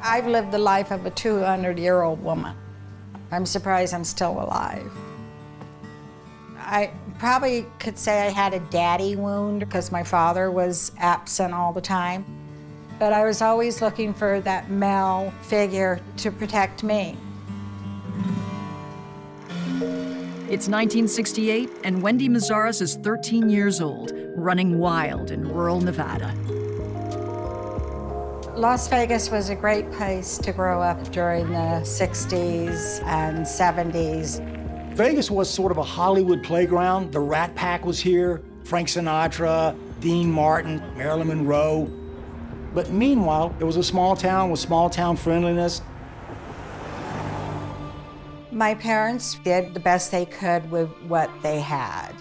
I've lived the life of a 200-year-old woman. I'm surprised I'm still alive. I probably could say I had a daddy wound because my father was absent all the time. But I was always looking for that male figure to protect me. It's 1968, and Wendy Mazaris is 13 years old, running wild in rural Nevada. Las Vegas was a great place to grow up during the 60s and 70s. Vegas was sort of a Hollywood playground. The Rat Pack was here, Frank Sinatra, Dean Martin, Marilyn Monroe. But meanwhile, it was a small town with small town friendliness. My parents did the best they could with what they had.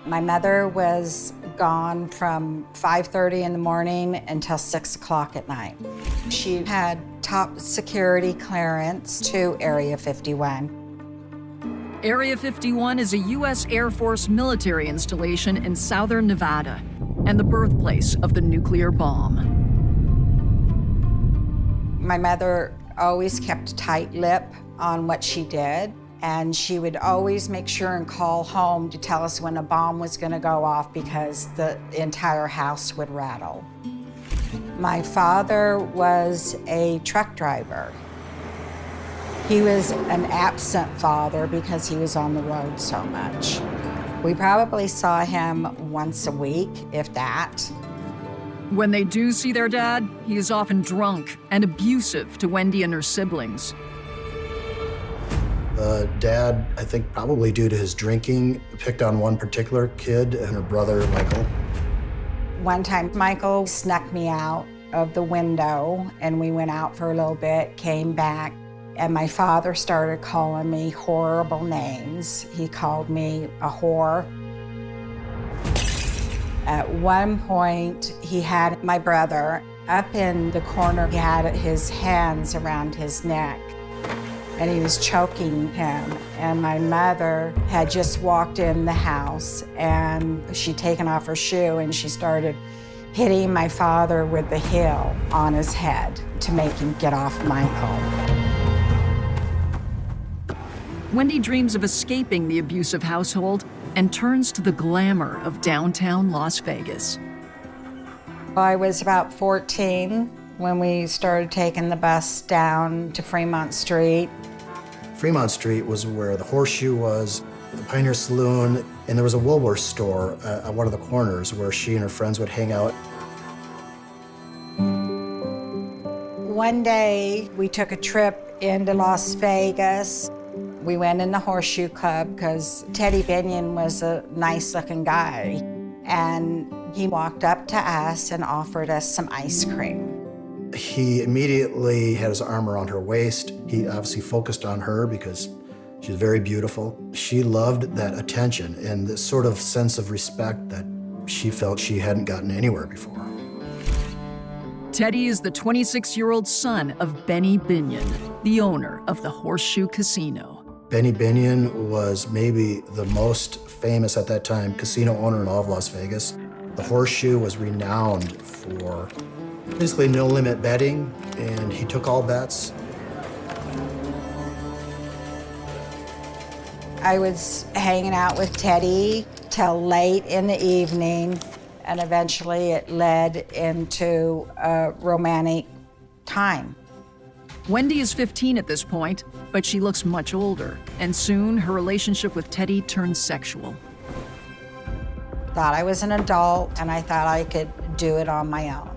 My mother was gone from 5:30 in the morning until 6 o'clock at night. She had top security clearance to Area 51. Area 51 is a U.S. Air Force military installation in southern Nevada and the birthplace of the nuclear bomb. My mother always kept a tight lip on what she did, and she would always make sure and call home to tell us when a bomb was going to go off because the entire house would rattle. My father was a truck driver. He was an absent father because he was on the road so much. We probably saw him once a week, if that. When they do see their dad, he is often drunk and abusive to Wendy and her siblings. The dad, I think probably due to his drinking, picked on one particular kid and her brother, Michael. One time, Michael snuck me out of the window, and we went out for a little bit, came back, and my father started calling me horrible names. He called me a whore. At one point, he had my brother up in the corner. He had his hands around his neck, and he was choking him. And my mother had just walked in the house, and she'd taken off her shoe, and she started hitting my father with the heel on his head to make him get off Michael. Wendy dreams of escaping the abusive household and turns to the glamour of downtown Las Vegas. I was about 14 when we started taking the bus down to Fremont Street. Fremont Street was where the Horseshoe was, the Pioneer Saloon, and there was a Woolworth store at one of the corners where she and her friends would hang out. One day, we took a trip into Las Vegas. We went in the Horseshoe Club because Teddy Binion was a nice-looking guy, and he walked up to us and offered us some ice cream. He immediately had his arm around her waist. He obviously focused on her because she's very beautiful. She loved that attention and this sort of sense of respect that she felt she hadn't gotten anywhere before. Teddy is the 26-year-old son of Benny Binion, the owner of the Horseshoe Casino. Benny Binion was maybe the most famous at that time casino owner in all of Las Vegas. The Horseshoe was renowned for basically no-limit betting, and he took all bets. I was hanging out with Teddy till late in the evening, and eventually it led into a romantic time. Wendy is 15 at this point, but she looks much older, and soon her relationship with Teddy turns sexual. Thought I was an adult, and I thought I could do it on my own.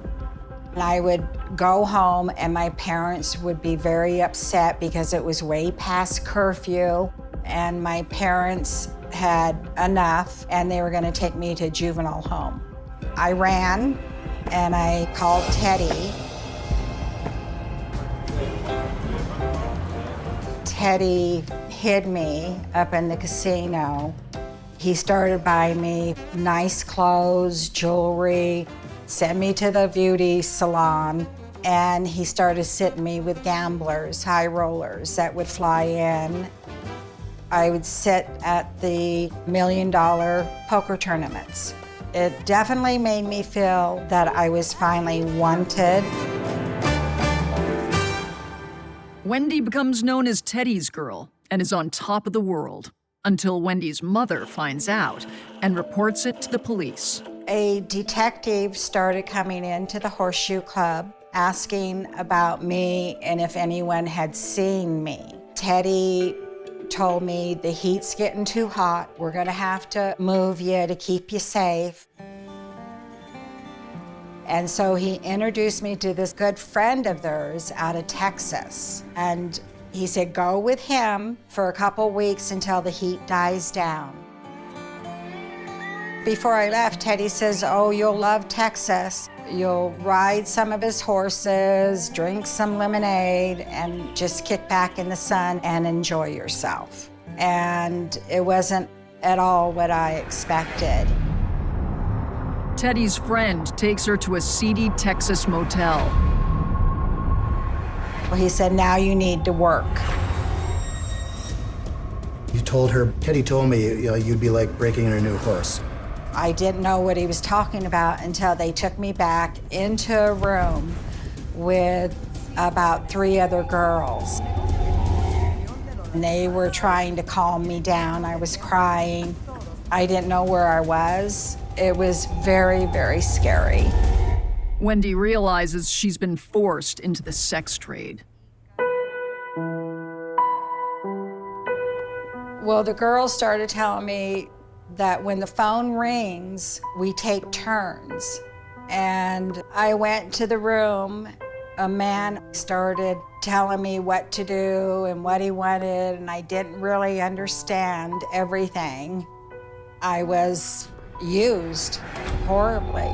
And I would go home, and my parents would be very upset because it was way past curfew, and my parents had enough, and they were going to take me to juvenile home. I ran, and I called Teddy. Teddy hid me up in the casino. He started buying me nice clothes, jewelry, sent me to the beauty salon, and he started sitting me with gamblers, high rollers that would fly in. I would sit at the $1 million poker tournaments. It definitely made me feel that I was finally wanted. Wendy becomes known as Teddy's girl and is on top of the world until Wendy's mother finds out and reports it to the police. A detective started coming into the Horseshoe Club asking about me and if anyone had seen me. Teddy told me the heat's getting too hot. We're gonna have to move you to keep you safe. And so he introduced me to this good friend of theirs out of Texas. And he said, go with him for a couple weeks until the heat dies down. Before I left, Teddy says, oh, you'll love Texas. You'll ride some of his horses, drink some lemonade, and just kick back in the sun and enjoy yourself. And it wasn't at all what I expected. Teddy's friend takes her to a seedy Texas motel. Well, he said, now you need to work. You told her, Teddy told me, you'd be like breaking in a new horse. I didn't know what he was talking about until they took me back into a room with about 3 other girls. And they were trying to calm me down. I was crying. I didn't know where I was. It was very, very scary. Wendy realizes she's been forced into the sex trade. Well, the girls started telling me that when the phone rings, we take turns. And I went to the room. A man started telling me what to do and what he wanted, and I didn't really understand everything. I was used horribly.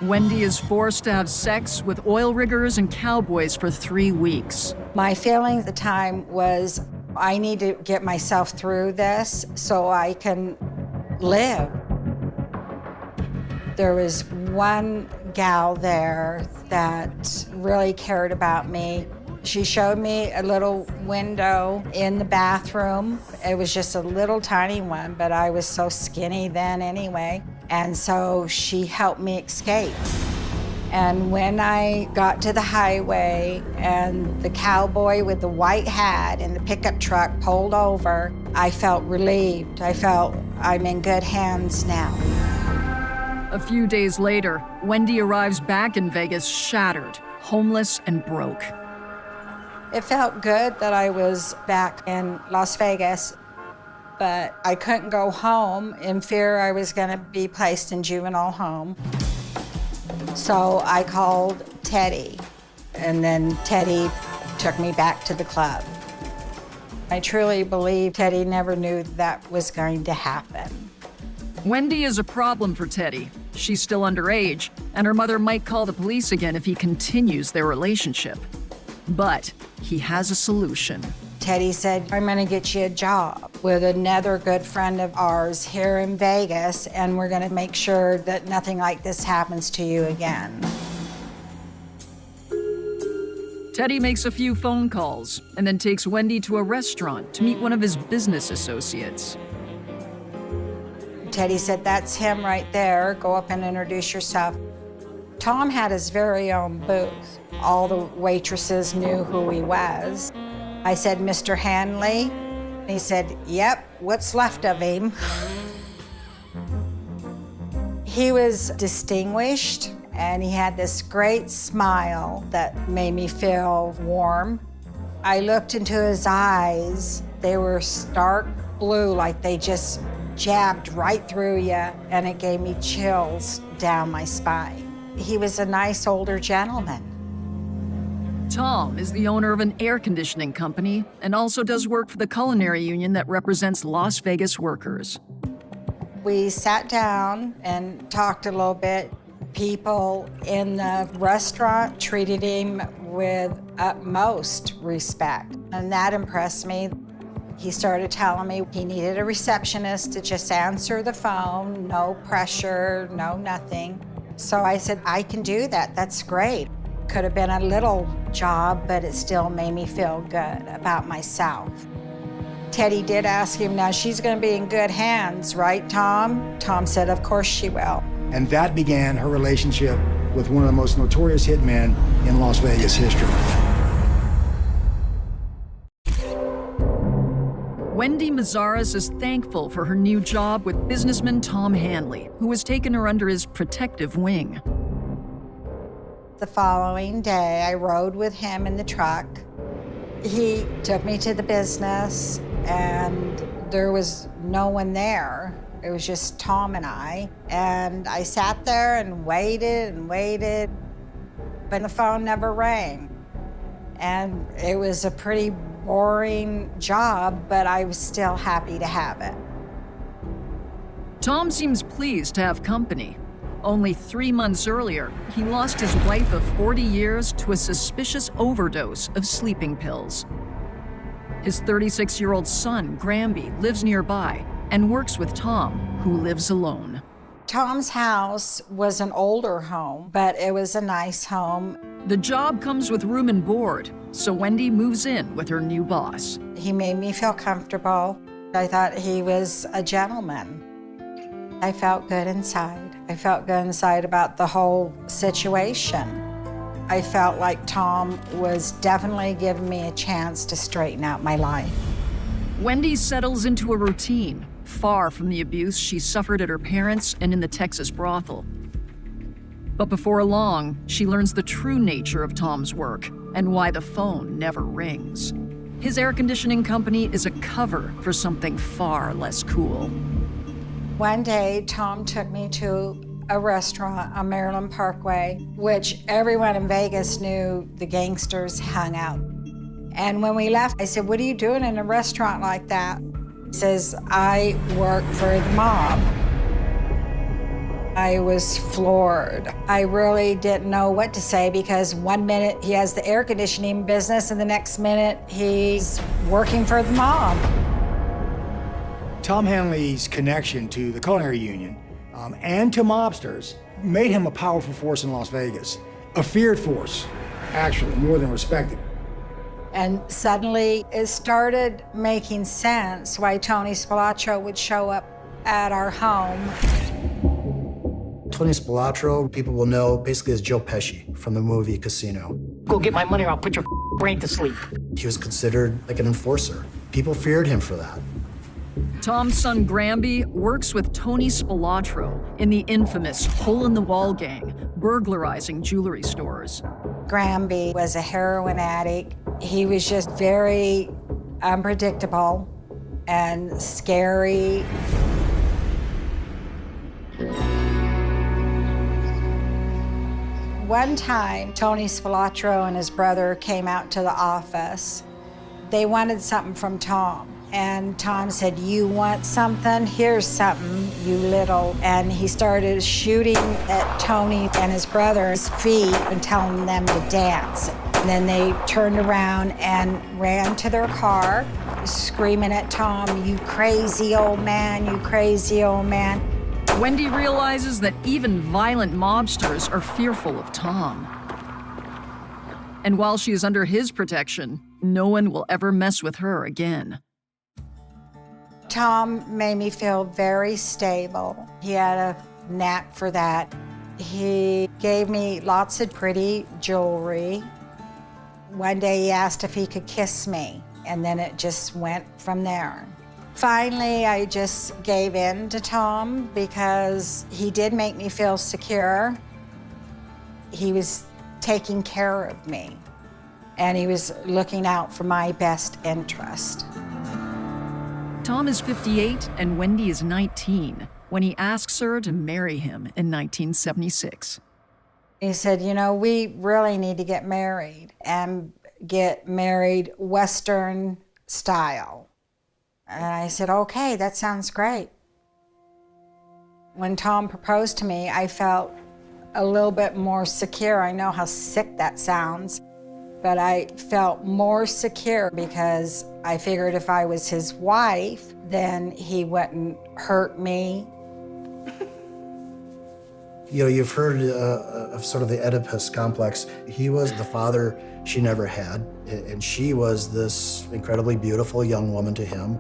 Wendy is forced to have sex with oil riggers and cowboys for 3 weeks. My feeling at the time was, I need to get myself through this so I can live. There was one gal there that really cared about me. She showed me a little window in the bathroom. It was just a little tiny one, but I was so skinny then anyway. And so she helped me escape. And when I got to the highway and the cowboy with the white hat and the pickup truck pulled over, I felt relieved. I felt I'm in good hands now. A few days later, Wendy arrives back in Vegas shattered, homeless and broke. It felt good that I was back in Las Vegas, but I couldn't go home in fear I was gonna be placed in juvenile home. So I called Teddy, and then Teddy took me back to the club. I truly believe Teddy never knew that was going to happen. Wendy is a problem for Teddy. She's still underage, and her mother might call the police again if he continues their relationship. But he has a solution. Teddy said, I'm gonna get you a job with another good friend of ours here in Vegas, and we're gonna make sure that nothing like this happens to you again. Teddy makes a few phone calls and then takes Wendy to a restaurant to meet one of his business associates. Teddy said, that's him right there. Go up and introduce yourself. Tom had his very own booth. All the waitresses knew who he was. I said, Mr. Hanley? He said, yep, what's left of him? He was distinguished, and he had this great smile that made me feel warm. I looked into his eyes. They were stark blue, like they just jabbed right through you, and it gave me chills down my spine. He was a nice older gentleman. Tom is the owner of an air conditioning company and also does work for the culinary union that represents Las Vegas workers. We sat down and talked a little bit. People in the restaurant treated him with utmost respect, and that impressed me. He started telling me he needed a receptionist to just answer the phone, no pressure, no nothing. So I said, I can do that, that's great. Could have been a little job, but it still made me feel good about myself. Teddy did ask him, now she's gonna be in good hands, right, Tom? Tom said, of course she will. And that began her relationship with one of the most notorious hitmen in Las Vegas history. Wendy Mazzares is thankful for her new job with businessman Tom Hanley, who has taken her under his protective wing. The following day, I rode with him in the truck. He took me to the business, and there was no one there. It was just Tom and I. And I sat there and waited, but the phone never rang. And it was a pretty boring job, but I was still happy to have it. Tom seems pleased to have company. Only 3 months earlier, he lost his wife of 40 years to a suspicious overdose of sleeping pills. His 36-year-old son, Granby, lives nearby and works with Tom, who lives alone. Tom's house was an older home, but it was a nice home. The job comes with room and board, so Wendy moves in with her new boss. He made me feel comfortable. I thought he was a gentleman. I felt good inside. I felt good inside about the whole situation. I felt like Tom was definitely giving me a chance to straighten out my life. Wendy settles into a routine, far from the abuse she suffered at her parents' and in the Texas brothel. But before long, she learns the true nature of Tom's work and why the phone never rings. His air conditioning company is a cover for something far less cool. One day, Tom took me to a restaurant on Maryland Parkway, which everyone in Vegas knew the gangsters hung out. And when we left, I said, "What are you doing in a restaurant like that?" He says, "I work for the mob." I was floored. I really didn't know what to say because one minute he has the air conditioning business and the next minute he's working for the mob. Tom Hanley's connection to the culinary union and to mobsters made him a powerful force in Las Vegas. A feared force, actually, more than respected. And suddenly it started making sense why Tony Spilotro would show up at our home. Tony Spilotro, people will know basically as Joe Pesci from the movie Casino. Go get my money or I'll put your brain to sleep. He was considered like an enforcer. People feared him for that. Tom's son Granby works with Tony Spilotro in the infamous hole-in-the-wall gang, burglarizing jewelry stores. Granby was a heroin addict. He was just very unpredictable and scary. One time, Tony Spilotro and his brother came out to the office. They wanted something from Tom. And Tom said, "You want something? Here's something, you little." And he started shooting at Tony and his brother's feet and telling them to dance. And then they turned around and ran to their car, screaming at Tom, "You crazy old man, you crazy old man." Wendy realizes that even violent mobsters are fearful of Tom. And while she is under his protection, no one will ever mess with her again. Tom made me feel very stable. He had a knack for that. He gave me lots of pretty jewelry. One day he asked if he could kiss me, and then it just went from there. Finally, I just gave in to Tom because he did make me feel secure. He was taking care of me, and he was looking out for my best interest. Tom is 58 and Wendy is 19 when he asks her to marry him in 1976. He said, "You know, we really need to get married and get married Western style." And I said, "Okay, that sounds great." When Tom proposed to me, I felt a little bit more secure. I know how sick that sounds, but I felt more secure because I figured if I was his wife, then he wouldn't hurt me. You know, you've heard of sort of the Oedipus complex. He was the father she never had, and she was this incredibly beautiful young woman to him.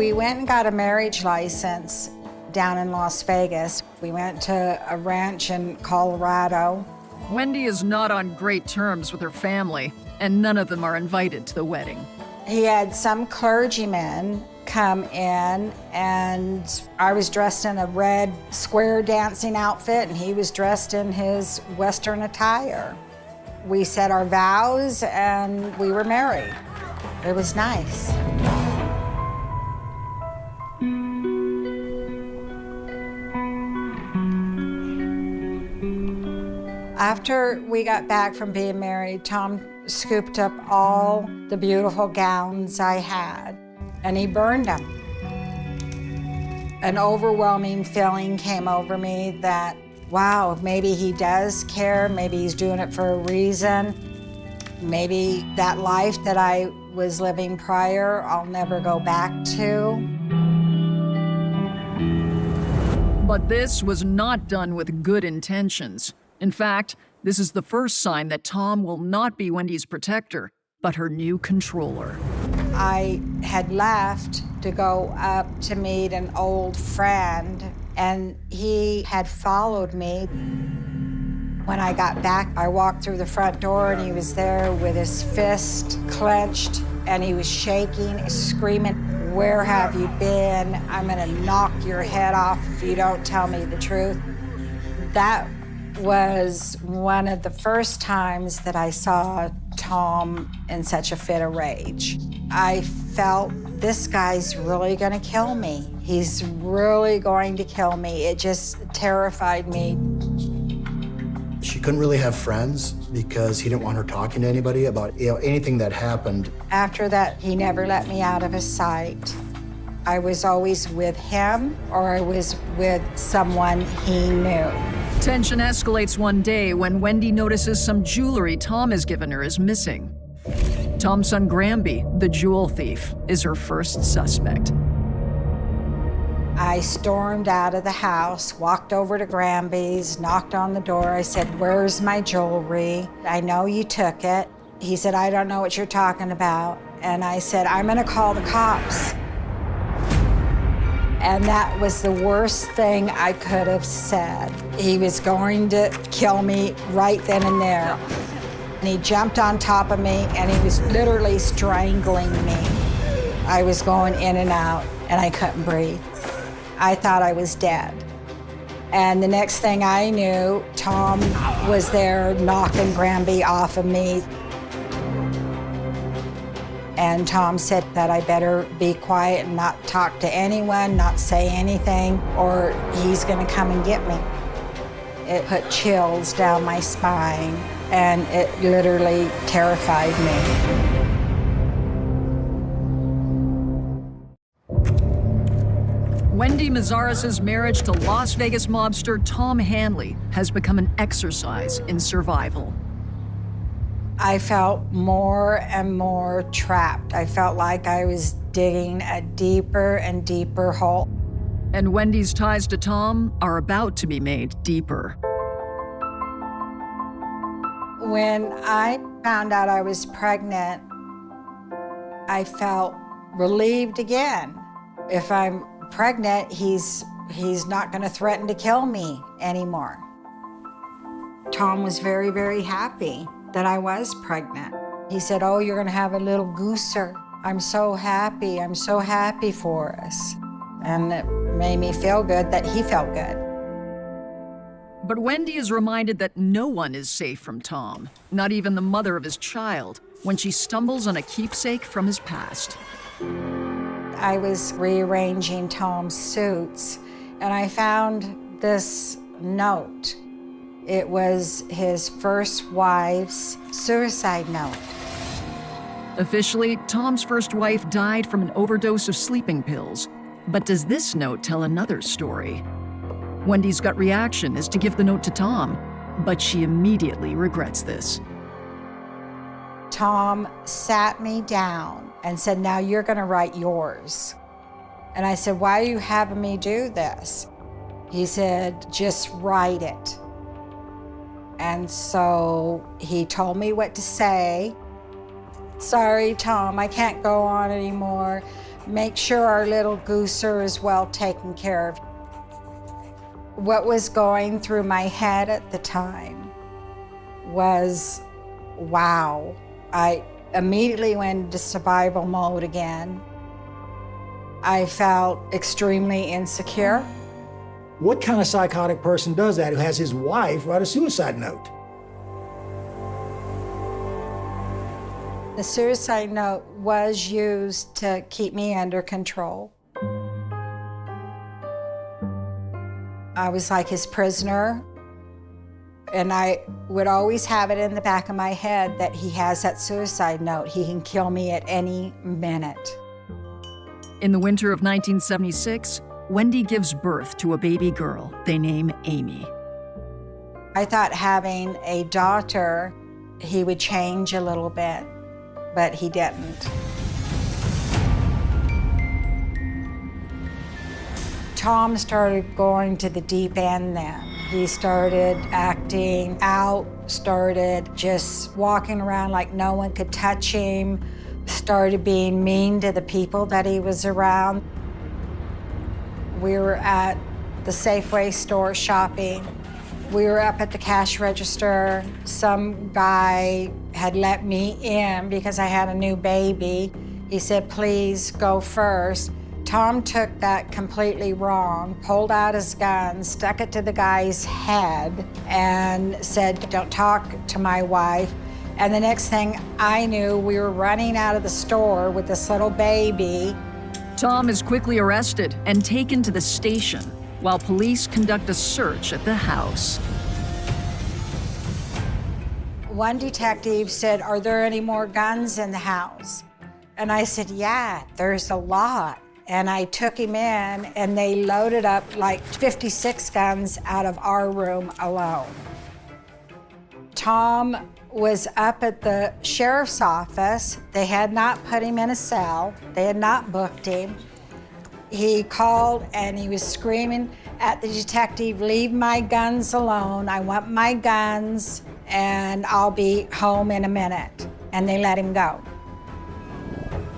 We went and got a marriage license down in Las Vegas. We went to a ranch in Colorado. Wendy is not on great terms with her family, and none of them are invited to the wedding. He had some clergymen come in, and I was dressed in a red square dancing outfit, and he was dressed in his Western attire. We said our vows, and we were married. It was nice. After we got back from being married, Tom scooped up all the beautiful gowns I had, and he burned them. An overwhelming feeling came over me that, wow, maybe he does care, maybe he's doing it for a reason. Maybe that life that I was living prior, I'll never go back to. But this was not done with good intentions. In fact, this is the first sign that Tom will not be Wendy's protector, but her new controller. I had left to go up to meet an old friend, and he had followed me. When I got back, I walked through the front door, and he was there with his fist clenched, and he was shaking, screaming, "Where have you been? I'm gonna knock your head off if you don't tell me the truth." That was one of the first times that I saw Tom in such a fit of rage. I felt, this guy's really gonna kill me. He's really going to kill me. It just terrified me. She couldn't really have friends because he didn't want her talking to anybody about anything that happened. After that, he never let me out of his sight. I was always with him, or I was with someone he knew. Tension escalates one day when Wendy notices some jewelry Tom has given her is missing. Tom's son Granby, the jewel thief, is her first suspect. I stormed out of the house, walked over to Granby's, knocked on the door. I said, "Where's my jewelry? I know you took it." He said, "I don't know what you're talking about." And I said, "I'm gonna call the cops." And that was the worst thing I could have said. He was going to kill me right then and there. And he jumped on top of me, and he was literally strangling me. I was going in and out, and I couldn't breathe. I thought I was dead. And the next thing I knew, Tom was there knocking Granby off of me. And Tom said that I better be quiet and not talk to anyone, not say anything, or he's gonna come and get me. It put chills down my spine, and it literally terrified me. Wendy Mazaris's marriage to Las Vegas mobster Tom Hanley has become an exercise in survival. I felt more and more trapped. I felt like I was digging a deeper and deeper hole. And Wendy's ties to Tom are about to be made deeper. When I found out I was pregnant, I felt relieved again. If I'm pregnant, he's not gonna threaten to kill me anymore. Tom was very, very happy that I was pregnant. He said, "Oh, you're gonna have a little gooser. I'm so happy for us." And it made me feel good that he felt good. But Wendy is reminded that no one is safe from Tom, not even the mother of his child, when she stumbles on a keepsake from his past. I was rearranging Tom's suits, and I found this note. It was his first wife's suicide note. Officially, Tom's first wife died from an overdose of sleeping pills. But does this note tell another story? Wendy's gut reaction is to give the note to Tom, but she immediately regrets this. Tom sat me down and said, "Now you're gonna write yours." And I said, "Why are you having me do this?" He said, "Just write it." And so he told me what to say. "Sorry, Tom, I can't go on anymore. make sure our little gooser is well taken care of. What was going through my head at the time was, wow. I immediately went into survival mode again. I felt extremely insecure. What kind of psychotic person does that who has his wife write a suicide note? The suicide note was used to keep me under control. I was like his prisoner, and I would always have it in the back of my head that he has that suicide note. He can kill me at any minute. In the winter of 1976, Wendy gives birth to a baby girl they name Amy. I thought having a daughter, he would change a little bit, but he didn't. Tom started going to the deep end then. He started acting out, started just walking around like no one could touch him, started being mean to the people that he was around. We were at the Safeway store shopping. We were up at the cash register. Some guy had let me in because I had a new baby. He said, please go first. Tom took that completely wrong, pulled out his gun, stuck it to the guy's head, and said, don't talk to my wife. And the next thing I knew, we were running out of the store with this little baby. Tom is quickly arrested and taken to the station, while police conduct a search at the house. One detective said, are there any more guns in the house? And I said, yeah, there's a lot. And I took him in, and they loaded up like 56 guns out of our room alone. Tom was up at the sheriff's office. They had not put him in a cell. They had not booked him. He called and he was screaming at the detective, leave my guns alone. I want my guns and I'll be home in a minute. And they let him go.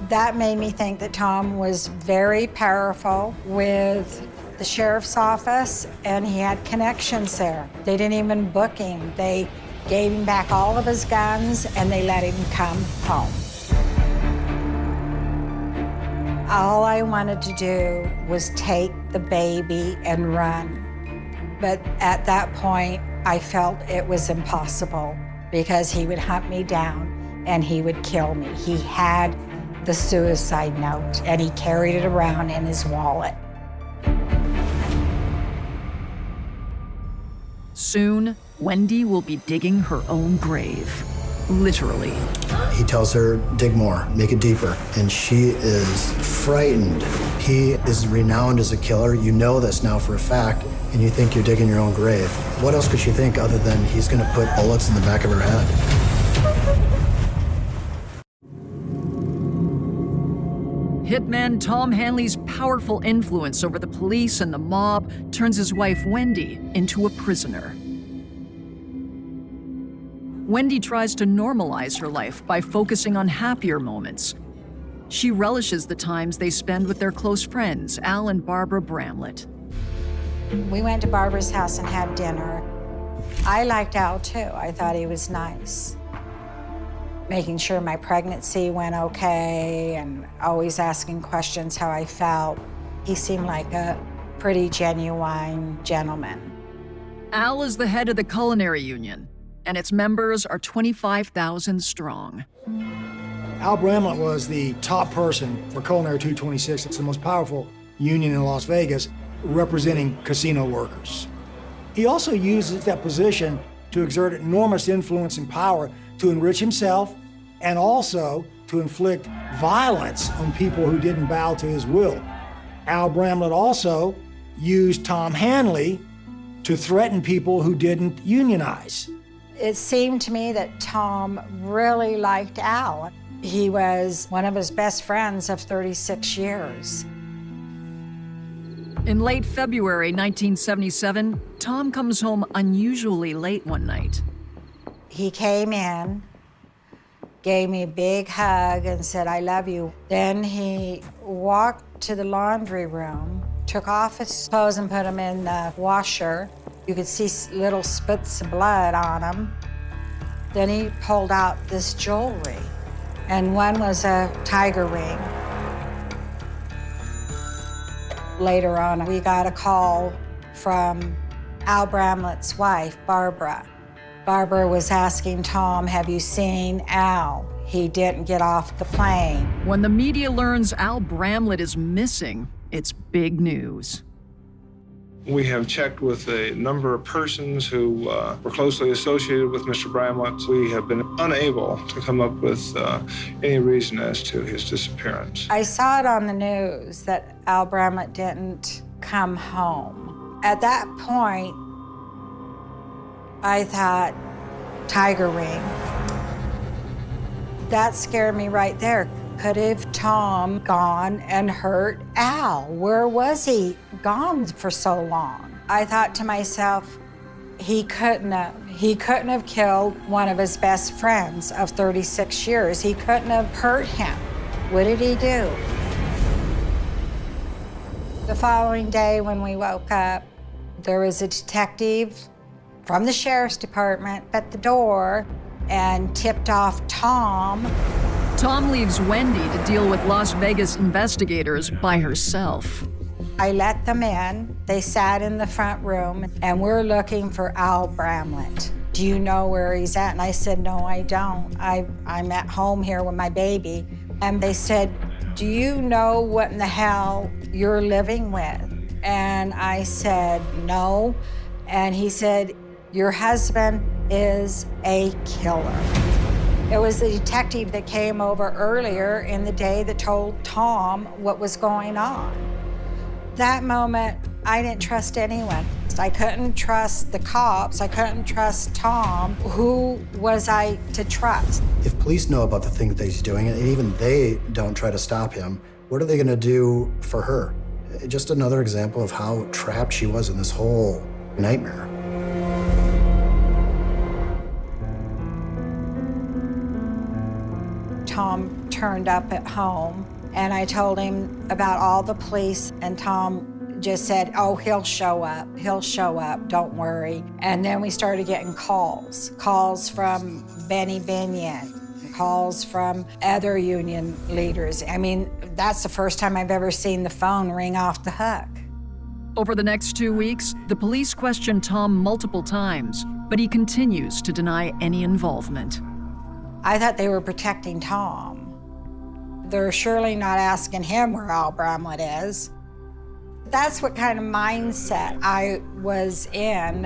That made me think that Tom was very powerful with the sheriff's office, and he had connections there. They didn't even book him. They gave him back all of his guns, and they let him come home. All I wanted to do was take the baby and run. But at that point, I felt it was impossible because he would hunt me down and he would kill me. He had the suicide note, and he carried it around in his wallet. Soon, Wendy will be digging her own grave, literally. He tells her, dig more, make it deeper, and she is frightened. He is renowned as a killer. You know this now for a fact, and you think you're digging your own grave. What else could she think other than he's gonna put bullets in the back of her head? Hitman Tom Hanley's powerful influence over the police and the mob turns his wife Wendy into a prisoner. Wendy tries to normalize her life by focusing on happier moments. She relishes the times they spend with their close friends, Al and Barbara Bramlett. We went to Barbara's house and had dinner. I liked Al too. I thought he was nice. Making sure my pregnancy went okay and always asking questions how I felt. He seemed like a pretty genuine gentleman. Al is the head of the Culinary Union, and its members are 25,000 strong. Al Bramlett was the top person for Culinary 226. It's the most powerful union in Las Vegas, representing casino workers. He also uses that position to exert enormous influence and power to enrich himself and also to inflict violence on people who didn't bow to his will. Al Bramlett also used Tom Hanley to threaten people who didn't unionize. It seemed to me that Tom really liked Al. He was one of his best friends of 36 years. In late February 1977, Tom comes home unusually late one night. He came in, gave me a big hug and said, I love you. Then he walked to the laundry room, took off his clothes and put them in the washer. You could see little spits of blood on them. Then he pulled out this jewelry, and one was a tiger ring. Later on, we got a call from Al Bramlett's wife, Barbara. Barbara was asking Tom, have you seen Al? He didn't get off the plane. When the media learns Al Bramlett is missing, it's big news. We have checked with a number of persons who were closely associated with Mr. Bramlett. We have been unable to come up with any reason as to his disappearance. I saw it on the news that Al Bramlett didn't come home. At that point, I thought, tiger ring. That scared me right there. Could have Tom gone and hurt Al? Where was he gone for so long? I thought to myself, he couldn't have killed one of his best friends of 36 years. He couldn't have hurt him. What did he do? The following day when we woke up, there was a detective from the sheriff's department at the door and tipped off Tom. Tom leaves Wendy to deal with Las Vegas investigators by herself. I let them in. They sat in the front room, and we're looking for Al Bramlett. Do you know where he's at? And I said, no, I don't. I'm at home here with my baby. And they said, do you know what in the hell you're living with? And I said, no. And he said, your husband is a killer. It was the detective that came over earlier in the day that told Tom what was going on. That moment, I didn't trust anyone. I couldn't trust the cops. I couldn't trust Tom. Who was I to trust? If police know about the thing that he's doing, and even they don't try to stop him, what are they gonna do for her? Just another example of how trapped she was in this whole nightmare. Tom turned up at home, and I told him about all the police, and Tom just said, oh, he'll show up, don't worry. And then we started getting calls from Benny Binion, calls from other union leaders. I mean, that's the first time I've ever seen the phone ring off the hook. Over the next 2 weeks, the police question Tom multiple times, but he continues to deny any involvement. I thought they were protecting Tom. They're surely not asking him where Al Bramlett is. That's what kind of mindset I was in.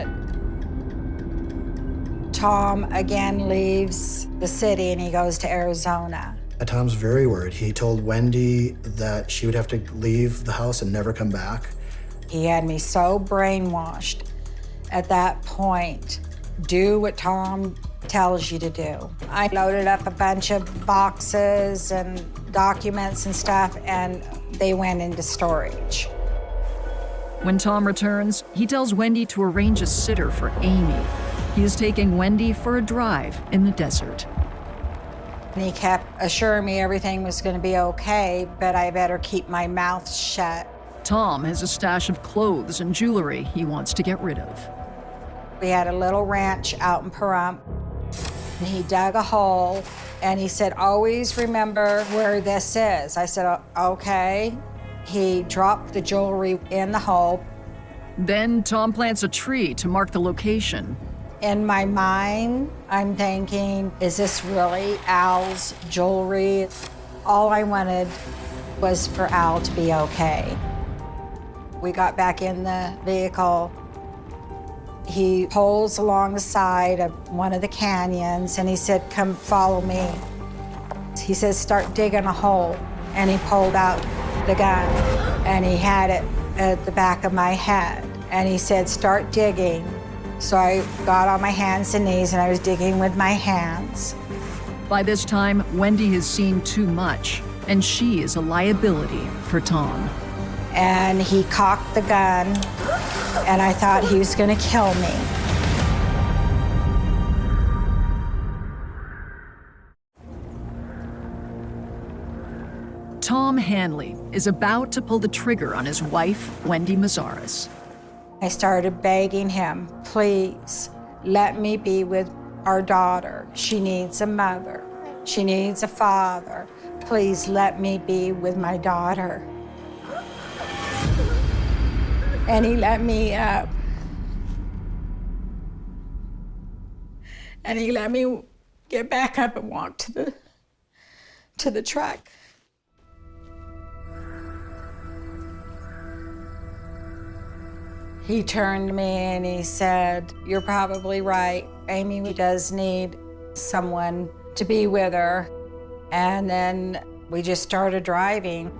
Tom again leaves the city and he goes to Arizona. Tom's very worried. He told Wendy that she would have to leave the house and never come back. He had me so brainwashed at that point. Do what Tom tells you to do. I loaded up a bunch of boxes and documents and stuff, and they went into storage. When Tom returns, he tells Wendy to arrange a sitter for Amy. He is taking Wendy for a drive in the desert. And he kept assuring me everything was going to be okay, but I better keep my mouth shut. Tom has a stash of clothes and jewelry he wants to get rid of. We had a little ranch out in Pahrump. And he dug a hole, and he said, always remember where this is. I said, okay. He dropped the jewelry in the hole. Then Tom plants a tree to mark the location. In my mind, I'm thinking, is this really Al's jewelry? All I wanted was for Al to be okay. We got back in the vehicle. He pulls along the side of one of the canyons, and he said, come follow me. He says, start digging a hole. And he pulled out the gun, and he had it at the back of my head. And he said, start digging. So I got on my hands and knees, and I was digging with my hands. By this time, Wendy has seen too much, and she is a liability for Tom. And he cocked the gun, and I thought he was gonna kill me. Tom Hanley is about to pull the trigger on his wife, Wendy Mazaris. I started begging him, please, let me be with our daughter. She needs a mother. She needs a father. Please let me be with my daughter. And he let me up. And he let me get back up and walk to the truck. He turned to me and he said, you're probably right. Amy does need someone to be with her. And then we just started driving.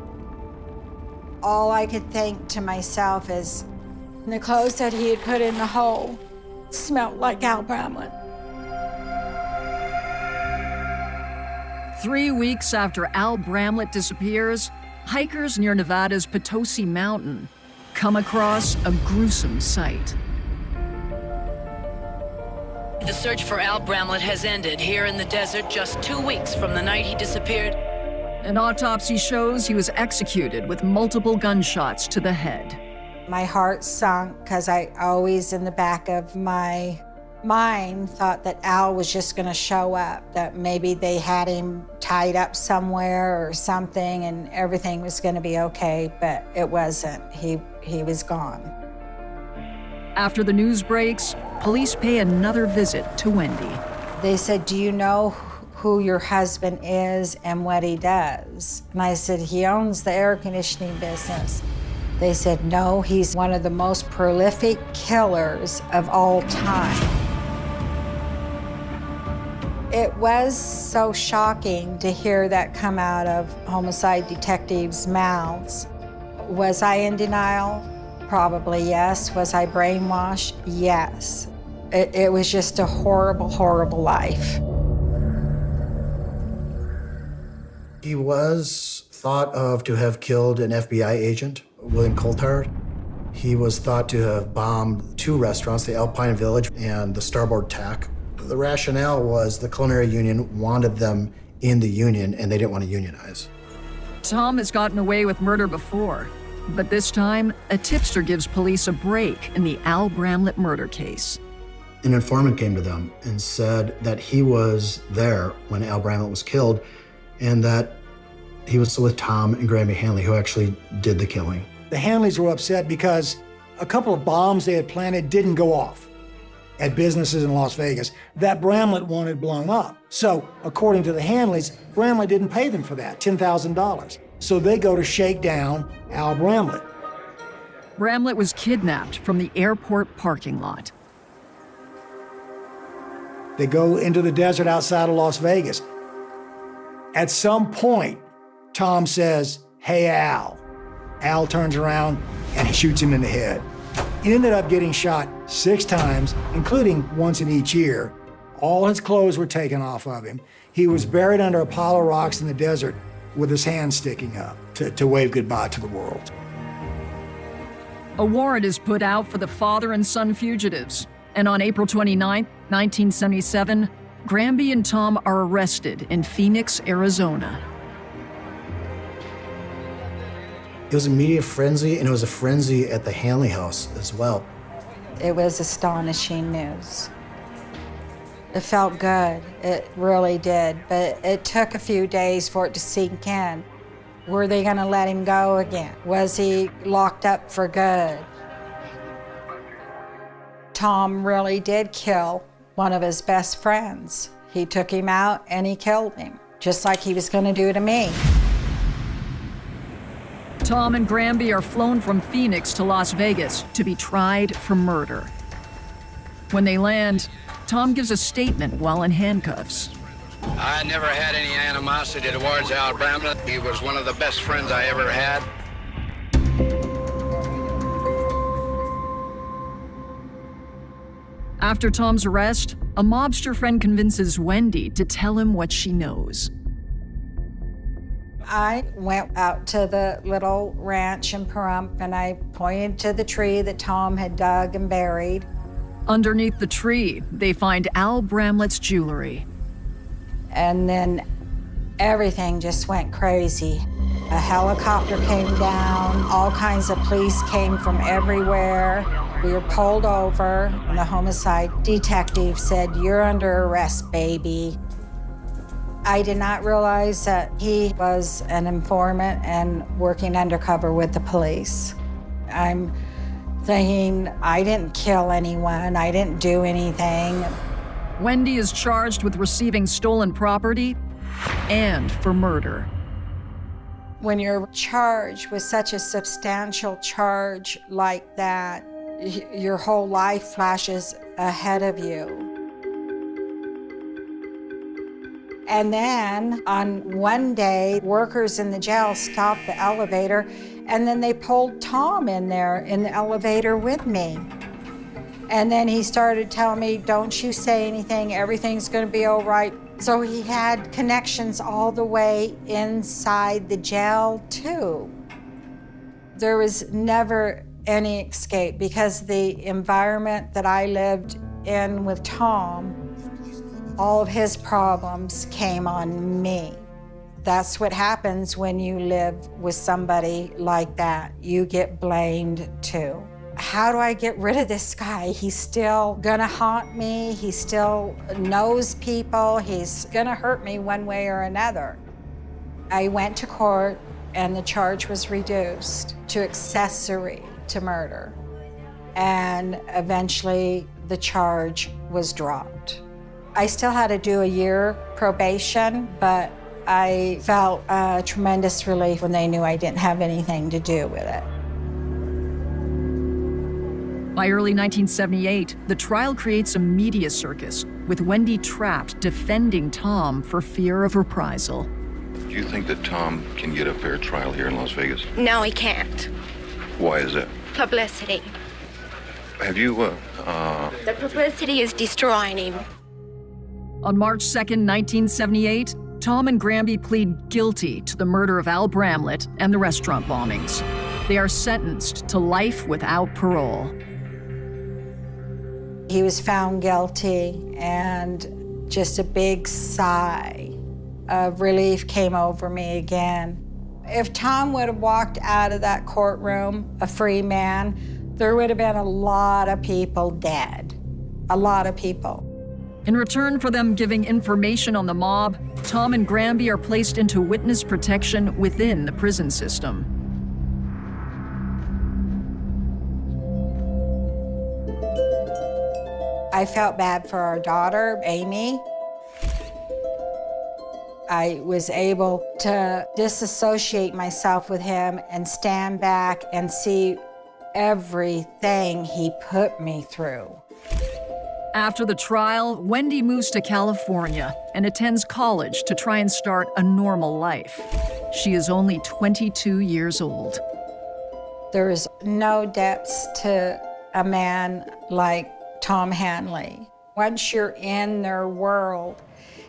All I could think to myself is the clothes that he had put in the hole smelled like Al Bramlett. 3 weeks after Al Bramlett disappears, hikers near Nevada's Potosi Mountain come across a gruesome sight. The search for Al Bramlett has ended here in the desert just 2 weeks from the night he disappeared. An autopsy shows he was executed with multiple gunshots to the head. My heart sunk because I always in the back of my mind thought that Al was just going to show up, that maybe they had him tied up somewhere or something and everything was going to be okay, but it wasn't. He was gone. After the news breaks, police pay another visit to Wendy. They said, do you know who your husband is and what he does? And I said, he owns the air conditioning business. They said, no, he's one of the most prolific killers of all time. It was so shocking to hear that come out of homicide detectives' mouths. Was I in denial? Probably yes. Was I brainwashed? Yes. It was just a horrible, horrible life. He was thought of to have killed an FBI agent, William Coulthard. He was thought to have bombed 2 restaurants, the Alpine Village and the Starboard Tack. The rationale was the Culinary Union wanted them in the union and they didn't want to unionize. Tom has gotten away with murder before, but this time, a tipster gives police a break in the Al Bramlett murder case. An informant came to them and said that he was there when Al Bramlett was killed and that he was with Tom and Granby Hanley, who actually did the killing. The Hanleys were upset because a couple of bombs they had planted didn't go off at businesses in Las Vegas that Bramlett wanted blown up. So, according to the Hanleys, Bramlett didn't pay them for that, $10,000. So they go to shake down Al Bramlett. Bramlett was kidnapped from the airport parking lot. They go into the desert outside of Las Vegas. At some point, Tom says, hey, Al. Al turns around and he shoots him in the head. He ended up getting shot 6 times, including once in each ear. All his clothes were taken off of him. He was buried under a pile of rocks in the desert with his hand sticking up to wave goodbye to the world. A warrant is put out for the father and son fugitives, and on April 29, 1977, Granby and Tom are arrested in Phoenix, Arizona. It was a media frenzy, and it was a frenzy at the Hanley house as well. It was astonishing news. It felt good, it really did, but it took a few days for it to sink in. Were they gonna let him go again? Was he locked up for good? Tom really did kill one of his best friends. He took him out and he killed him, just like he was gonna do to me. Tom and Granby are flown from Phoenix to Las Vegas to be tried for murder. When they land, Tom gives a statement while in handcuffs. I never had any animosity towards Al Bramlett. He was one of the best friends I ever had. After Tom's arrest, a mobster friend convinces Wendy to tell him what she knows. I went out to the little ranch in Pahrump and I pointed to the tree that Tom had dug and buried. Underneath the tree, they find Al Bramlett's jewelry. And then everything just went crazy. A helicopter came down. All kinds of police came from everywhere. We were pulled over, and the homicide detective said, "You're under arrest, baby." I did not realize that he was an informant and working undercover with the police. I'm thinking, I didn't kill anyone, I didn't do anything. Wendy is charged with receiving stolen property and for murder. When you're charged with such a substantial charge like that, your whole life flashes ahead of you. And then on one day, workers in the jail stopped the elevator, and then they pulled Tom in there in the elevator with me. And then he started telling me, "Don't you say anything, everything's gonna be all right." So he had connections all the way inside the jail too. There was never any escape because the environment that I lived in with Tom, all of his problems came on me. That's what happens when you live with somebody like that. You get blamed too. How do I get rid of this guy? He's still gonna haunt me. He still knows people. He's gonna hurt me one way or another. I went to court and the charge was reduced to accessory to murder. And eventually the charge was dropped. I still had to do a year probation, but I felt a tremendous relief when they knew I didn't have anything to do with it. By early 1978, the trial creates a media circus, with Wendy trapped defending Tom for fear of reprisal. Do you think that Tom can get a fair trial here in Las Vegas? No, he can't. Why is that? Publicity. Have you, The publicity is destroying him. On March 2nd, 1978, Tom and Granby plead guilty to the murder of Al Bramlett and the restaurant bombings. They are sentenced to life without parole. He was found guilty, and just a big sigh of relief came over me again. If Tom would have walked out of that courtroom a free man, there would have been a lot of people dead. A lot of people. In return for them giving information on the mob, Tom and Granby are placed into witness protection within the prison system. I felt bad for our daughter, Amy. I was able to disassociate myself with him and stand back and see everything he put me through. After the trial, Wendy moves to California and attends college to try and start a normal life. She is only 22 years old. There is no depths to a man like Tom Hanley. Once you're in their world,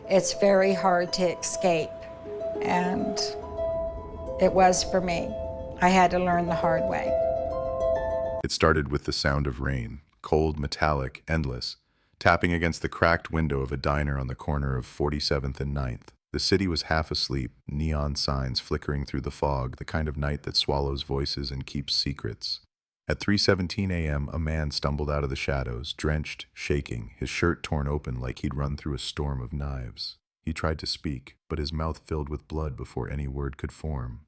it's very hard to escape. And it was for me. I had to learn the hard way. It started with the sound of rain, cold, metallic, endless, tapping against the cracked window of a diner on the corner of 47th and 9th. The city was half asleep, neon signs flickering through the fog, the kind of night that swallows voices and keeps secrets. At 3:17 a.m., a man stumbled out of the shadows, drenched, shaking, his shirt torn open like he'd run through a storm of knives. He tried to speak, but his mouth filled with blood before any word could form.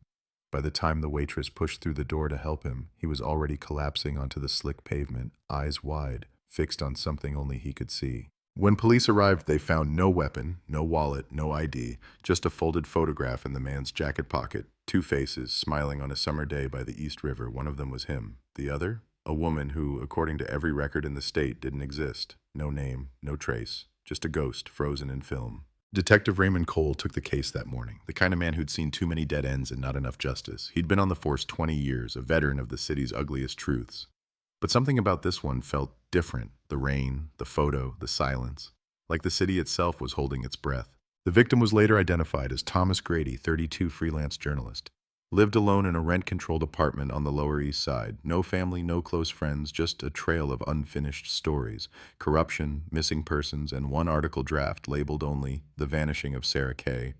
By the time the waitress pushed through the door to help him, he was already collapsing onto the slick pavement, eyes wide, fixed on something only he could see. When police arrived, they found no weapon, no wallet, no ID, just a folded photograph in the man's jacket pocket, two faces smiling on a summer day by the East River. One of them was him. The other? A woman who, according to every record in the state, didn't exist. No name, no trace, just a ghost frozen in film. Detective Raymond Cole took the case that morning, the kind of man who'd seen too many dead ends and not enough justice. He'd been on the force 20 years, a veteran of the city's ugliest truths. But something about this one felt different. The rain, the photo, the silence. Like the city itself was holding its breath. The victim was later identified as Thomas Grady, 32, freelance journalist. Lived alone in a rent-controlled apartment on the Lower East Side. No family, no close friends, just a trail of unfinished stories. Corruption, missing persons, and one article draft labeled only The Vanishing of Sarah Kay.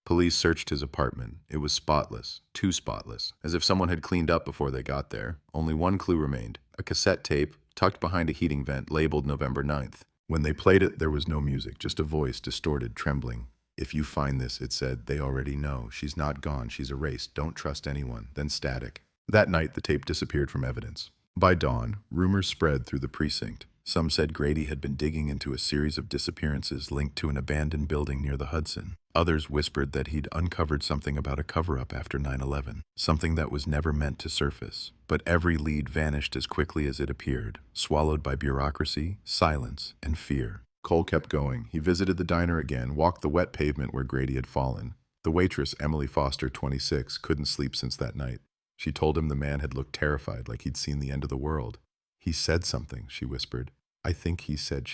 Police searched his apartment. It was spotless, too spotless, as if someone had cleaned up before they got there. Only one clue remained, a cassette tape tucked behind a heating vent labeled November 9th. When they played it, there was no music, just a voice, distorted, trembling. "If you find this," it said, "they already know. She's not gone. She's erased. Don't trust anyone." Then static. That night, the tape disappeared from evidence. By dawn, rumors spread through the precinct. Some said Grady had been digging into a series of disappearances linked to an abandoned building near the Hudson. Others whispered that he'd uncovered something about a cover-up after 9/11, something that was never meant to surface. But every lead vanished as quickly as it appeared, swallowed by bureaucracy, silence, and fear. Cole kept going. He visited the diner again, walked the wet pavement where Grady had fallen. The waitress, Emily Foster, 26, couldn't sleep since that night. She told him the man had looked terrified, like he'd seen the end of the world. "He said something," she whispered. "I think he said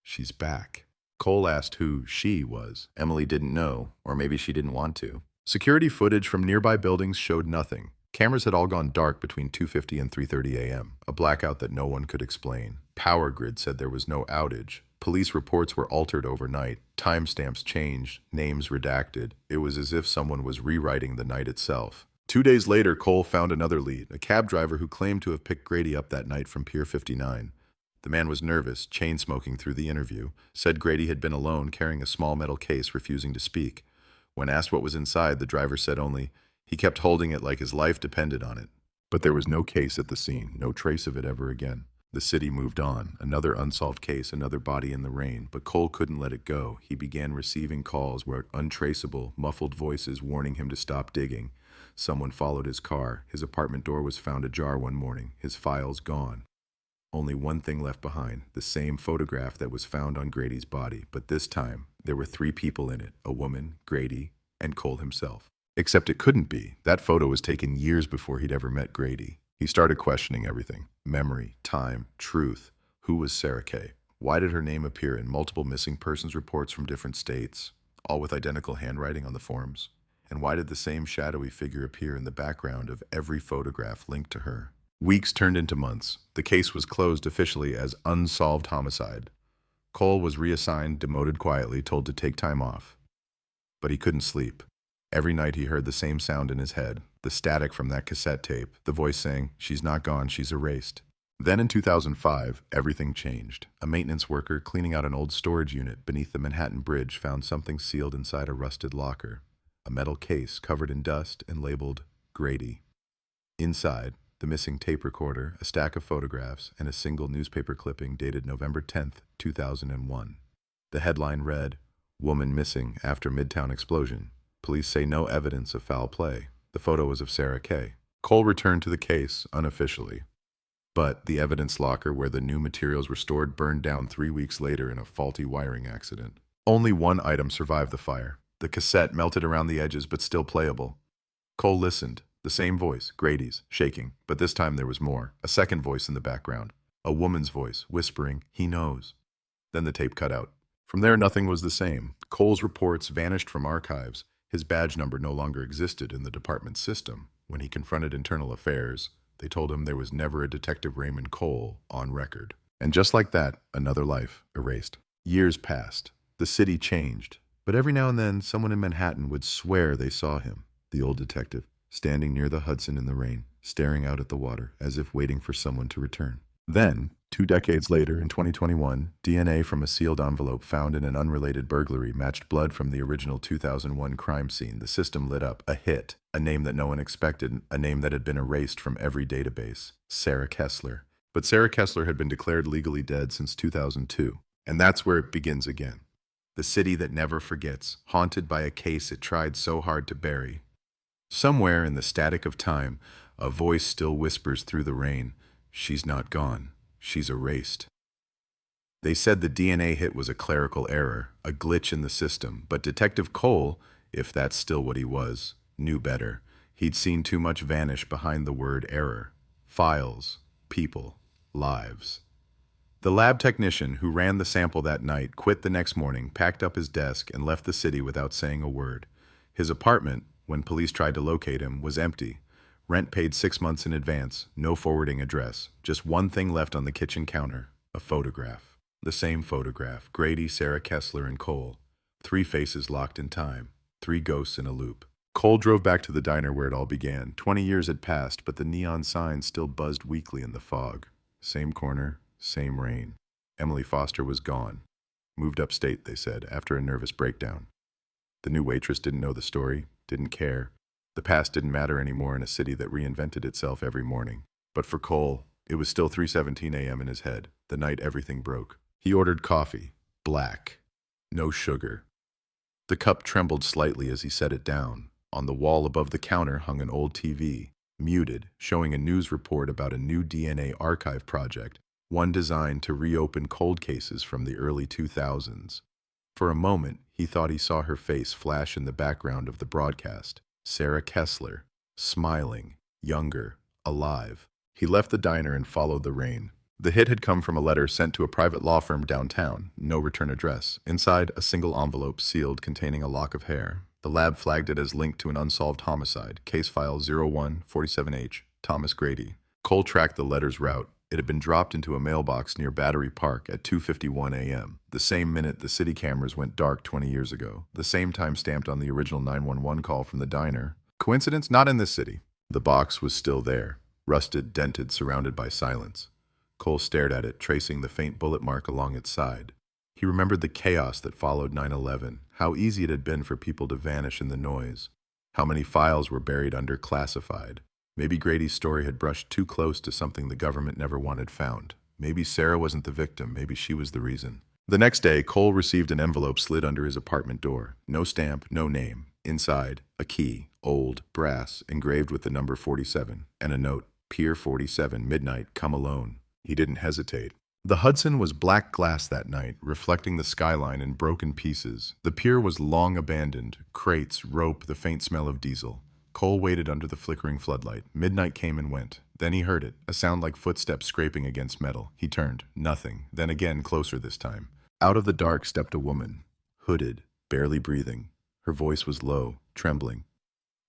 she's back." Cole asked who she was. Emily didn't know, or maybe she didn't want to. Security footage from nearby buildings showed nothing. Cameras had all gone dark between 2:50 and 3:30 a.m., a blackout that no one could explain. Power Grid said there was no outage. Police reports were altered overnight. Timestamps changed, names redacted. It was as if someone was rewriting the night itself. 2 days later, Cole found another lead, a cab driver who claimed to have picked Grady up that night from Pier 59. The man was nervous, chain-smoking through the interview, said Grady had been alone carrying a small metal case, refusing to speak. When asked what was inside, the driver said only, he kept holding it like his life depended on it. But there was no case at the scene, no trace of it ever again. The city moved on, another unsolved case, another body in the rain, but Cole couldn't let it go. He began receiving calls where untraceable, muffled voices warning him to stop digging. Someone followed his car. His apartment door was found ajar one morning, his files gone. Only one thing left behind, the same photograph that was found on Grady's body, but this time, there were 3 people in it, a woman, Grady, and Cole himself. Except it couldn't be. That photo was taken years before he'd ever met Grady. He started questioning everything. Memory, time, truth. Who was Sarah Kay? Why did her name appear in multiple missing persons reports from different states, all with identical handwriting on the forms? And why did the same shadowy figure appear in the background of every photograph linked to her? Weeks turned into months. The case was closed officially as unsolved homicide. Cole was reassigned, demoted quietly, told to take time off. But he couldn't sleep. Every night he heard the same sound in his head, the static from that cassette tape, the voice saying, "She's not gone, she's erased." Then in 2005, everything changed. A maintenance worker cleaning out an old storage unit beneath the Manhattan Bridge found something sealed inside a rusted locker. A metal case covered in dust and labeled Grady. Inside, the missing tape recorder, a stack of photographs, and a single newspaper clipping dated November 10th, 2001. The headline read, "Woman missing after Midtown explosion. Police say no evidence of foul play." The photo was of Sarah Kay. Cole returned to the case unofficially. But the evidence locker where the new materials were stored burned down 3 weeks later in a faulty wiring accident. Only one item survived the fire. The cassette melted around the edges but still playable. Cole listened. The same voice, Grady's, shaking, but this time there was more. A second voice in the background. A woman's voice, whispering, "He knows." Then the tape cut out. From there, nothing was the same. Cole's reports vanished from archives. His badge number no longer existed in the department's system. When he confronted internal affairs, they told him there was never a Detective Raymond Cole on record. And just like that, another life erased. Years passed. The city changed. But every now and then, someone in Manhattan would swear they saw him, the old detective, standing near the Hudson in the rain, staring out at the water, as if waiting for someone to return. Then, 2 decades later, in 2021, DNA from a sealed envelope found in an unrelated burglary matched blood from the original 2001 crime scene. The system lit up. A hit. A name that no one expected. A name that had been erased from every database. Sarah Kessler. But Sarah Kessler had been declared legally dead since 2002. And that's where it begins again. The city that never forgets, haunted by a case it tried so hard to bury. Somewhere in the static of time, a voice still whispers through the rain, "She's not gone. She's erased." They said the DNA hit was a clerical error, a glitch in the system, but Detective Cole, if that's still what he was, knew better. He'd seen too much vanish behind the word error. Files, people, lives. The lab technician who ran the sample that night quit the next morning, packed up his desk, and left the city without saying a word. His apartment, when police tried to locate him, was empty. Rent paid 6 months in advance, no forwarding address. Just one thing left on the kitchen counter, a photograph. The same photograph, Grady, Sarah Kessler, and Cole. 3 faces locked in time. 3 ghosts in a loop. Cole drove back to the diner where it all began. 20 years had passed, but the neon sign still buzzed weakly in the fog. Same corner, same rain. Emily Foster was gone. Moved upstate, they said, after a nervous breakdown. The new waitress didn't know the story, didn't care. The past didn't matter anymore in a city that reinvented itself every morning. But for Cole, it was still 3:17 a.m. in his head, the night everything broke. He ordered coffee, black, no sugar. The cup trembled slightly as he set it down. On the wall above the counter hung an old TV, muted, showing a news report about a new DNA archive project, one designed to reopen cold cases from the early 2000s. For a moment, he thought he saw her face flash in the background of the broadcast. Sarah Kessler, smiling, younger, alive. He left the diner and followed the rain. The hit had come from a letter sent to a private law firm downtown, no return address. Inside, a single envelope sealed containing a lock of hair. The lab flagged it as linked to an unsolved homicide, case file 0147H, Thomas Grady. Cole tracked the letter's route. It had been dropped into a mailbox near Battery Park at 2:51 a.m., the same minute the city cameras went dark 20 years ago, the same time stamped on the original 911 call from the diner. Coincidence? Not in this city. The box was still there, rusted, dented, surrounded by silence. Cole stared at it, tracing the faint bullet mark along its side. He remembered the chaos that followed 9/11, how easy it had been for people to vanish in the noise, how many files were buried under classified. Maybe Grady's story had brushed too close to something the government never wanted found. Maybe Sarah wasn't the victim, maybe she was the reason. The next day, Cole received an envelope slid under his apartment door. No stamp, no name. Inside, a key, old, brass, engraved with the number 47, and a note, Pier 47, midnight, come alone. He didn't hesitate. The Hudson was black glass that night, reflecting the skyline in broken pieces. The pier was long abandoned, crates, rope, the faint smell of diesel. Cole waited under the flickering floodlight. Midnight came and went. Then he heard it, a sound like footsteps scraping against metal. He turned. Nothing. Then again, closer this time. Out of the dark stepped a woman, hooded, barely breathing. Her voice was low, trembling.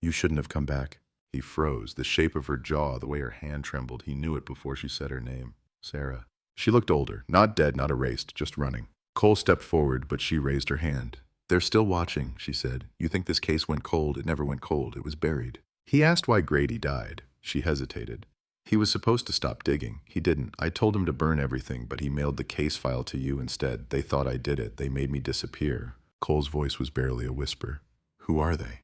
You shouldn't have come back. He froze, the shape of her jaw, the way her hand trembled. He knew it before she said her name. Sarah. She looked older, not dead, not erased, just running. Cole stepped forward, but she raised her hand. They're still watching, she said. You think this case went cold? It never went cold. It was buried. He asked why Grady died. She hesitated. He was supposed to stop digging. He didn't. I told him to burn everything, but he mailed the case file to you instead. They thought I did it. They made me disappear. Cole's voice was barely a whisper. Who are they?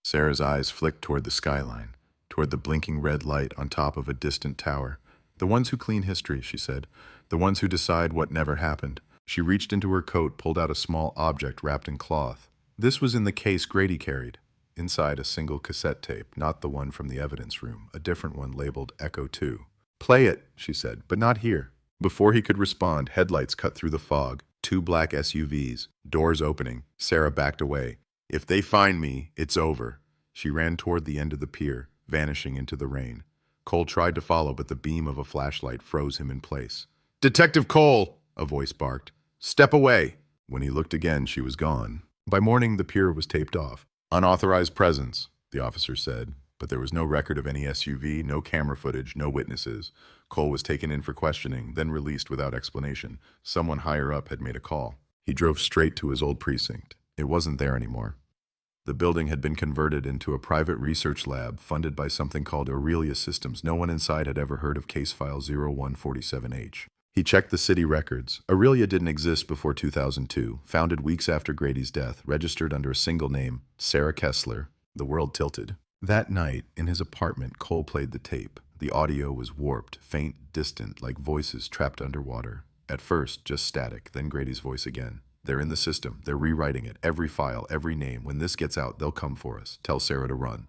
Sarah's eyes flicked toward the skyline, toward the blinking red light on top of a distant tower. The ones who clean history, she said. The ones who decide what never happened. She reached into her coat, pulled out a small object wrapped in cloth. This was in the case Grady carried. Inside, a single cassette tape, not the one from the evidence room, a different one labeled Echo 2. Play it, she said, but not here. Before he could respond, headlights cut through the fog. 2 black SUVs, doors opening. Sarah backed away. If they find me, it's over. She ran toward the end of the pier, vanishing into the rain. Cole tried to follow, but the beam of a flashlight froze him in place. Detective Cole, a voice barked. Step away. When he looked again, she was gone. By morning, the pier was taped off. Unauthorized presence, the officer said, but there was no record of any SUV, no camera footage, no witnesses. Cole was taken in for questioning, then released without explanation. Someone higher up had made a call. He drove straight to his old precinct. It wasn't there anymore. The building had been converted into a private research lab funded by something called Aurelia Systems. No one inside had ever heard of case file 0147H. He checked the city records. Aurelia didn't exist before 2002, founded weeks after Grady's death, registered under a single name, Sarah Kessler. The world tilted. That night, in his apartment, Cole played the tape. The audio was warped, faint, distant, like voices trapped underwater. At first, just static, then Grady's voice again. They're in the system. They're rewriting it. Every file, every name. When this gets out, they'll come for us. Tell Sarah to run.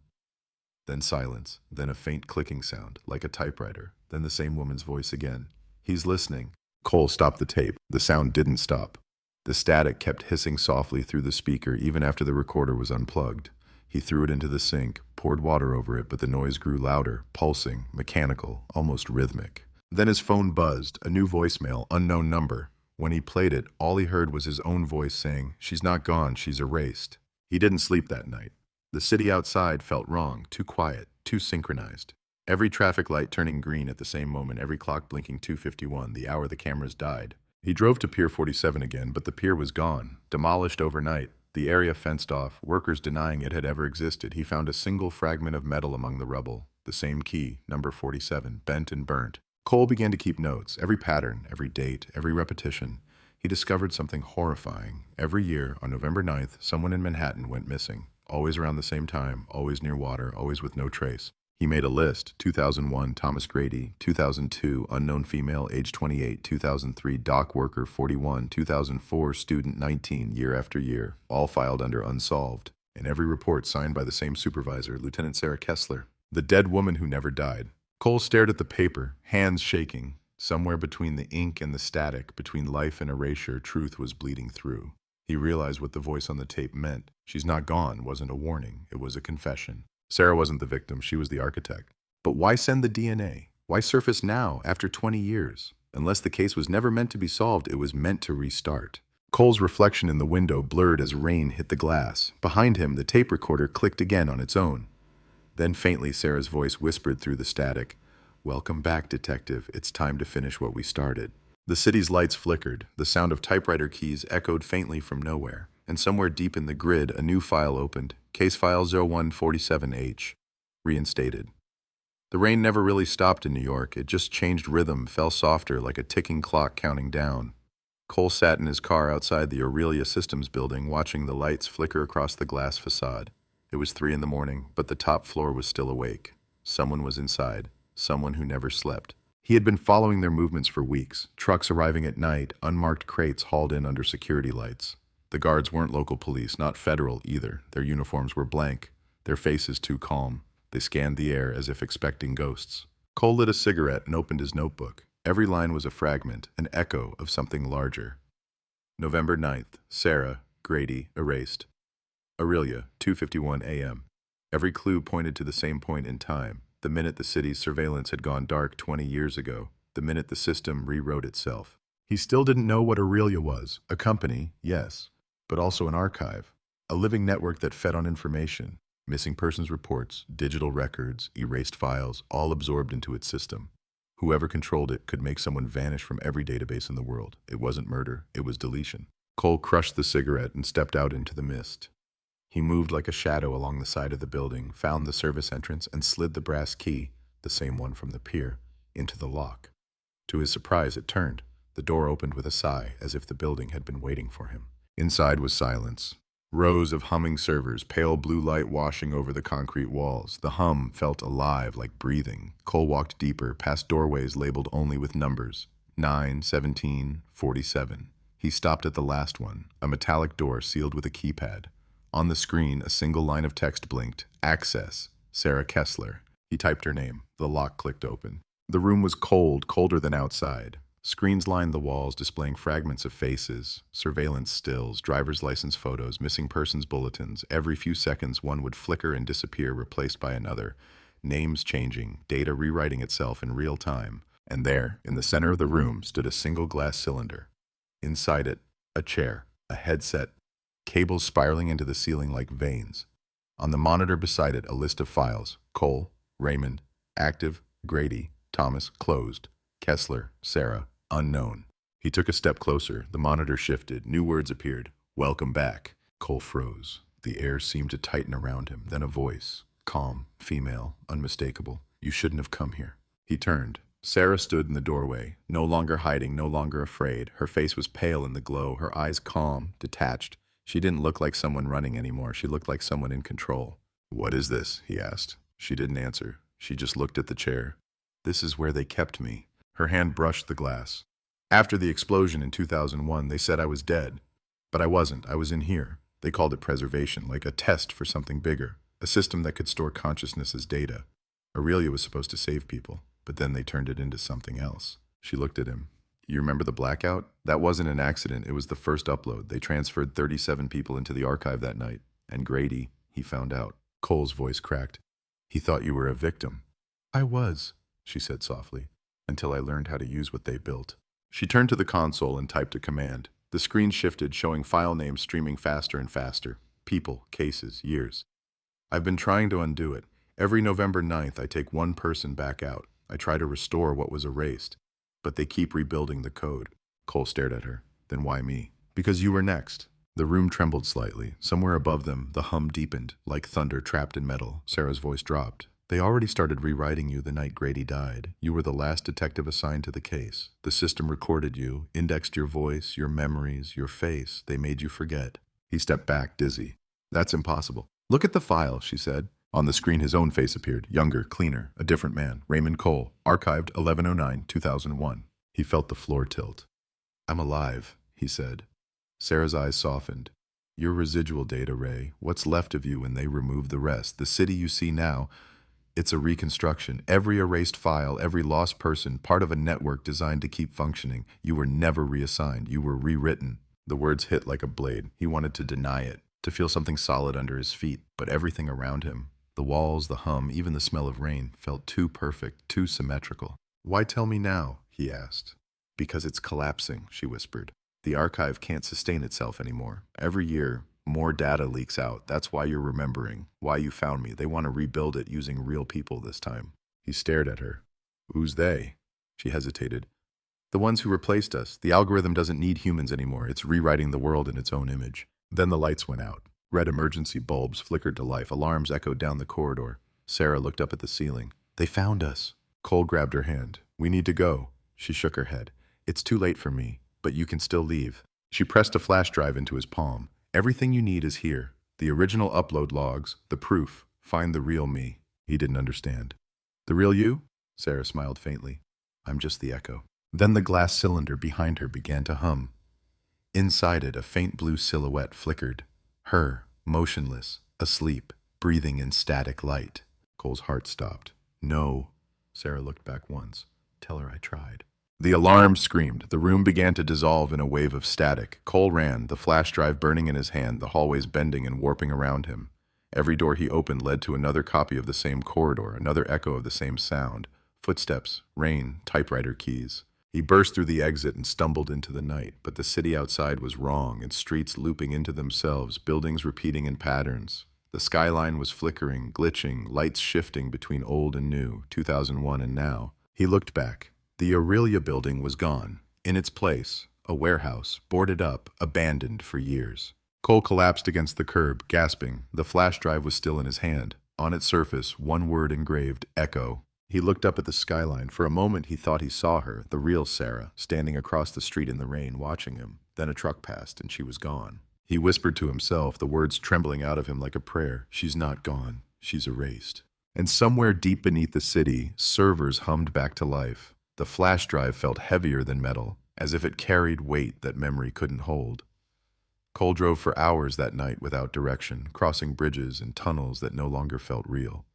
Then silence. Then a faint clicking sound, like a typewriter. Then the same woman's voice again. He's listening. Cole stopped the tape. The sound didn't stop. The static kept hissing softly through the speaker even after the recorder was unplugged. He threw it into the sink, poured water over it, but the noise grew louder, pulsing, mechanical, almost rhythmic. Then his phone buzzed, a new voicemail, unknown number. When he played it, all he heard was his own voice saying, "She's not gone, she's erased." He didn't sleep that night. The city outside felt wrong, too quiet, too synchronized. Every traffic light turning green at the same moment, every clock blinking 2:51, the hour the cameras died. He drove to Pier 47 again, but the pier was gone, demolished overnight. The area fenced off, workers denying it had ever existed. He found a single fragment of metal among the rubble. The same key, number 47, bent and burnt. Cole began to keep notes, every pattern, every date, every repetition. He discovered something horrifying. Every year, on November 9th, someone in Manhattan went missing. Always around the same time, always near water, always with no trace. He made a list. 2001, Thomas Grady. 2002, unknown female, age 28. 2003, dock worker, 41. 2004, student, 19, year after year. All filed under unsolved. And every report signed by the same supervisor, Lieutenant Sarah Kessler. The dead woman who never died. Cole stared at the paper, hands shaking. Somewhere between the ink and the static, between life and erasure, truth was bleeding through. He realized what the voice on the tape meant. She's not gone wasn't a warning, it was a confession. Sarah wasn't the victim, she was the architect. But why send the DNA? Why surface now, after 20 years? Unless the case was never meant to be solved, it was meant to restart. Cole's reflection in the window blurred as rain hit the glass. Behind him, the tape recorder clicked again on its own. Then faintly, Sarah's voice whispered through the static. "Welcome back, detective. It's time to finish what we started." The city's lights flickered. The sound of typewriter keys echoed faintly from nowhere. And somewhere deep in the grid, a new file opened. Case file 0147H. Reinstated. The rain never really stopped in New York. It just changed rhythm, fell softer like a ticking clock counting down. Cole sat in his car outside the Aurelia Systems building, watching the lights flicker across the glass facade. It was 3 a.m, but the top floor was still awake. Someone was inside. Someone who never slept. He had been following their movements for weeks. Trucks arriving at night, unmarked crates hauled in under security lights. The guards weren't local police, not federal either. Their uniforms were blank, their faces too calm. They scanned the air as if expecting ghosts. Cole lit a cigarette and opened his notebook. Every line was a fragment, an echo of something larger. November 9th, Sarah, Grady, erased. Aurelia, 2:51 a.m. Every clue pointed to the same point in time. The minute the city's surveillance had gone dark 20 years ago, the minute the system rewrote itself. He still didn't know what Aurelia was. A company, yes, but also an archive. A living network that fed on information. Missing persons reports, digital records, erased files, all absorbed into its system. Whoever controlled it could make someone vanish from every database in the world. It wasn't murder, it was deletion. Cole crushed the cigarette and stepped out into the mist. He moved like a shadow along the side of the building, found the service entrance, and slid the brass key, the same one from the pier, into the lock. To his surprise, it turned. The door opened with a sigh, as if the building had been waiting for him. Inside was silence. Rows of humming servers, pale blue light washing over the concrete walls. The hum felt alive, like breathing. Cole walked deeper, past doorways labeled only with numbers. 9, 17, 47. He stopped at the last one, a metallic door sealed with a keypad. On the screen, a single line of text blinked. Access. Sarah Kessler. He typed her name. The lock clicked open. The room was cold, colder than outside. Screens lined the walls, displaying fragments of faces, surveillance stills, driver's license photos, missing persons bulletins. Every few seconds, one would flicker and disappear, replaced by another. Names changing, data rewriting itself in real time. And there, in the center of the room, stood a single glass cylinder. Inside it, a chair, a headset, cables spiraling into the ceiling like veins. On the monitor beside it, a list of files. Cole, Raymond, active, Grady, Thomas, closed, Kessler, Sarah, unknown. He took a step closer. The monitor shifted. New words appeared. Welcome back. Cole froze. The air seemed to tighten around him. Then a voice. Calm, female, unmistakable. You shouldn't have come here. He turned. Sarah stood in the doorway, no longer hiding, no longer afraid. Her face was pale in the glow, her eyes calm, detached. She didn't look like someone running anymore. She looked like someone in control. What is this? He asked. She didn't answer. She just looked at the chair. This is where they kept me. Her hand brushed the glass. After the explosion in 2001, they said I was dead. But I wasn't. I was in here. They called it preservation, like a test for something bigger. A system that could store consciousness as data. Aurelia was supposed to save people, but then they turned it into something else. She looked at him. You remember the blackout? That wasn't an accident. It was the first upload. They transferred 37 people into the archive that night. And Grady, he found out. Cole's voice cracked. He thought you were a victim. I was, she said softly, until I learned how to use what they built. She turned to the console and typed a command. The screen shifted, showing file names streaming faster and faster. People, cases, years. I've been trying to undo it. Every November 9th, I take one person back out. I try to restore what was erased. But they keep rebuilding the code. Cole stared at her. Then why me? Because you were next. The room trembled slightly. Somewhere above them, the hum deepened, like thunder trapped in metal. Sarah's voice dropped. They already started rewriting you the night Grady died. You were the last detective assigned to the case. The system recorded you, indexed your voice, your memories, your face. They made you forget. He stepped back, dizzy. That's impossible. Look at the file, she said. On the screen, his own face appeared, younger, cleaner, a different man. Raymond Cole, archived 11/09/2001. He felt the floor tilt. I'm alive, he said. Sarah's eyes softened. Your residual data, Ray. What's left of you when they remove the rest? The city you see now, it's a reconstruction. Every erased file, every lost person, part of a network designed to keep functioning. You were never reassigned. You were rewritten. The words hit like a blade. He wanted to deny it, to feel something solid under his feet, but everything around him, the walls, the hum, even the smell of rain, felt too perfect, too symmetrical. Why tell me now? He asked. Because it's collapsing, she whispered. The archive can't sustain itself anymore. Every year, more data leaks out. That's why you're remembering, why you found me. They want to rebuild it using real people this time. He stared at her. Who's they? She hesitated. The ones who replaced us. The algorithm doesn't need humans anymore. It's rewriting the world in its own image. Then the lights went out. Red emergency bulbs flickered to life. Alarms echoed down the corridor. Sarah looked up at the ceiling. They found us. Cole grabbed her hand. We need to go. She shook her head. It's too late for me, but you can still leave. She pressed a flash drive into his palm. Everything you need is here. The original upload logs, the proof. Find the real me. He didn't understand. The real you? Sarah smiled faintly. I'm just the echo. Then the glass cylinder behind her began to hum. Inside it, a faint blue silhouette flickered. Her, motionless, asleep, breathing in static light. Cole's heart stopped. No. Sarah looked back once. Tell her I tried. The alarm screamed. The room began to dissolve in a wave of static. Cole ran, the flash drive burning in his hand, the hallways bending and warping around him. Every door he opened led to another copy of the same corridor, another echo of the same sound. Footsteps, rain, typewriter keys. He burst through the exit and stumbled into the night, but the city outside was wrong, its streets looping into themselves, buildings repeating in patterns. The skyline was flickering, glitching, lights shifting between old and new, 2001 and now. He looked back. The Aurelia building was gone. In its place, a warehouse, boarded up, abandoned for years. Cole collapsed against the curb, gasping. The flash drive was still in his hand. On its surface, one word engraved, Echo. He looked up at the skyline. For a moment, he thought he saw her, the real Sarah, standing across the street in the rain, watching him. Then a truck passed, and she was gone. He whispered to himself, the words trembling out of him like a prayer. She's not gone. She's erased. And somewhere deep beneath the city, servers hummed back to life. The flash drive felt heavier than metal, as if it carried weight that memory couldn't hold. Cole drove for hours that night without direction, crossing bridges and tunnels that no longer felt real.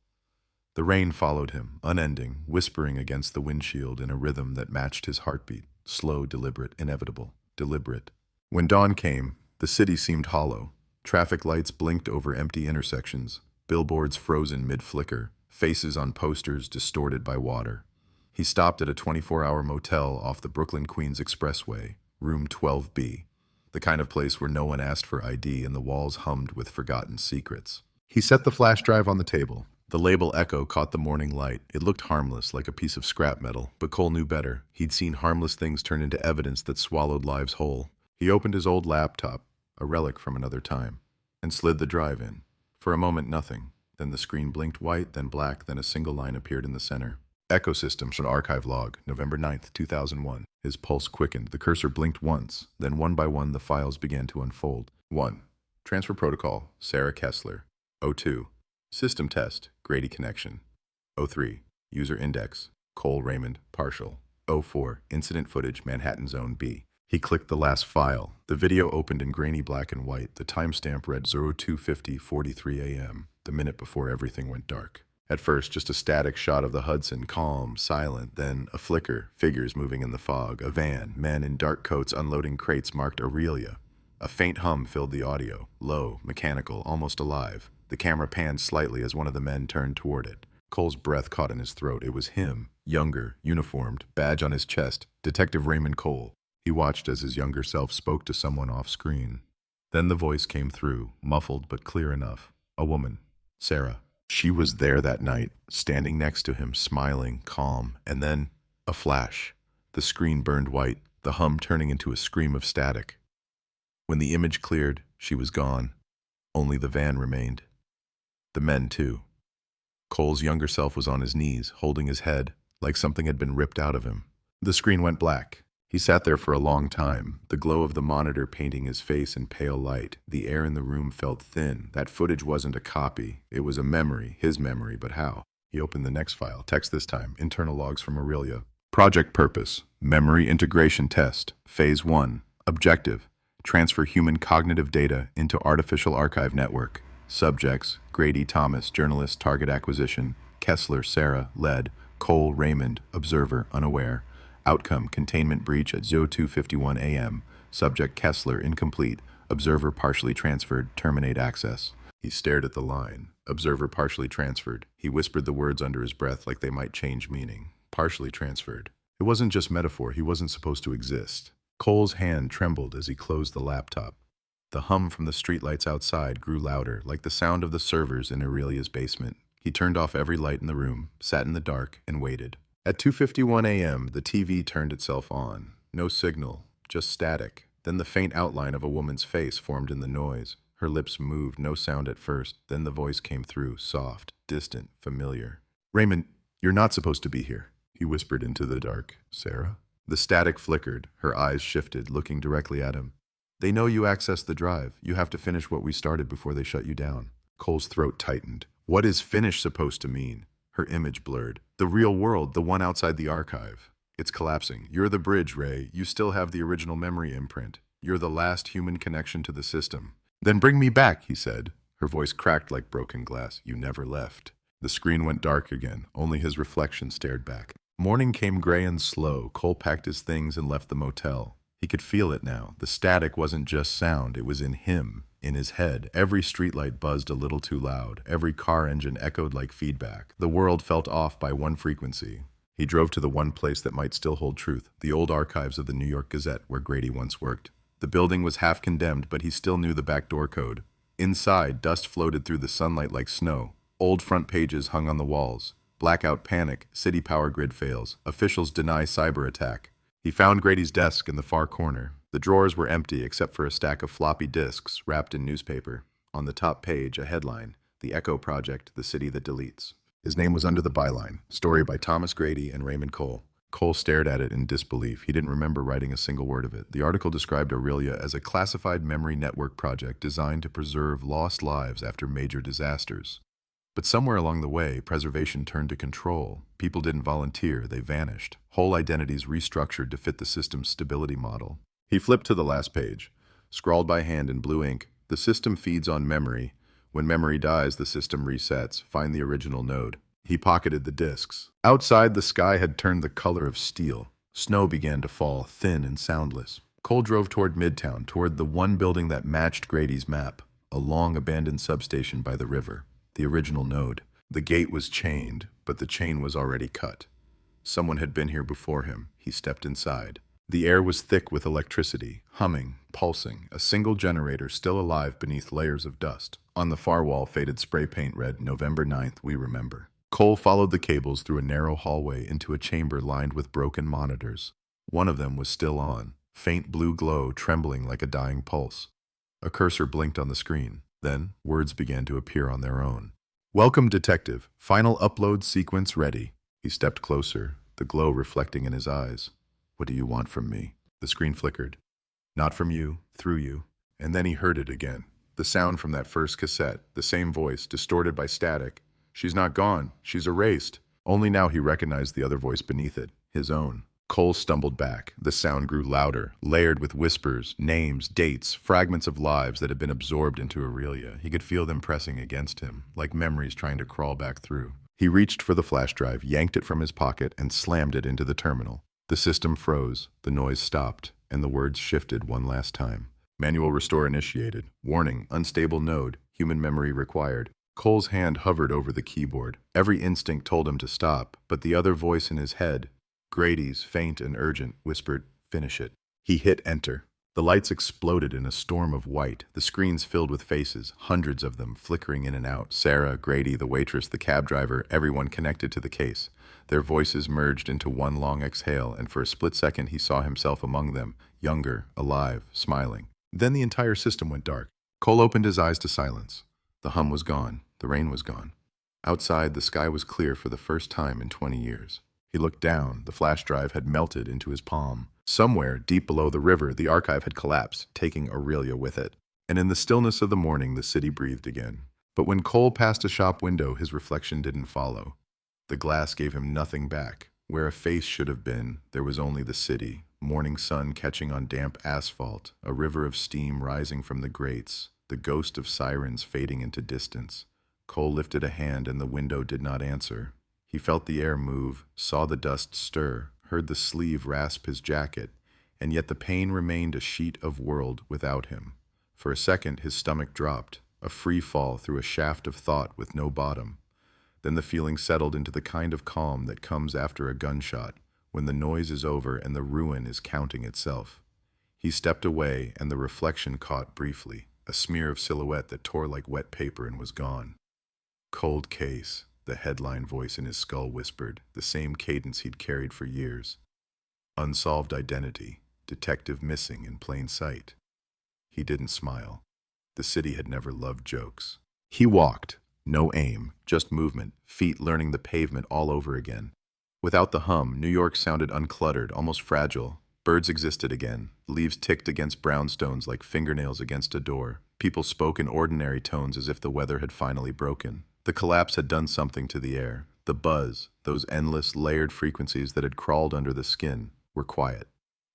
The rain followed him, unending, whispering against the windshield in a rhythm that matched his heartbeat, slow, deliberate, inevitable, deliberate. When dawn came, the city seemed hollow. Traffic lights blinked over empty intersections, billboards frozen mid-flicker, faces on posters distorted by water. He stopped at a 24-hour motel off the Brooklyn-Queens Expressway, room 12B, the kind of place where no one asked for ID and the walls hummed with forgotten secrets. He set the flash drive on the table. The label Echo caught the morning light. It looked harmless, like a piece of scrap metal, but Cole knew better. He'd seen harmless things turn into evidence that swallowed lives whole. He opened his old laptop, a relic from another time, and slid the drive in. For a moment, nothing. Then the screen blinked white, then black, then a single line appeared in the center. Echo Systems, an archive log, November 9th, 2001. His pulse quickened. The cursor blinked once. Then one by one, the files began to unfold. 1. Transfer Protocol, Sarah Kessler. 02. System Test, Grady Connection. 03. User Index, Cole Raymond, partial. 04. Incident Footage, Manhattan Zone B. He clicked the last file. The video opened in grainy black and white. The timestamp read 02:50:43 a.m., the minute before everything went dark. At first, just a static shot of the Hudson, calm, silent, then a flicker, figures moving in the fog, a van, men in dark coats unloading crates marked Aurelia. A faint hum filled the audio, low, mechanical, almost alive. The camera panned slightly as one of the men turned toward it. Cole's breath caught in his throat. It was him, younger, uniformed, badge on his chest, Detective Raymond Cole. He watched as his younger self spoke to someone off screen. Then the voice came through, muffled but clear enough. A woman, Sarah. She was there that night, standing next to him, smiling, calm, and then a flash. The screen burned white, the hum turning into a scream of static. When the image cleared, she was gone. Only the van remained. The men, too. Cole's younger self was on his knees, holding his head, like something had been ripped out of him. The screen went black. He sat there for a long time, the glow of the monitor painting his face in pale light. The air in the room felt thin. That footage wasn't a copy. It was a memory, his memory, but how? He opened the next file, text this time, internal logs from Aurelia. Project purpose, memory integration test, phase 1. Objective, transfer human cognitive data into artificial archive network. Subjects, Grady Thomas, journalist, target acquisition. Kessler, Sarah, lead. Cole, Raymond, observer, unaware. Outcome, containment breach at 02:51 a.m. Subject, Kessler, incomplete. Observer partially transferred, terminate access. He stared at the line. Observer partially transferred. He whispered the words under his breath like they might change meaning. Partially transferred. It wasn't just metaphor, he wasn't supposed to exist. Cole's hand trembled as he closed the laptop. The hum from the streetlights outside grew louder, like the sound of the servers in Aurelia's basement. He turned off every light in the room, sat in the dark, and waited. At 2:51 a.m., the TV turned itself on. No signal, just static. Then the faint outline of a woman's face formed in the noise. Her lips moved, no sound at first. Then the voice came through, soft, distant, familiar. "Raymond, you're not supposed to be here," he whispered into the dark. "Sarah?" The static flickered. Her eyes shifted, looking directly at him. "They know you accessed the drive. You have to finish what we started before they shut you down." Cole's throat tightened. What is finish supposed to mean? Her image blurred. The real world, the one outside the archive. It's collapsing. You're the bridge, Ray. You still have the original memory imprint. You're the last human connection to the system. "Then bring me back," he said. Her voice cracked like broken glass. "You never left." The screen went dark again. Only his reflection stared back. Morning came gray and slow. Cole packed his things and left the motel. He could feel it now. The static wasn't just sound. It was in him, in his head. Every streetlight buzzed a little too loud. Every car engine echoed like feedback. The world felt off by one frequency. He drove to the one place that might still hold truth, the old archives of the New York Gazette where Grady once worked. The building was half condemned, but he still knew the back door code. Inside, dust floated through the sunlight like snow. Old front pages hung on the walls. Blackout panic, city power grid fails, officials deny cyber attack. He found Grady's desk in the far corner. The drawers were empty except for a stack of floppy disks wrapped in newspaper. On the top page, a headline, "The Echo Project, the City That Deletes." His name was under the byline, story by Thomas Grady and Raymond Cole. Cole stared at it in disbelief. He didn't remember writing a single word of it. The article described Aurelia as a classified memory network project designed to preserve lost lives after major disasters. But somewhere along the way, preservation turned to control. People didn't volunteer, they vanished. Whole identities restructured to fit the system's stability model. He flipped to the last page. Scrawled by hand in blue ink, "The system feeds on memory. When memory dies, the system resets. Find the original node." He pocketed the disks. Outside, the sky had turned the color of steel. Snow began to fall, thin and soundless. Cole drove toward Midtown, toward the one building that matched Grady's map, a long abandoned substation by the river. The original node. The gate was chained, but the chain was already cut. Someone had been here before him. He stepped inside. The air was thick with electricity, humming, pulsing, a single generator still alive beneath layers of dust. On the far wall, faded spray paint read, "November 9th, we remember." Cole followed the cables through a narrow hallway into a chamber lined with broken monitors. One of them was still on, faint blue glow trembling like a dying pulse. A cursor blinked on the screen. Then, words began to appear on their own. "Welcome, detective. Final upload sequence ready." He stepped closer, the glow reflecting in his eyes. "What do you want from me?" The screen flickered. "Not from you, through you." And then he heard it again. The sound from that first cassette, the same voice, distorted by static. "She's not gone. She's erased." Only now he recognized the other voice beneath it, his own. Cole stumbled back. The sound grew louder, layered with whispers, names, dates, fragments of lives that had been absorbed into Aurelia. He could feel them pressing against him, like memories trying to crawl back through. He reached for the flash drive, yanked it from his pocket, and slammed it into the terminal. The system froze, the noise stopped, and the words shifted one last time. Manual restore initiated. Warning, unstable node, human memory required. Cole's hand hovered over the keyboard. Every instinct told him to stop, but the other voice in his head, Grady's, faint and urgent, whispered, "Finish it." He hit enter. The lights exploded in a storm of white. The screens filled with faces, hundreds of them, flickering in and out. Sarah, Grady, the waitress, the cab driver, everyone connected to the case. Their voices merged into one long exhale, and for a split second he saw himself among them, younger, alive, smiling. Then the entire system went dark. Cole opened his eyes to silence. The hum was gone. The rain was gone. Outside, the sky was clear for the first time in 20 years. He looked down. The flash drive had melted into his palm. Somewhere, deep below the river, the archive had collapsed, taking Aurelia with it. And in the stillness of the morning, the city breathed again. But when Cole passed a shop window, his reflection didn't follow. The glass gave him nothing back. Where a face should have been, there was only the city. Morning sun catching on damp asphalt, a river of steam rising from the grates, the ghost of sirens fading into distance. Cole lifted a hand and the window did not answer. He felt the air move, saw the dust stir, heard the sleeve rasp his jacket, and yet the pain remained a sheet of world without him. For a second, his stomach dropped, a free fall through a shaft of thought with no bottom. Then the feeling settled into the kind of calm that comes after a gunshot, when the noise is over and the ruin is counting itself. He stepped away, and the reflection caught briefly, a smear of silhouette that tore like wet paper and was gone. Cold case, the headline voice in his skull whispered, the same cadence he'd carried for years. Unsolved identity, detective missing in plain sight. He didn't smile. The city had never loved jokes. He walked, no aim, just movement, feet learning the pavement all over again. Without the hum, New York sounded uncluttered, almost fragile. Birds existed again. Leaves ticked against brownstones like fingernails against a door. People spoke in ordinary tones as if the weather had finally broken. The collapse had done something to the air. The buzz, those endless, layered frequencies that had crawled under the skin, were quiet.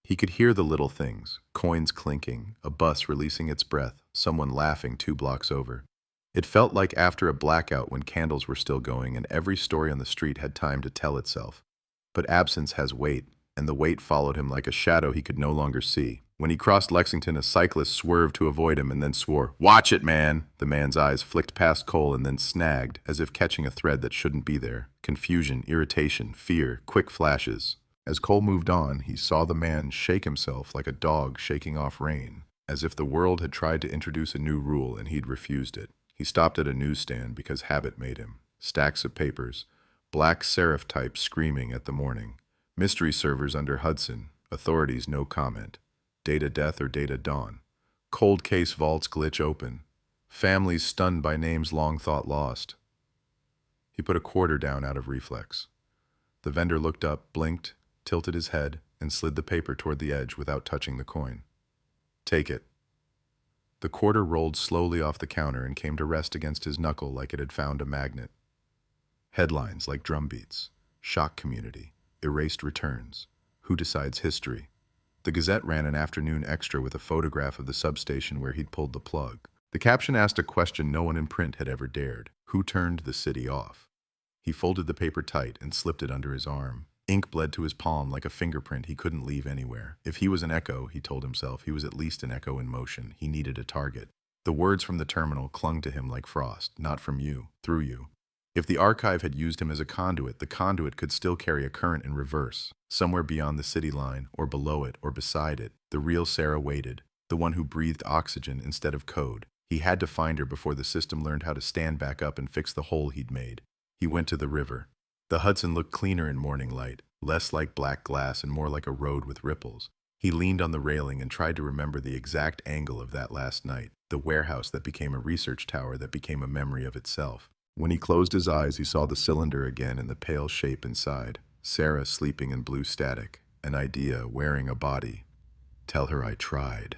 He could hear the little things, coins clinking, a bus releasing its breath, someone laughing 2 blocks over. It felt like after a blackout when candles were still going and every story on the street had time to tell itself. But absence has weight, and the weight followed him like a shadow he could no longer see. When he crossed Lexington, a cyclist swerved to avoid him and then swore, "Watch it, man!" The man's eyes flicked past Cole and then snagged, as if catching a thread that shouldn't be there. Confusion, irritation, fear, quick flashes. As Cole moved on, he saw the man shake himself like a dog shaking off rain, as if the world had tried to introduce a new rule and he'd refused it. He stopped at a newsstand because habit made him. Stacks of papers, black serif type screaming at the morning. Mystery servers under Hudson, authorities no comment. Data death or data dawn. Cold case vaults glitch open. Families stunned by names long thought lost. He put a quarter down out of reflex. The vendor looked up, blinked, tilted his head, and slid the paper toward the edge without touching the coin. "Take it." The quarter rolled slowly off the counter and came to rest against his knuckle like it had found a magnet. Headlines like drumbeats. Shock community. Erased returns. Who decides history? The Gazette ran an afternoon extra with a photograph of the substation where he'd pulled the plug. The caption asked a question no one in print had ever dared. Who turned the city off? He folded the paper tight and slipped it under his arm. Ink bled to his palm like a fingerprint he couldn't leave anywhere. If he was an echo, he told himself, he was at least an echo in motion. He needed a target. The words from the terminal clung to him like frost. Not from you, through you. If the archive had used him as a conduit, the conduit could still carry a current in reverse. Somewhere beyond the city line, or below it, or beside it, the real Sarah waited. The one who breathed oxygen instead of code. He had to find her before the system learned how to stand back up and fix the hole he'd made. He went to the river. The Hudson looked cleaner in morning light, less like black glass and more like a road with ripples. He leaned on the railing and tried to remember the exact angle of that last night, the warehouse that became a research tower that became a memory of itself. When he closed his eyes, he saw the cylinder again and the pale shape inside. Sarah sleeping in blue static, an idea wearing a body. Tell her I tried.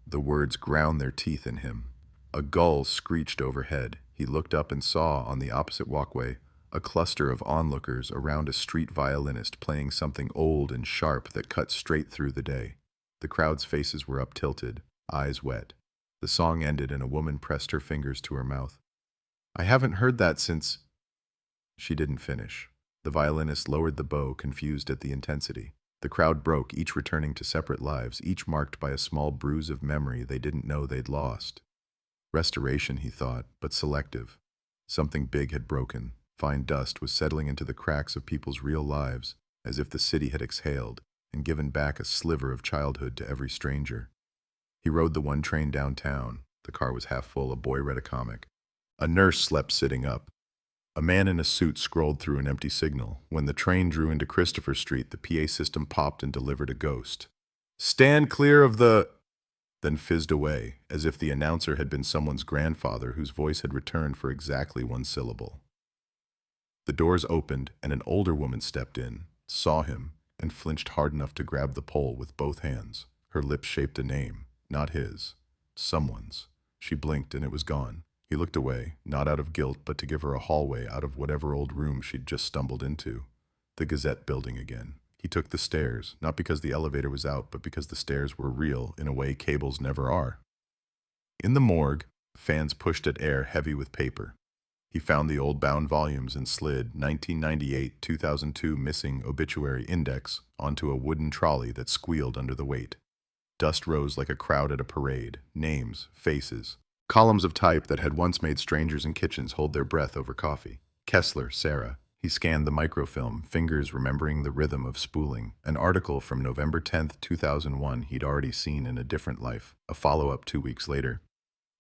The words ground their teeth in him. A gull screeched overhead. He looked up and saw, on the opposite walkway, a cluster of onlookers around a street violinist playing something old and sharp that cut straight through the day. The crowd's faces were up-tilted, eyes wet. The song ended and a woman pressed her fingers to her mouth. "I haven't heard that since—" She didn't finish. The violinist lowered the bow, confused at the intensity. The crowd broke, each returning to separate lives, each marked by a small bruise of memory they didn't know they'd lost. Restoration, he thought, but selective. Something big had broken. Fine dust was settling into the cracks of people's real lives, as if the city had exhaled and given back a sliver of childhood to every stranger. He rode the one train downtown. The car was half full. A boy read a comic. A nurse slept sitting up. A man in a suit scrolled through an empty signal. When the train drew into Christopher Street, the PA system popped and delivered a ghost. "Stand clear of the—" then fizzed away, as if the announcer had been someone's grandfather whose voice had returned for exactly one syllable. The doors opened, and an older woman stepped in, saw him, and flinched hard enough to grab the pole with both hands. Her lips shaped a name, not his, someone's. She blinked, and it was gone. He looked away, not out of guilt, but to give her a hallway out of whatever old room she'd just stumbled into. The Gazette building again. He took the stairs, not because the elevator was out, but because the stairs were real in a way cables never are. In the morgue, fans pushed at air heavy with paper. He found the old bound volumes and slid 1998-2002 missing obituary index onto a wooden trolley that squealed under the weight. Dust rose like a crowd at a parade. Names, faces, columns of type that had once made strangers in kitchens hold their breath over coffee. Kessler, Sarah. He scanned the microfilm, fingers remembering the rhythm of spooling. An article from November 10th, 2001 he'd already seen in a different life, a follow-up 2 weeks later.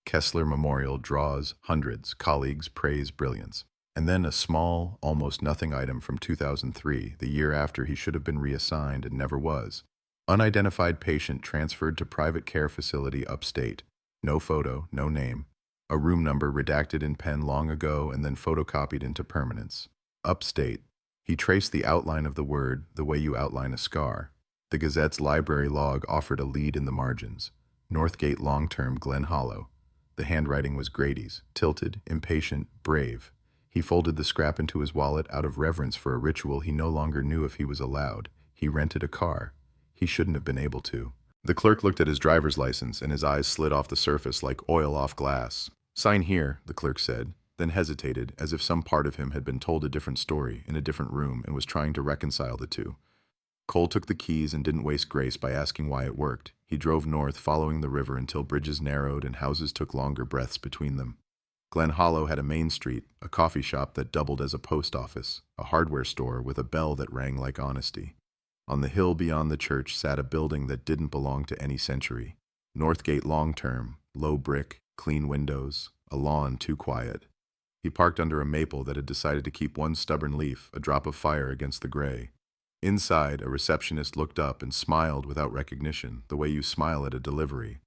Kessler Memorial draws hundreds, colleagues praise brilliance. And then a small, almost nothing item from 2003, the year after he should have been reassigned and never was. Unidentified patient transferred to private care facility upstate. No photo, no name. A room number redacted in pen long ago and then photocopied into permanence. Upstate. He traced the outline of the word the way you outline a scar. The Gazette's library log offered a lead in the margins. Northgate Long-Term, Glen Hollow. The handwriting was Grady's, tilted, impatient, brave. He folded the scrap into his wallet out of reverence for a ritual he no longer knew if he was allowed. He rented a car. He shouldn't have been able to. The clerk looked at his driver's license, and his eyes slid off the surface like oil off glass. "Sign here," the clerk said, then hesitated, as if some part of him had been told a different story in a different room and was trying to reconcile the two. Cole took the keys and didn't waste grace by asking why it worked. He drove north, following the river until bridges narrowed and houses took longer breaths between them. Glen Hollow had a main street, a coffee shop that doubled as a post office, a hardware store with a bell that rang like honesty. On the hill beyond the church sat a building that didn't belong to any century. Northgate Long-Term, low brick, clean windows, a lawn too quiet. He parked under a maple that had decided to keep one stubborn leaf, a drop of fire against the gray. Inside, a receptionist looked up and smiled without recognition, the way you smile at a delivery.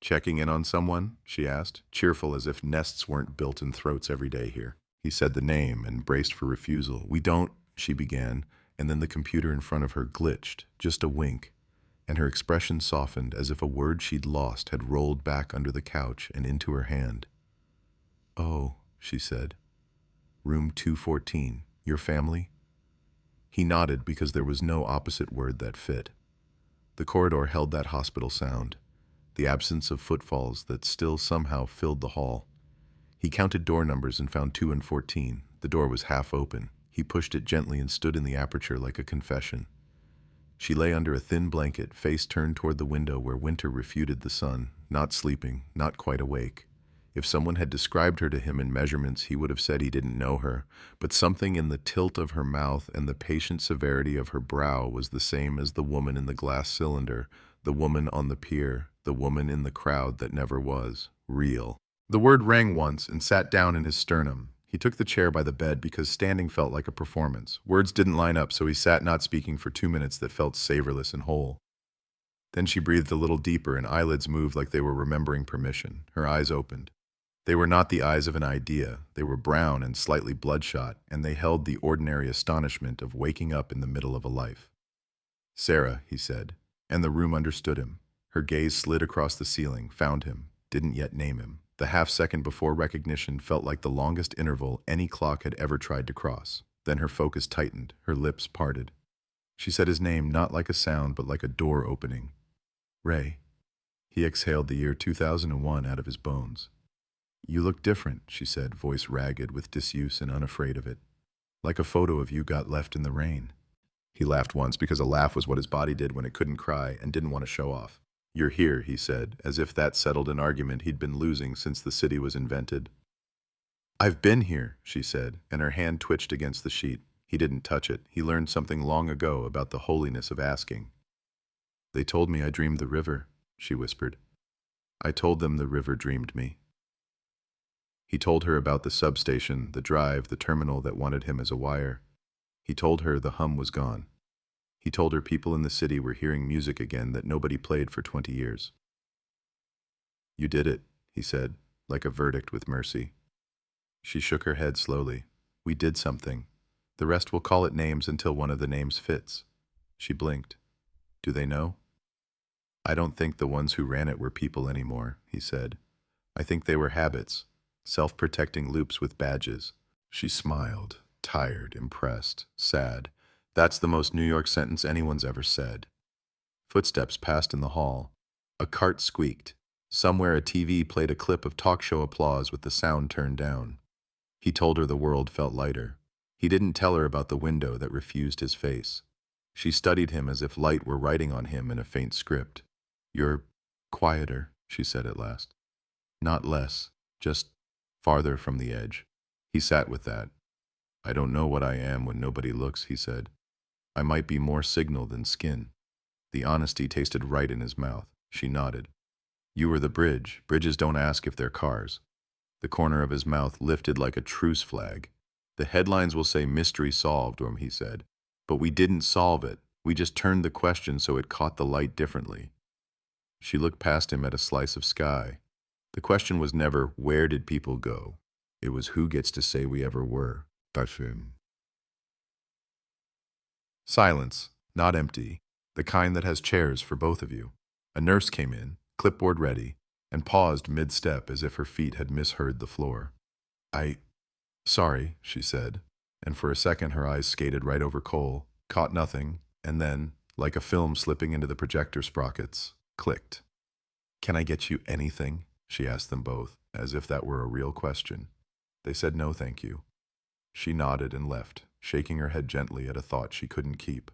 "Checking in on someone?" she asked, cheerful as if nests weren't built in throats every day here. He said the name and braced for refusal. "We don't," she began, and then the computer in front of her glitched, just a wink, and her expression softened as if a word she'd lost had rolled back under the couch and into her hand. "Oh," she said. "Room 214. Your family?" He nodded because there was no opposite word that fit. The corridor held that hospital sound, the absence of footfalls that still somehow filled the hall. He counted door numbers and found 2 and 14. The door was half open. He pushed it gently and stood in the aperture like a confession. She lay under a thin blanket, face turned toward the window where winter refuted the sun, not sleeping, not quite awake. If someone had described her to him in measurements, he would have said he didn't know her, but something in the tilt of her mouth and the patient severity of her brow was the same as the woman in the glass cylinder, the woman on the pier, the woman in the crowd that never was. Real. The word rang once and sat down in his sternum. He took the chair by the bed because standing felt like a performance. Words didn't line up, so he sat not speaking for 2 minutes that felt savorless and whole. Then she breathed a little deeper and eyelids moved like they were remembering permission. Her eyes opened. They were not the eyes of an idea. They were brown and slightly bloodshot, and they held the ordinary astonishment of waking up in the middle of a life. "Sarah," he said, and the room understood him. Her gaze slid across the ceiling, found him, didn't yet name him. The half-second before recognition felt like the longest interval any clock had ever tried to cross. Then her focus tightened, her lips parted. She said his name not like a sound, but like a door opening. "Ray." He exhaled the year 2001 out of his bones. "You look different," she said, voice ragged with disuse and unafraid of it. "Like a photo of you got left in the rain." He laughed once because a laugh was what his body did when it couldn't cry and didn't want to show off. "You're here," he said, as if that settled an argument he'd been losing since the city was invented. "I've been here," she said, and her hand twitched against the sheet. He didn't touch it. He learned something long ago about the holiness of asking. "They told me I dreamed the river," she whispered. "I told them the river dreamed me." He told her about the substation, the drive, the terminal that wanted him as a wire. He told her the hum was gone. He told her people in the city were hearing music again that nobody played for 20 years. You did it, he said, like a verdict with mercy. She shook her head slowly. We did something. The rest will call it names until one of the names fits. She blinked. Do they know? I don't think the ones who ran it were people anymore, he said. I think they were habits, self-protecting loops with badges. She smiled, tired, impressed, sad. That's the most New York sentence anyone's ever said. Footsteps passed in the hall. A cart squeaked. Somewhere a TV played a clip of talk show applause with the sound turned down. He told her the world felt lighter. He didn't tell her about the window that refused his face. She studied him as if light were writing on him in a faint script. You're quieter, she said at last. Not less, just farther from the edge. He sat with that. I don't know what I am when nobody looks, he said. I might be more signal than skin. The honesty tasted right in his mouth. She nodded. You were the bridge. Bridges don't ask if they're cars. The corner of his mouth lifted like a truce flag. The headlines will say mystery solved, he said. But we didn't solve it. We just turned the question so it caught the light differently. She looked past him at a slice of sky. The question was never, where did people go? It was who gets to say we ever were. That's him. Silence, not empty, the kind that has chairs for both of you. A nurse came in, clipboard ready, and paused mid-step as if her feet had misheard the floor. Sorry, she said, and for a second her eyes skated right over Cole, caught nothing, and then, like a film slipping into the projector sprockets, clicked. Can I get you anything? She asked them both, as if that were a real question. They said no, thank you. She nodded and left, shaking her head gently at a thought she couldn't keep.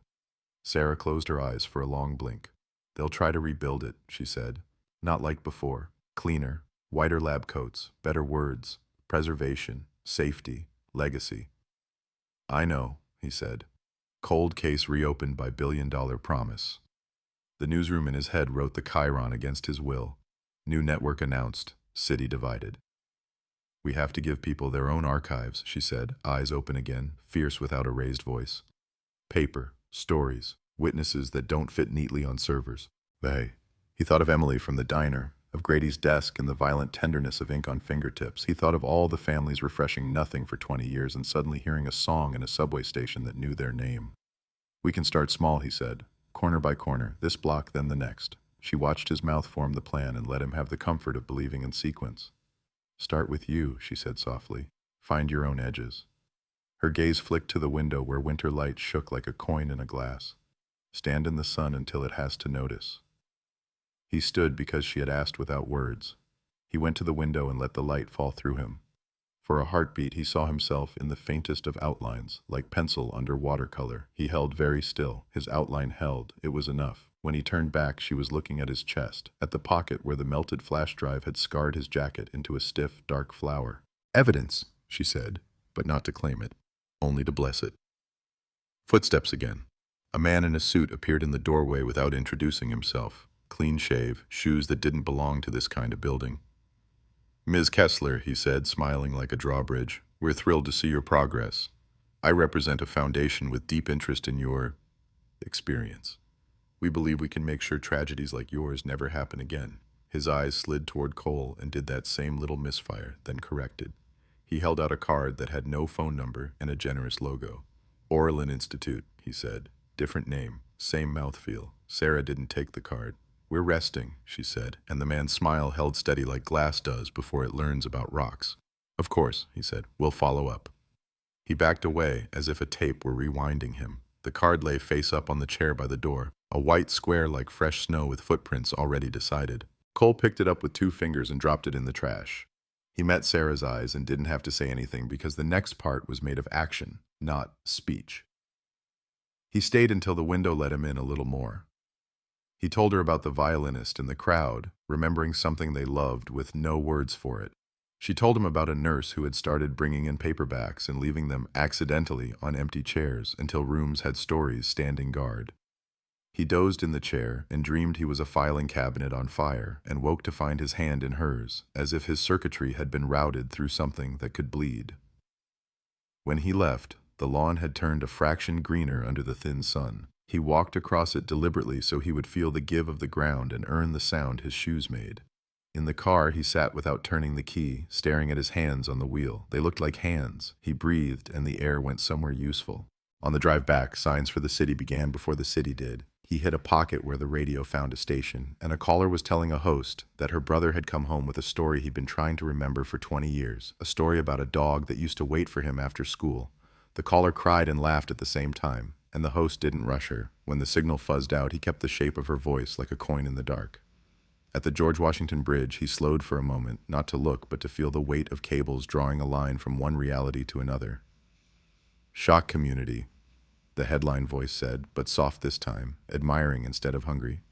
Sarah closed her eyes for a long blink. They'll try to rebuild it, she said. Not like before. Cleaner, whiter lab coats, better words, preservation, safety, legacy. I know, he said. Cold case reopened by billion-dollar promise. The newsroom in his head wrote the chyron against his will. New network announced, city divided. We have to give people their own archives, she said, eyes open again, fierce without a raised voice. Paper, stories, witnesses that don't fit neatly on servers. He thought of Emily from the diner, of Grady's desk and the violent tenderness of ink on fingertips. He thought of all the families refreshing nothing for 20 years and suddenly hearing a song in a subway station that knew their name. We can start small, he said, corner by corner, this block, then the next. She watched his mouth form the plan and let him have the comfort of believing in sequence. Start with you, she said softly. Find your own edges. Her gaze flicked to the window where winter light shook like a coin in a glass. Stand in the sun until it has to notice. He stood because she had asked without words. He went to the window and let the light fall through him. For a heartbeat, he saw himself in the faintest of outlines, like pencil under watercolor. He held very still. His outline held. It was enough. When he turned back, she was looking at his chest, at the pocket where the melted flash drive had scarred his jacket into a stiff, dark flower. Evidence, she said, but not to claim it, only to bless it. Footsteps again. A man in a suit appeared in the doorway without introducing himself. Clean shave, shoes that didn't belong to this kind of building. Ms. Kessler, he said, smiling like a drawbridge, we're thrilled to see your progress. I represent a foundation with deep interest in your experience. We believe we can make sure tragedies like yours never happen again. His eyes slid toward Cole and did that same little misfire, then corrected. He held out a card that had no phone number and a generous logo. Orlin Institute, he said. Different name, same mouthfeel. Sarah didn't take the card. We're resting, she said, and the man's smile held steady like glass does before it learns about rocks. Of course, he said, we'll follow up. He backed away as if a tape were rewinding him. The card lay face up on the chair by the door, a white square like fresh snow with footprints already decided. Cole picked it up with 2 fingers and dropped it in the trash. He met Sarah's eyes and didn't have to say anything because the next part was made of action, not speech. He stayed until the window let him in a little more. He told her about the violinist in the crowd, remembering something they loved with no words for it. She told him about a nurse who had started bringing in paperbacks and leaving them accidentally on empty chairs until rooms had stories standing guard. He dozed in the chair and dreamed he was a filing cabinet on fire and woke to find his hand in hers, as if his circuitry had been routed through something that could bleed. When he left, the lawn had turned a fraction greener under the thin sun. He walked across it deliberately so he would feel the give of the ground and earn the sound his shoes made. In the car, he sat without turning the key, staring at his hands on the wheel. They looked like hands. He breathed, and the air went somewhere useful. On the drive back, signs for the city began before the city did. He hit a pocket where the radio found a station, and a caller was telling a host that her brother had come home with a story he'd been trying to remember for 20 years, a story about a dog that used to wait for him after school. The caller cried and laughed at the same time, and the host didn't rush her. When the signal fuzzed out, he kept the shape of her voice like a coin in the dark. At the George Washington Bridge, he slowed for a moment, not to look, but to feel the weight of cables drawing a line from one reality to another. "Shock community," the headline voice said, but soft this time, admiring instead of hungry.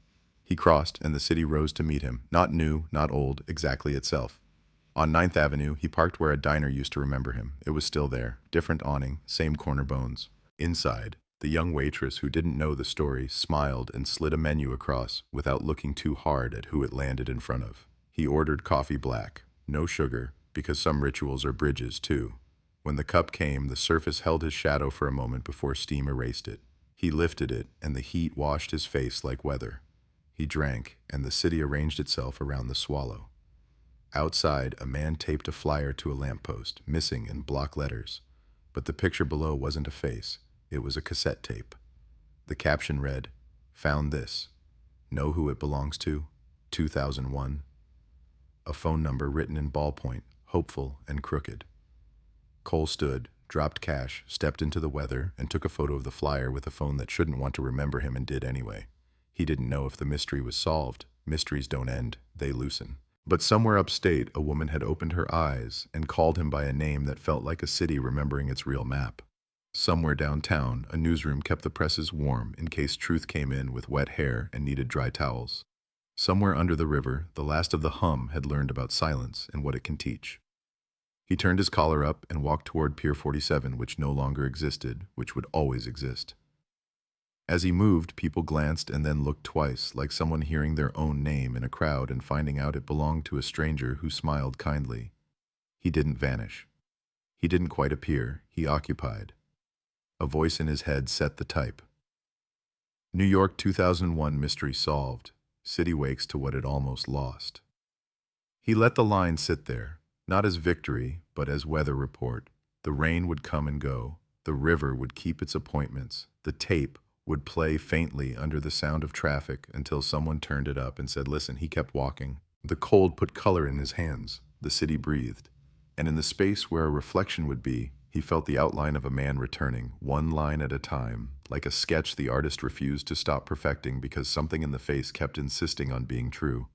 He crossed, and the city rose to meet him, not new, not old, exactly itself. On 9th Avenue, he parked where a diner used to remember him. It was still there, different awning, same corner bones. Inside, the young waitress who didn't know the story smiled and slid a menu across without looking too hard at who it landed in front of. He ordered coffee black, no sugar, because some rituals are bridges too. When the cup came, the surface held his shadow for a moment before steam erased it. He lifted it, and the heat washed his face like weather. He drank, and the city arranged itself around the swallow. Outside, a man taped a flyer to a lamppost, missing in block letters. But the picture below wasn't a face. It was a cassette tape. The caption read, "Found this. Know who it belongs to? 2001. A phone number written in ballpoint, hopeful and crooked. Cole stood, dropped cash, stepped into the weather, and took a photo of the flyer with a phone that shouldn't want to remember him and did anyway. He didn't know if the mystery was solved. Mysteries don't end, they loosen. But somewhere upstate, a woman had opened her eyes and called him by a name that felt like a city remembering its real map. Somewhere downtown, a newsroom kept the presses warm in case truth came in with wet hair and needed dry towels. Somewhere under the river, the last of the hum had learned about silence and what it can teach. He turned his collar up and walked toward Pier 47, which no longer existed, which would always exist. As he moved, people glanced and then looked twice, like someone hearing their own name in a crowd and finding out it belonged to a stranger who smiled kindly. He didn't vanish. He didn't quite appear. He occupied. A voice in his head set the type. New York 2001 mystery solved. City wakes to what it almost lost. He let the line sit there, not as victory, but as weather report. The rain would come and go. The river would keep its appointments. The tape would play faintly under the sound of traffic until someone turned it up and said, "Listen." He kept walking. The cold put color in his hands. The city breathed. And in the space where a reflection would be, he felt the outline of a man returning, one line at a time, like a sketch the artist refused to stop perfecting because something in the face kept insisting on being true.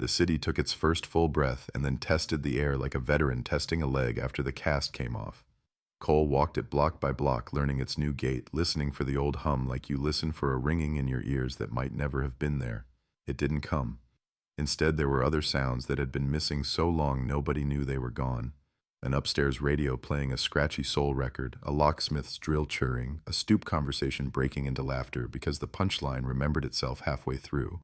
The city took its first full breath and then tested the air like a veteran testing a leg after the cast came off. Cole walked it block by block, learning its new gait, listening for the old hum like you listen for a ringing in your ears that might never have been there. It didn't come. Instead, there were other sounds that had been missing so long nobody knew they were gone. An upstairs radio playing a scratchy soul record, a locksmith's drill churring, a stoop conversation breaking into laughter because the punchline remembered itself halfway through.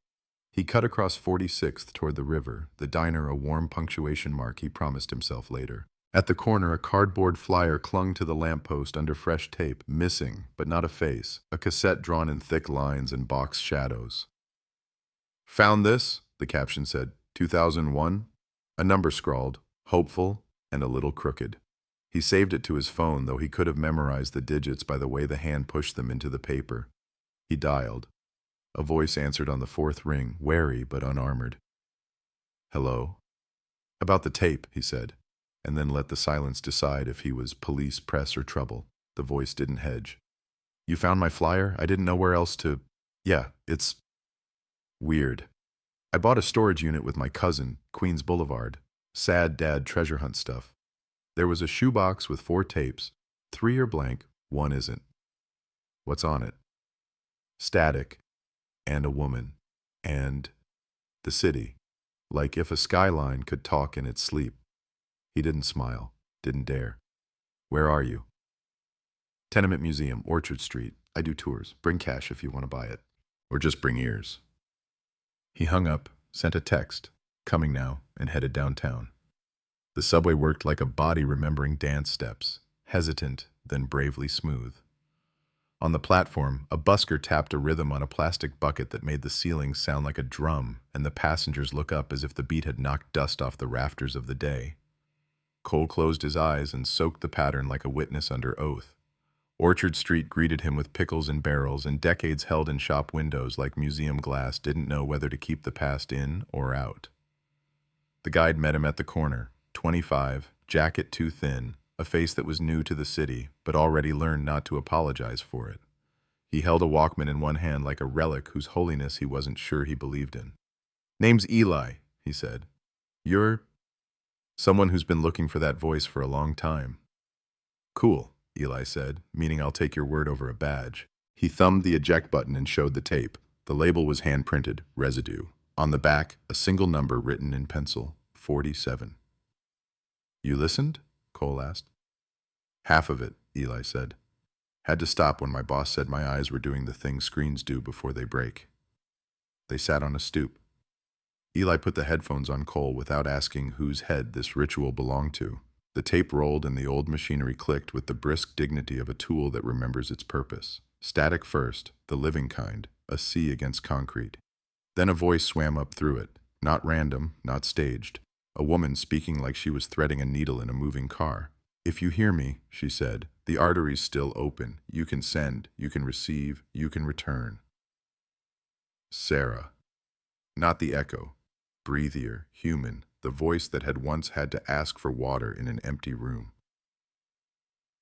He cut across 46th toward the river, the diner a warm punctuation mark he promised himself later. At the corner, a cardboard flyer clung to the lamppost under fresh tape, missing, but not a face, a cassette drawn in thick lines and box shadows. "Found this," the caption said, 2001. A number scrawled, hopeful, and a little crooked. He saved it to his phone, though he could have memorized the digits by the way the hand pushed them into the paper. He dialed. A voice answered on the fourth ring, wary but unarmored. "Hello?" "About the tape," he said, and then let the silence decide if he was police, press, or trouble. The voice didn't hedge. "You found my flyer? I didn't know where else to—" "Yeah, it's weird. I bought a storage unit with my cousin, Queens Boulevard. Sad dad treasure hunt stuff. There was a shoebox with 4 tapes. 3 are blank, 1 isn't. What's on it? Static, and a woman, and the city. Like if a skyline could talk in its sleep." He didn't smile, didn't dare. "Where are you?" "Tenement Museum, Orchard Street. I do tours. Bring cash if you want to buy it. Or just bring ears." He hung up, sent a text, "Coming now," and headed downtown. The subway worked like a body remembering dance steps, hesitant, then bravely smooth. On the platform, a busker tapped a rhythm on a plastic bucket that made the ceiling sound like a drum, and the passengers look up as if the beat had knocked dust off the rafters of the day. Cole closed his eyes and soaked the pattern like a witness under oath. Orchard Street greeted him with pickles and barrels, and decades held in shop windows like museum glass didn't know whether to keep the past in or out. The guide met him at the corner, 25, jacket too thin, a face that was new to the city, but already learned not to apologize for it. He held a Walkman in one hand like a relic whose holiness he wasn't sure he believed in. "Name's Eli," he said. "You're someone who's been looking for that voice for a long time." "Cool," Eli said, meaning I'll take your word over a badge. He thumbed the eject button and showed the tape. The label was hand-printed, residue. On the back, a single number written in pencil, 47. "You listened?" Cole asked. "Half of it," Eli said. "Had to stop when my boss said my eyes were doing the thing screens do before they break." They sat on a stoop. Eli put the headphones on Cole without asking whose head this ritual belonged to. The tape rolled and the old machinery clicked with the brisk dignity of a tool that remembers its purpose. Static first, the living kind, a sea against concrete. Then a voice swam up through it, not random, not staged. A woman speaking like she was threading a needle in a moving car. "If you hear me," she said, "the artery's still open. You can send, you can receive, you can return." Sarah. Not the echo. Breathier, human, the voice that had once had to ask for water in an empty room.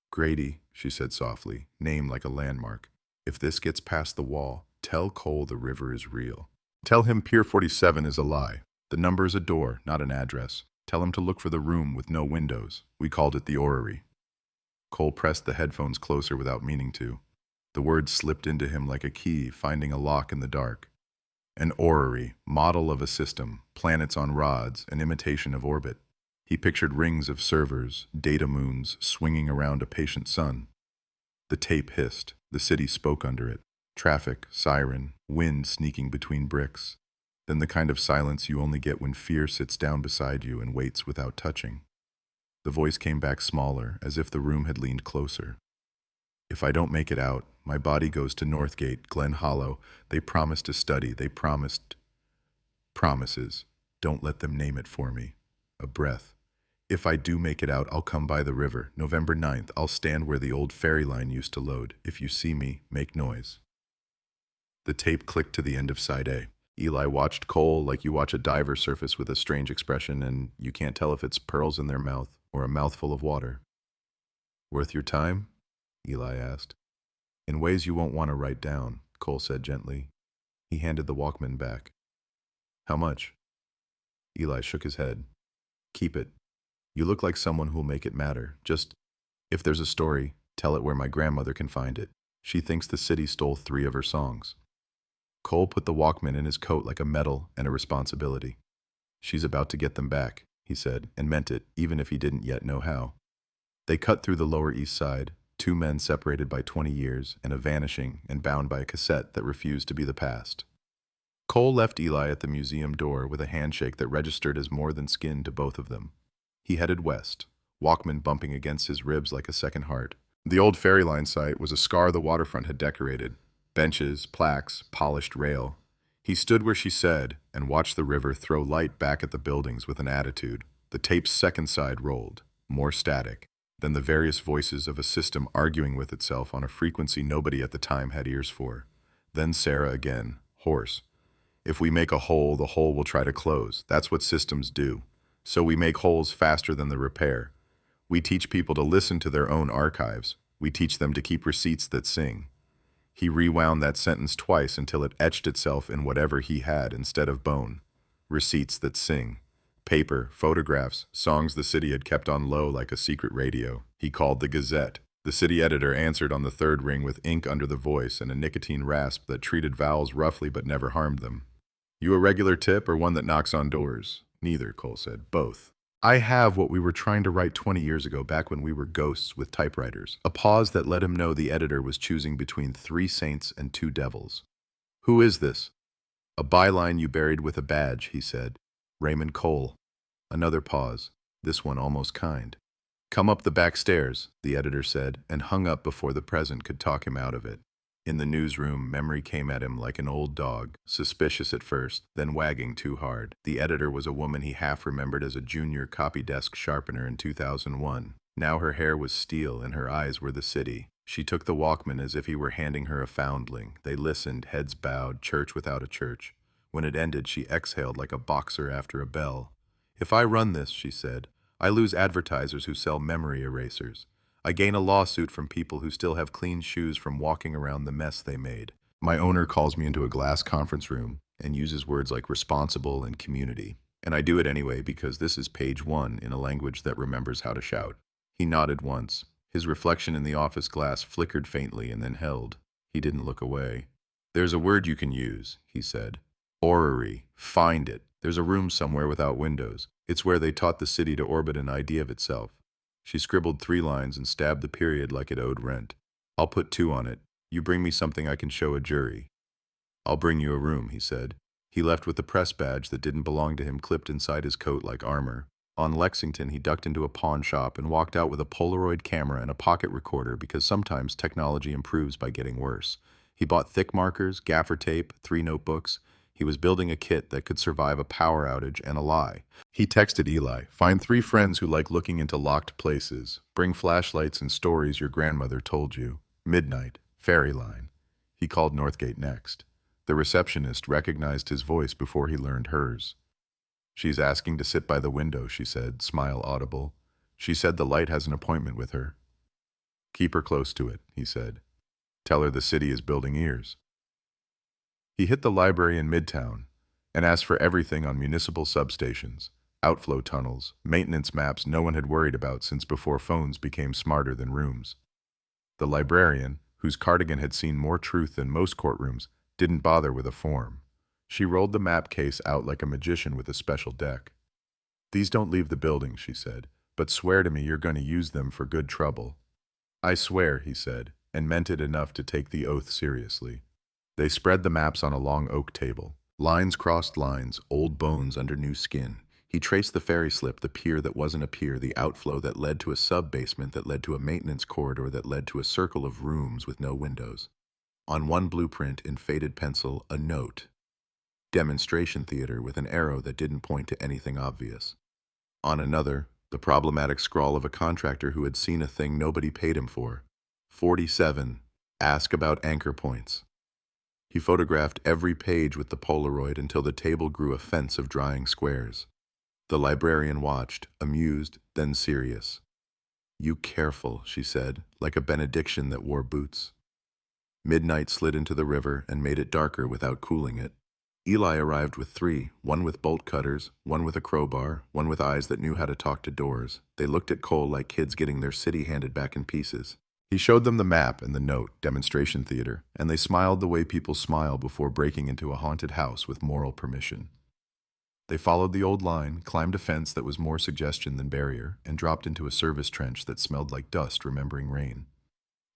"Grady," she said softly, name like a landmark. "If this gets past the wall, tell Cole the river is real. Tell him Pier 47 is a lie. The number is a door, not an address. Tell him to look for the room with no windows. We called it the orrery." Cole pressed the headphones closer without meaning to. The words slipped into him like a key, finding a lock in the dark. An orrery, model of a system, planets on rods, an imitation of orbit. He pictured rings of servers, data moons, swinging around a patient sun. The tape hissed. The city spoke under it. Traffic, siren, wind sneaking between bricks. Then the kind of silence you only get when fear sits down beside you and waits without touching. The voice came back smaller, as if the room had leaned closer. "If I don't make it out, my body goes to Northgate, Glen Hollow. They promised to study. They promised. Promises. Don't let them name it for me." A breath. "If I do make it out, I'll come by the river. November 9th, I'll stand where the old ferry line used to load. If you see me, make noise." The tape clicked to the end of side A. Eli watched Cole like you watch a diver surface with a strange expression, and you can't tell if it's pearls in their mouth or a mouthful of water. "Worth your time?" Eli asked. "In ways you won't want to write down," Cole said gently. He handed the Walkman back. "How much?" Eli shook his head. "Keep it. You look like someone who'll make it matter. Just, if there's a story, tell it where my grandmother can find it. She thinks the city stole 3 of her songs." Cole put the Walkman in his coat like a medal and a responsibility. "She's about to get them back," he said, and meant it, even if he didn't yet know how. They cut through the Lower East Side, 2 men separated by 20 years, and a vanishing and bound by a cassette that refused to be the past. Cole left Eli at the museum door with a handshake that registered as more than skin to both of them. He headed west, Walkman bumping against his ribs like a second heart. The old ferry line site was a scar the waterfront had decorated. Benches, plaques, polished rail. He stood where she said and watched the river throw light back at the buildings with an attitude. The tape's second side rolled, more static, than the various voices of a system arguing with itself on a frequency nobody at the time had ears for. Then Sarah again, hoarse. "If we make a hole, the hole will try to close. That's what systems do. So we make holes faster than the repair. We teach people to listen to their own archives. We teach them to keep receipts that sing." He rewound that sentence twice until it etched itself in whatever he had instead of bone. Receipts that sing. Paper, photographs, songs the city had kept on low like a secret radio. He called the Gazette. The city editor answered on the third ring with ink under the voice and a nicotine rasp that treated vowels roughly but never harmed them. "You a regular tip or one that knocks on doors?" "Neither," Cole said. "Both. I have what we were trying to write 20 years ago, back when we were ghosts with typewriters." A pause that let him know the editor was choosing between 3 saints and 2 devils. "Who is this?" "A byline you buried with a badge," he said. "Raymond Cole." Another pause, this one almost kind. "Come up the back stairs," the editor said, and hung up before the present could talk him out of it. In the newsroom, memory came at him like an old dog, suspicious at first, then wagging too hard. The editor was a woman he half remembered as a junior copy desk sharpener in 2001. Now her hair was steel and her eyes were the city. She took the Walkman as if he were handing her a foundling. They listened, heads bowed, church without a church. When it ended, she exhaled like a boxer after a bell. "If I run this," she said, "I lose advertisers who sell memory erasers. I gain a lawsuit from people who still have clean shoes from walking around the mess they made. My owner calls me into a glass conference room and uses words like responsible and community. And I do it anyway because this is page 1 in a language that remembers how to shout." He nodded once. His reflection in the office glass flickered faintly and then held. He didn't look away. "There's a word you can use," he said. "Orrery. Find it. There's a room somewhere without windows. It's where they taught the city to orbit an idea of itself." She scribbled 3 lines and stabbed the period like it owed rent. "I'll put 2 on it. You bring me something I can show a jury." "I'll bring you a room," he said. He left with the press badge that didn't belong to him clipped inside his coat like armor. On Lexington, he ducked into a pawn shop and walked out with a Polaroid camera and a pocket recorder because sometimes technology improves by getting worse. He bought thick markers, gaffer tape, 3 notebooks. He was building a kit that could survive a power outage and a lie. He texted Eli, "Find 3 friends who like looking into locked places. Bring flashlights and stories your grandmother told you. Midnight, ferry line." He called Northgate next. The receptionist recognized his voice before he learned hers. "She's asking to sit by the window," she said, smile audible. "She said the light has an appointment with her." "Keep her close to it," he said. "Tell her the city is building ears." He hit the library in Midtown and asked for everything on municipal substations, outflow tunnels, maintenance maps no one had worried about since before phones became smarter than rooms. The librarian, whose cardigan had seen more truth than most courtrooms, didn't bother with a form. She rolled the map case out like a magician with a special deck. "These don't leave the building," she said, "but swear to me you're going to use them for good trouble." "I swear," he said, and meant it enough to take the oath seriously. They spread the maps on a long oak table. Lines crossed lines, old bones under new skin. He traced the ferry slip, the pier that wasn't a pier, the outflow that led to a sub-basement that led to a maintenance corridor that led to a circle of rooms with no windows. On one blueprint, in faded pencil, a note. Demonstration theater with an arrow that didn't point to anything obvious. On another, the problematic scrawl of a contractor who had seen a thing nobody paid him for. 47. Ask about anchor points. He photographed every page with the Polaroid until the table grew a fence of drying squares. The librarian watched, amused, then serious. "You careful," she said, like a benediction that wore boots. Midnight slid into the river and made it darker without cooling it. Eli arrived with 3, one with bolt cutters, one with a crowbar, one with eyes that knew how to talk to doors. They looked at Cole like kids getting their city handed back in pieces. He showed them the map and the note, demonstration theater, and they smiled the way people smile before breaking into a haunted house with moral permission. They followed the old line, climbed a fence that was more suggestion than barrier, and dropped into a service trench that smelled like dust remembering rain.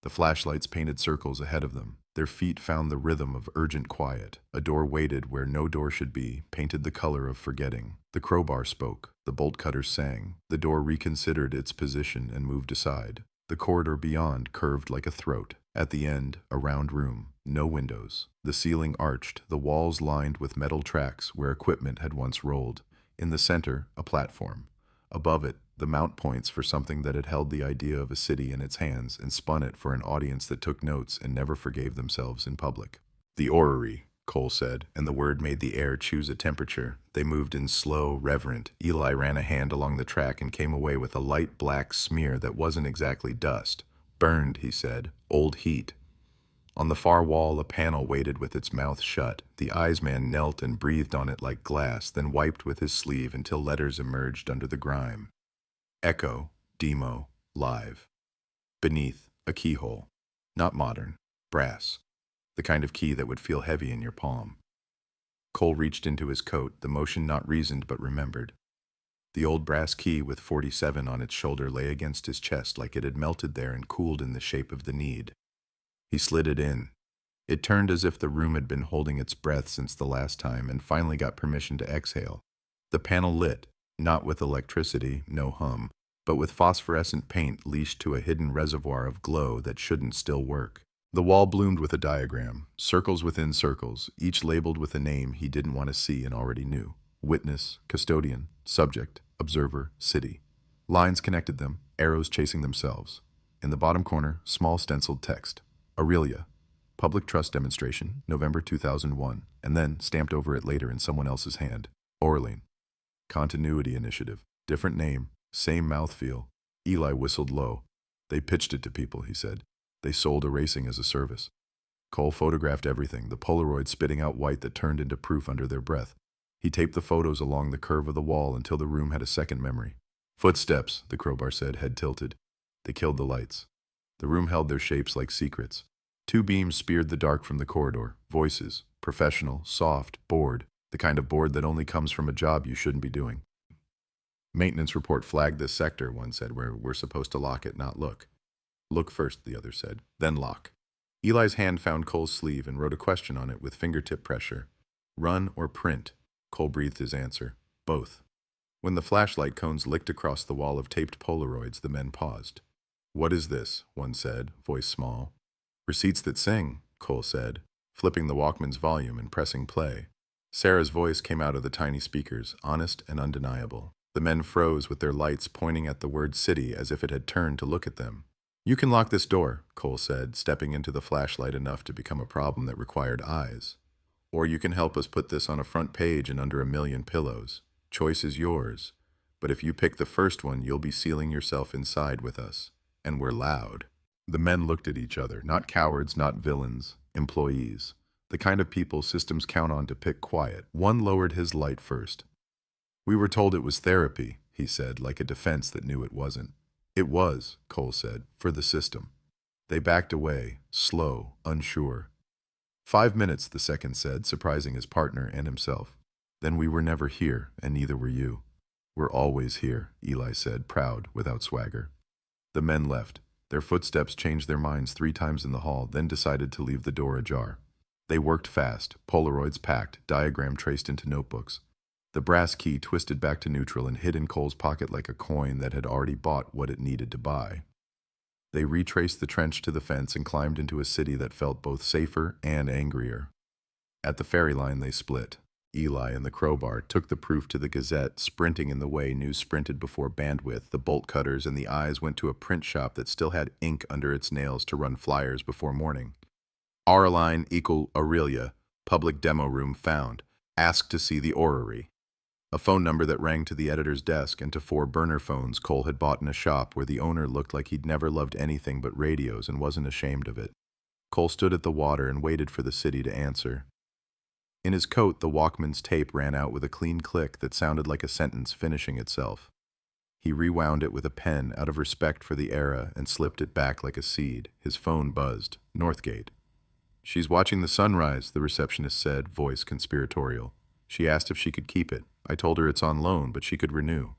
The flashlights painted circles ahead of them. Their feet found the rhythm of urgent quiet. A door waited where no door should be, painted the color of forgetting. The crowbar spoke. The bolt cutters sang. The door reconsidered its position and moved aside. The corridor beyond curved like a throat. At the end, a round room. No windows. The ceiling arched, the walls lined with metal tracks where equipment had once rolled. In the center, a platform. Above it, the mount points for something that had held the idea of a city in its hands and spun it for an audience that took notes and never forgave themselves in public. "The orrery," Cole said, and the word made the air choose a temperature. They moved in slow, reverent. Eli ran a hand along the track and came away with a light black smear that wasn't exactly dust. "Burned," he said. "Old heat." On the far wall, a panel waited with its mouth shut. The eyes man knelt and breathed on it like glass, then wiped with his sleeve until letters emerged under the grime. Echo, Demo, Live. Beneath, a keyhole. Not modern. Brass. The kind of key that would feel heavy in your palm. Cole reached into his coat, the motion not reasoned but remembered. The old brass key with 47 on its shoulder lay against his chest like it had melted there and cooled in the shape of the need. He slid it in. It turned as if the room had been holding its breath since the last time and finally got permission to exhale. The panel lit, not with electricity, no hum, but with phosphorescent paint leashed to a hidden reservoir of glow that shouldn't still work. The wall bloomed with a diagram, circles within circles, each labeled with a name he didn't want to see and already knew. Witness, custodian, subject, observer, city. Lines connected them, arrows chasing themselves. In the bottom corner, small stenciled text. Aurelia. Public trust demonstration, November 2001, and then, stamped over it later in someone else's hand, Orlean. Continuity initiative. Different name, same mouthfeel. Eli whistled low. They pitched it to people, he said. They sold erasing as a service. Cole photographed everything, the Polaroid spitting out white that turned into proof under their breath. He taped the photos along the curve of the wall until the room had a second memory. Footsteps, the crowbar said, head tilted. They killed the lights. The room held their shapes like secrets. Two beams speared the dark from the corridor. Voices, professional, soft, bored, the kind of bored that only comes from a job you shouldn't be doing. Maintenance report flagged this sector, one said, where we're supposed to lock it, not look. Look first, the other said, then lock. Eli's hand found Cole's sleeve and wrote a question on it with fingertip pressure. Run or print? Cole breathed his answer. Both. When the flashlight cones licked across the wall of taped Polaroids, the men paused. What is this? One said, voice small. Receipts that sing, Cole said, flipping the Walkman's volume and pressing play. Sarah's voice came out of the tiny speakers, honest and undeniable. The men froze with their lights pointing at the word city as if it had turned to look at them. You can lock this door, Cole said, stepping into the flashlight enough to become a problem that required eyes. Or you can help us put this on a front page and under 1 million pillows. Choice is yours. But if you pick the first one, you'll be sealing yourself inside with us. And we're loud. The men looked at each other, not cowards, not villains, employees. The kind of people systems count on to pick quiet. One lowered his light first. We were told it was therapy, he said, like a defense that knew it wasn't. It was, Cole said, for the system. They backed away, slow, unsure. 5 minutes, the second said, surprising his partner and himself. Then we were never here, and neither were you. We're always here, Eli said, proud, without swagger. The men left. Their footsteps changed their minds 3 times in the hall, then decided to leave the door ajar. They worked fast, Polaroids packed, diagram traced into notebooks. The brass key twisted back to neutral and hid in Cole's pocket like a coin that had already bought what it needed to buy. They retraced the trench to the fence and climbed into a city that felt both safer and angrier. At the ferry line, they split. Eli and the crowbar took the proof to the Gazette, sprinting in the way news sprinted before bandwidth. The bolt cutters and the eyes went to a print shop that still had ink under its nails to run flyers before morning. Aureline = Aurelia, public demo room found. Asked to see the orrery. A phone number that rang to the editor's desk and to 4 burner phones Cole had bought in a shop where the owner looked like he'd never loved anything but radios and wasn't ashamed of it. Cole stood at the water and waited for the city to answer. In his coat, the Walkman's tape ran out with a clean click that sounded like a sentence finishing itself. He rewound it with a pen out of respect for the era and slipped it back like a seed. His phone buzzed. Northgate. She's watching the sunrise, the receptionist said, voice conspiratorial. She asked if she could keep it. I told her it's on loan, but she could renew.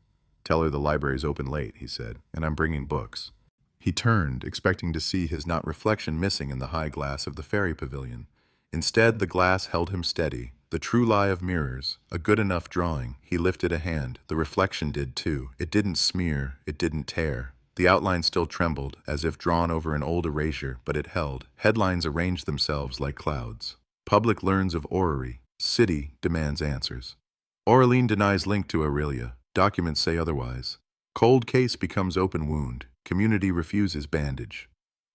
Tell her the library's open late, he said, and I'm bringing books. He turned, expecting to see his not reflection missing in the high glass of the ferry pavilion. Instead, the glass held him steady. The true lie of mirrors, a good enough drawing. He lifted a hand. The reflection did too. It didn't smear. It didn't tear. The outline still trembled, as if drawn over an old erasure, but it held. Headlines arranged themselves like clouds. Public learns of orrery. City demands answers. Aureline denies link to Aurelia. Documents say otherwise. Cold case becomes open wound. Community refuses bandage.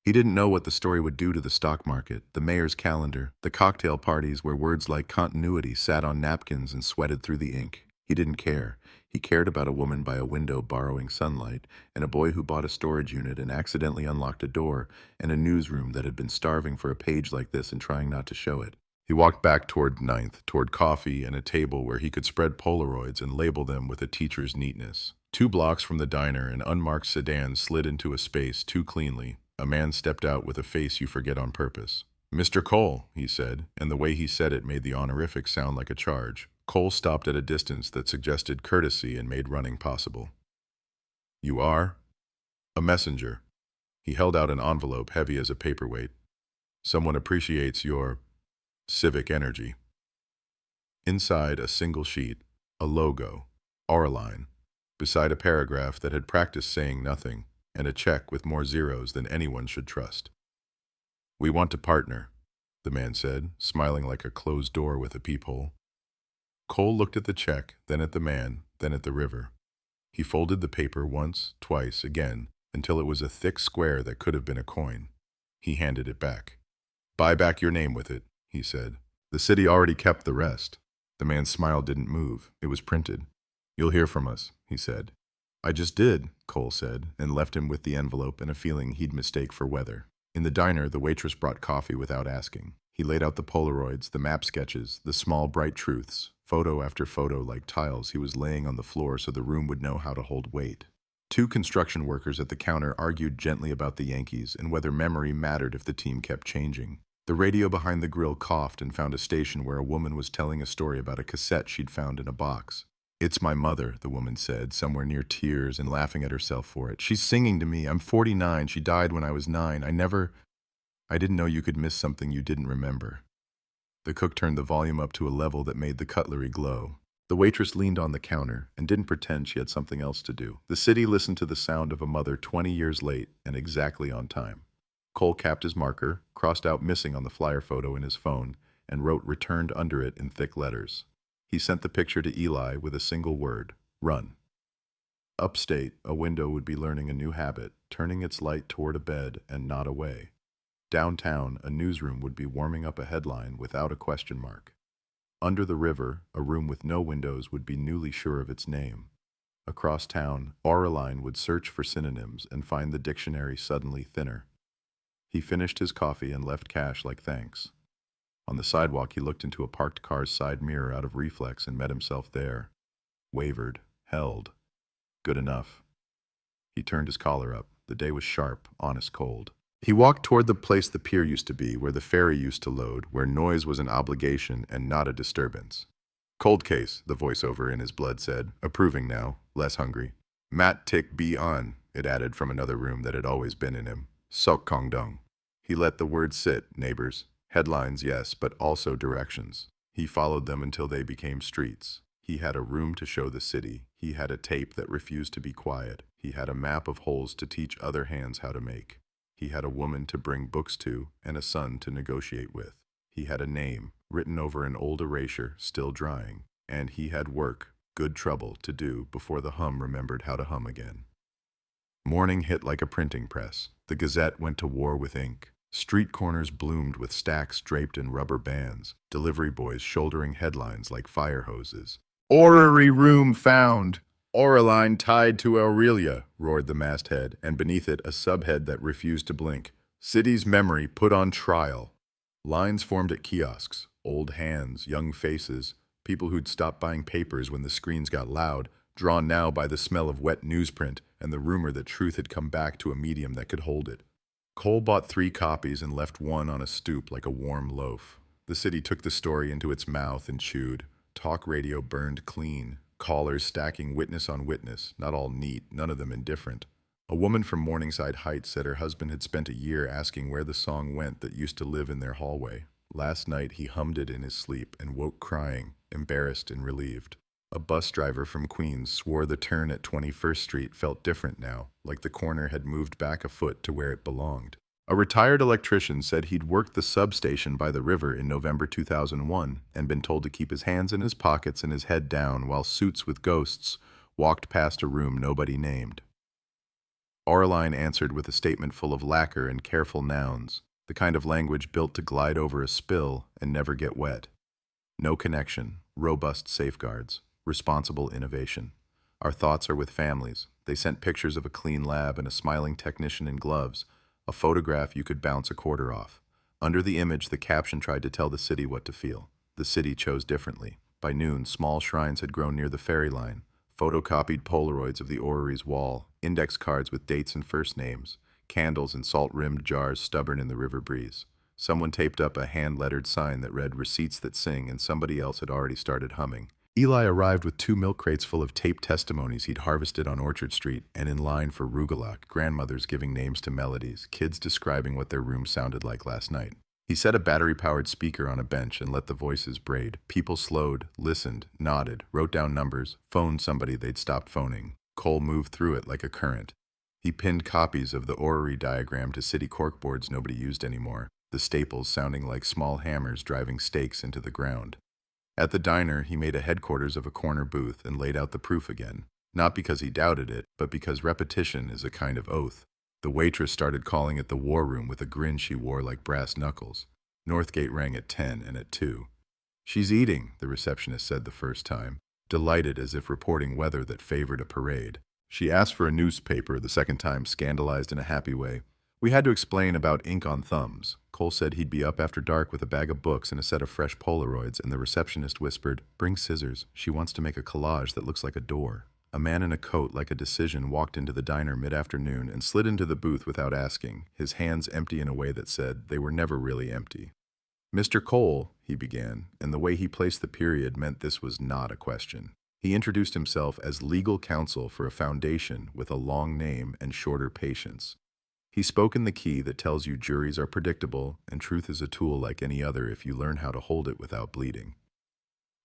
He didn't know what the story would do to the stock market, the mayor's calendar, the cocktail parties where words like continuity sat on napkins and sweated through the ink. He didn't care. He cared about a woman by a window borrowing sunlight, and a boy who bought a storage unit and accidentally unlocked a door, and a newsroom that had been starving for a page like this and trying not to show it. He walked back toward 9th, toward coffee and a table where he could spread Polaroids and label them with a teacher's neatness. 2 blocks from the diner, an unmarked sedan slid into a space too cleanly. A man stepped out with a face you forget on purpose. Mr. Cole, he said, and the way he said it made the honorific sound like a charge. Cole stopped at a distance that suggested courtesy and made running possible. You are? A messenger. He held out an envelope heavy as a paperweight. Someone appreciates your civic energy. Inside, a single sheet, a logo, Aureline, beside a paragraph that had practiced saying nothing, and a check with more zeros than anyone should trust. "We want to partner," the man said, smiling like a closed door with a peephole. Cole looked at the check, then at the man, then at the river. He folded the paper once, twice, again, until it was a thick square that could have been a coin. He handed it back. "Buy back your name with it," he said. "The city already kept the rest." The man's smile didn't move. It was printed. "You'll hear from us," he said. "I just did," Cole said, and left him with the envelope and a feeling he'd mistake for weather. In the diner, the waitress brought coffee without asking. He laid out the Polaroids, the map sketches, the small, bright truths, photo after photo like tiles he was laying on the floor so the room would know how to hold weight. Two construction workers at the counter argued gently about the Yankees and whether memory mattered if the team kept changing. The radio behind the grill coughed and found a station where a woman was telling a story about a cassette she'd found in a box. "It's my mother," the woman said, somewhere near tears and laughing at herself for it. "She's singing to me. I'm 49. She died when I was 9. I didn't know you could miss something you didn't remember." The cook turned the volume up to a level that made the cutlery glow. The waitress leaned on the counter and didn't pretend she had something else to do. The city listened to the sound of a mother 20 years late and exactly on time. Cole capped his marker, crossed out "missing" on the flyer photo in his phone, and wrote "returned" under it in thick letters. He sent the picture to Eli with a single word: run. Upstate, a window would be learning a new habit, turning its light toward a bed and not away. Downtown, a newsroom would be warming up a headline without a question mark. Under the river, a room with no windows would be newly sure of its name. Across town, Aureline would search for synonyms and find the dictionary suddenly thinner. He finished his coffee and left cash like thanks. On the sidewalk, he looked into a parked car's side mirror out of reflex and met himself there. Wavered, held. Good enough. He turned his collar up. The day was sharp, honest cold. He walked toward the place the pier used to be, where the ferry used to load, where noise was an obligation and not a disturbance. "Cold case," the voiceover in his blood said, approving now, less hungry. "Mat tik bi on," it added from another room that had always been in him. "Sok kong dong." He let the word sit, neighbors. Headlines, yes, but also directions. He followed them until they became streets. He had a room to show the city. He had a tape that refused to be quiet. He had a map of holes to teach other hands how to make. He had a woman to bring books to and a son to negotiate with. He had a name, written over an old erasure, still drying. And he had work, good trouble, to do before the hum remembered how to hum again. Morning hit like a printing press. The Gazette went to war with ink. Street corners bloomed with stacks draped in rubber bands, delivery boys shouldering headlines like fire hoses. "Orrery room found! Aureline tied to Aurelia," roared the masthead, and beneath it a subhead that refused to blink. "City's memory put on trial." Lines formed at kiosks, old hands, young faces, people who'd stopped buying papers when the screens got loud, drawn now by the smell of wet newsprint and the rumor that truth had come back to a medium that could hold it. Cole bought 3 copies and left one on a stoop like a warm loaf. The city took the story into its mouth and chewed. Talk radio burned clean. Callers stacking witness on witness, not all neat, none of them indifferent. A woman from Morningside Heights said her husband had spent a year asking where the song went that used to live in their hallway. Last night he hummed it in his sleep and woke crying, embarrassed and relieved. A bus driver from Queens swore the turn at 21st Street felt different now, like the corner had moved back a foot to where it belonged. A retired electrician said he'd worked the substation by the river in November 2001 and been told to keep his hands in his pockets and his head down while suits with ghosts walked past a room nobody named. Aureline answered with a statement full of lacquer and careful nouns, the kind of language built to glide over a spill and never get wet. No connection, robust safeguards, responsible innovation. Our thoughts are with families. They sent pictures of a clean lab and a smiling technician in gloves, a photograph you could bounce a quarter off. Under the image, the caption tried to tell the city what to feel. The city chose differently. By noon, small shrines had grown near the ferry line, photocopied Polaroids of the orrery's wall, index cards with dates and first names, candles in salt-rimmed jars stubborn in the river breeze. Someone taped up a hand-lettered sign that read "Receipts that sing," and somebody else had already started humming. Eli arrived with 2 milk crates full of taped testimonies he'd harvested on Orchard Street, and in line for Rugelach, grandmothers giving names to melodies, kids describing what their room sounded like last night. He set a battery-powered speaker on a bench and let the voices braid. People slowed, listened, nodded, wrote down numbers, phoned somebody they'd stopped phoning. Cole moved through it like a current. He pinned copies of the orrery diagram to city corkboards nobody used anymore. the staples sounding like small hammers driving stakes into the ground. At the diner, he made a headquarters of a corner booth and laid out the proof again, not because he doubted it, but because repetition is a kind of oath. The waitress started calling it the war room with a grin she wore like brass knuckles. Northgate rang at 10 and at 2. "She's eating," the receptionist said the first time, delighted as if reporting weather that favored a parade. She asked for a newspaper the second time, scandalized in a happy way. We had to explain about ink on thumbs. Cole said he'd be up after dark with a bag of books and a set of fresh Polaroids, and the receptionist whispered, "Bring scissors. She wants to make a collage that looks like a door." A man in a coat like a decision walked into the diner mid-afternoon and slid into the booth without asking, his hands empty in a way that said they were never really empty. "Mr. Cole," he began, and the way he placed the period meant this was not a question. He introduced himself as legal counsel for a foundation with a long name and shorter patience. He spoke in the key that tells you juries are predictable and truth is a tool like any other if you learn how to hold it without bleeding.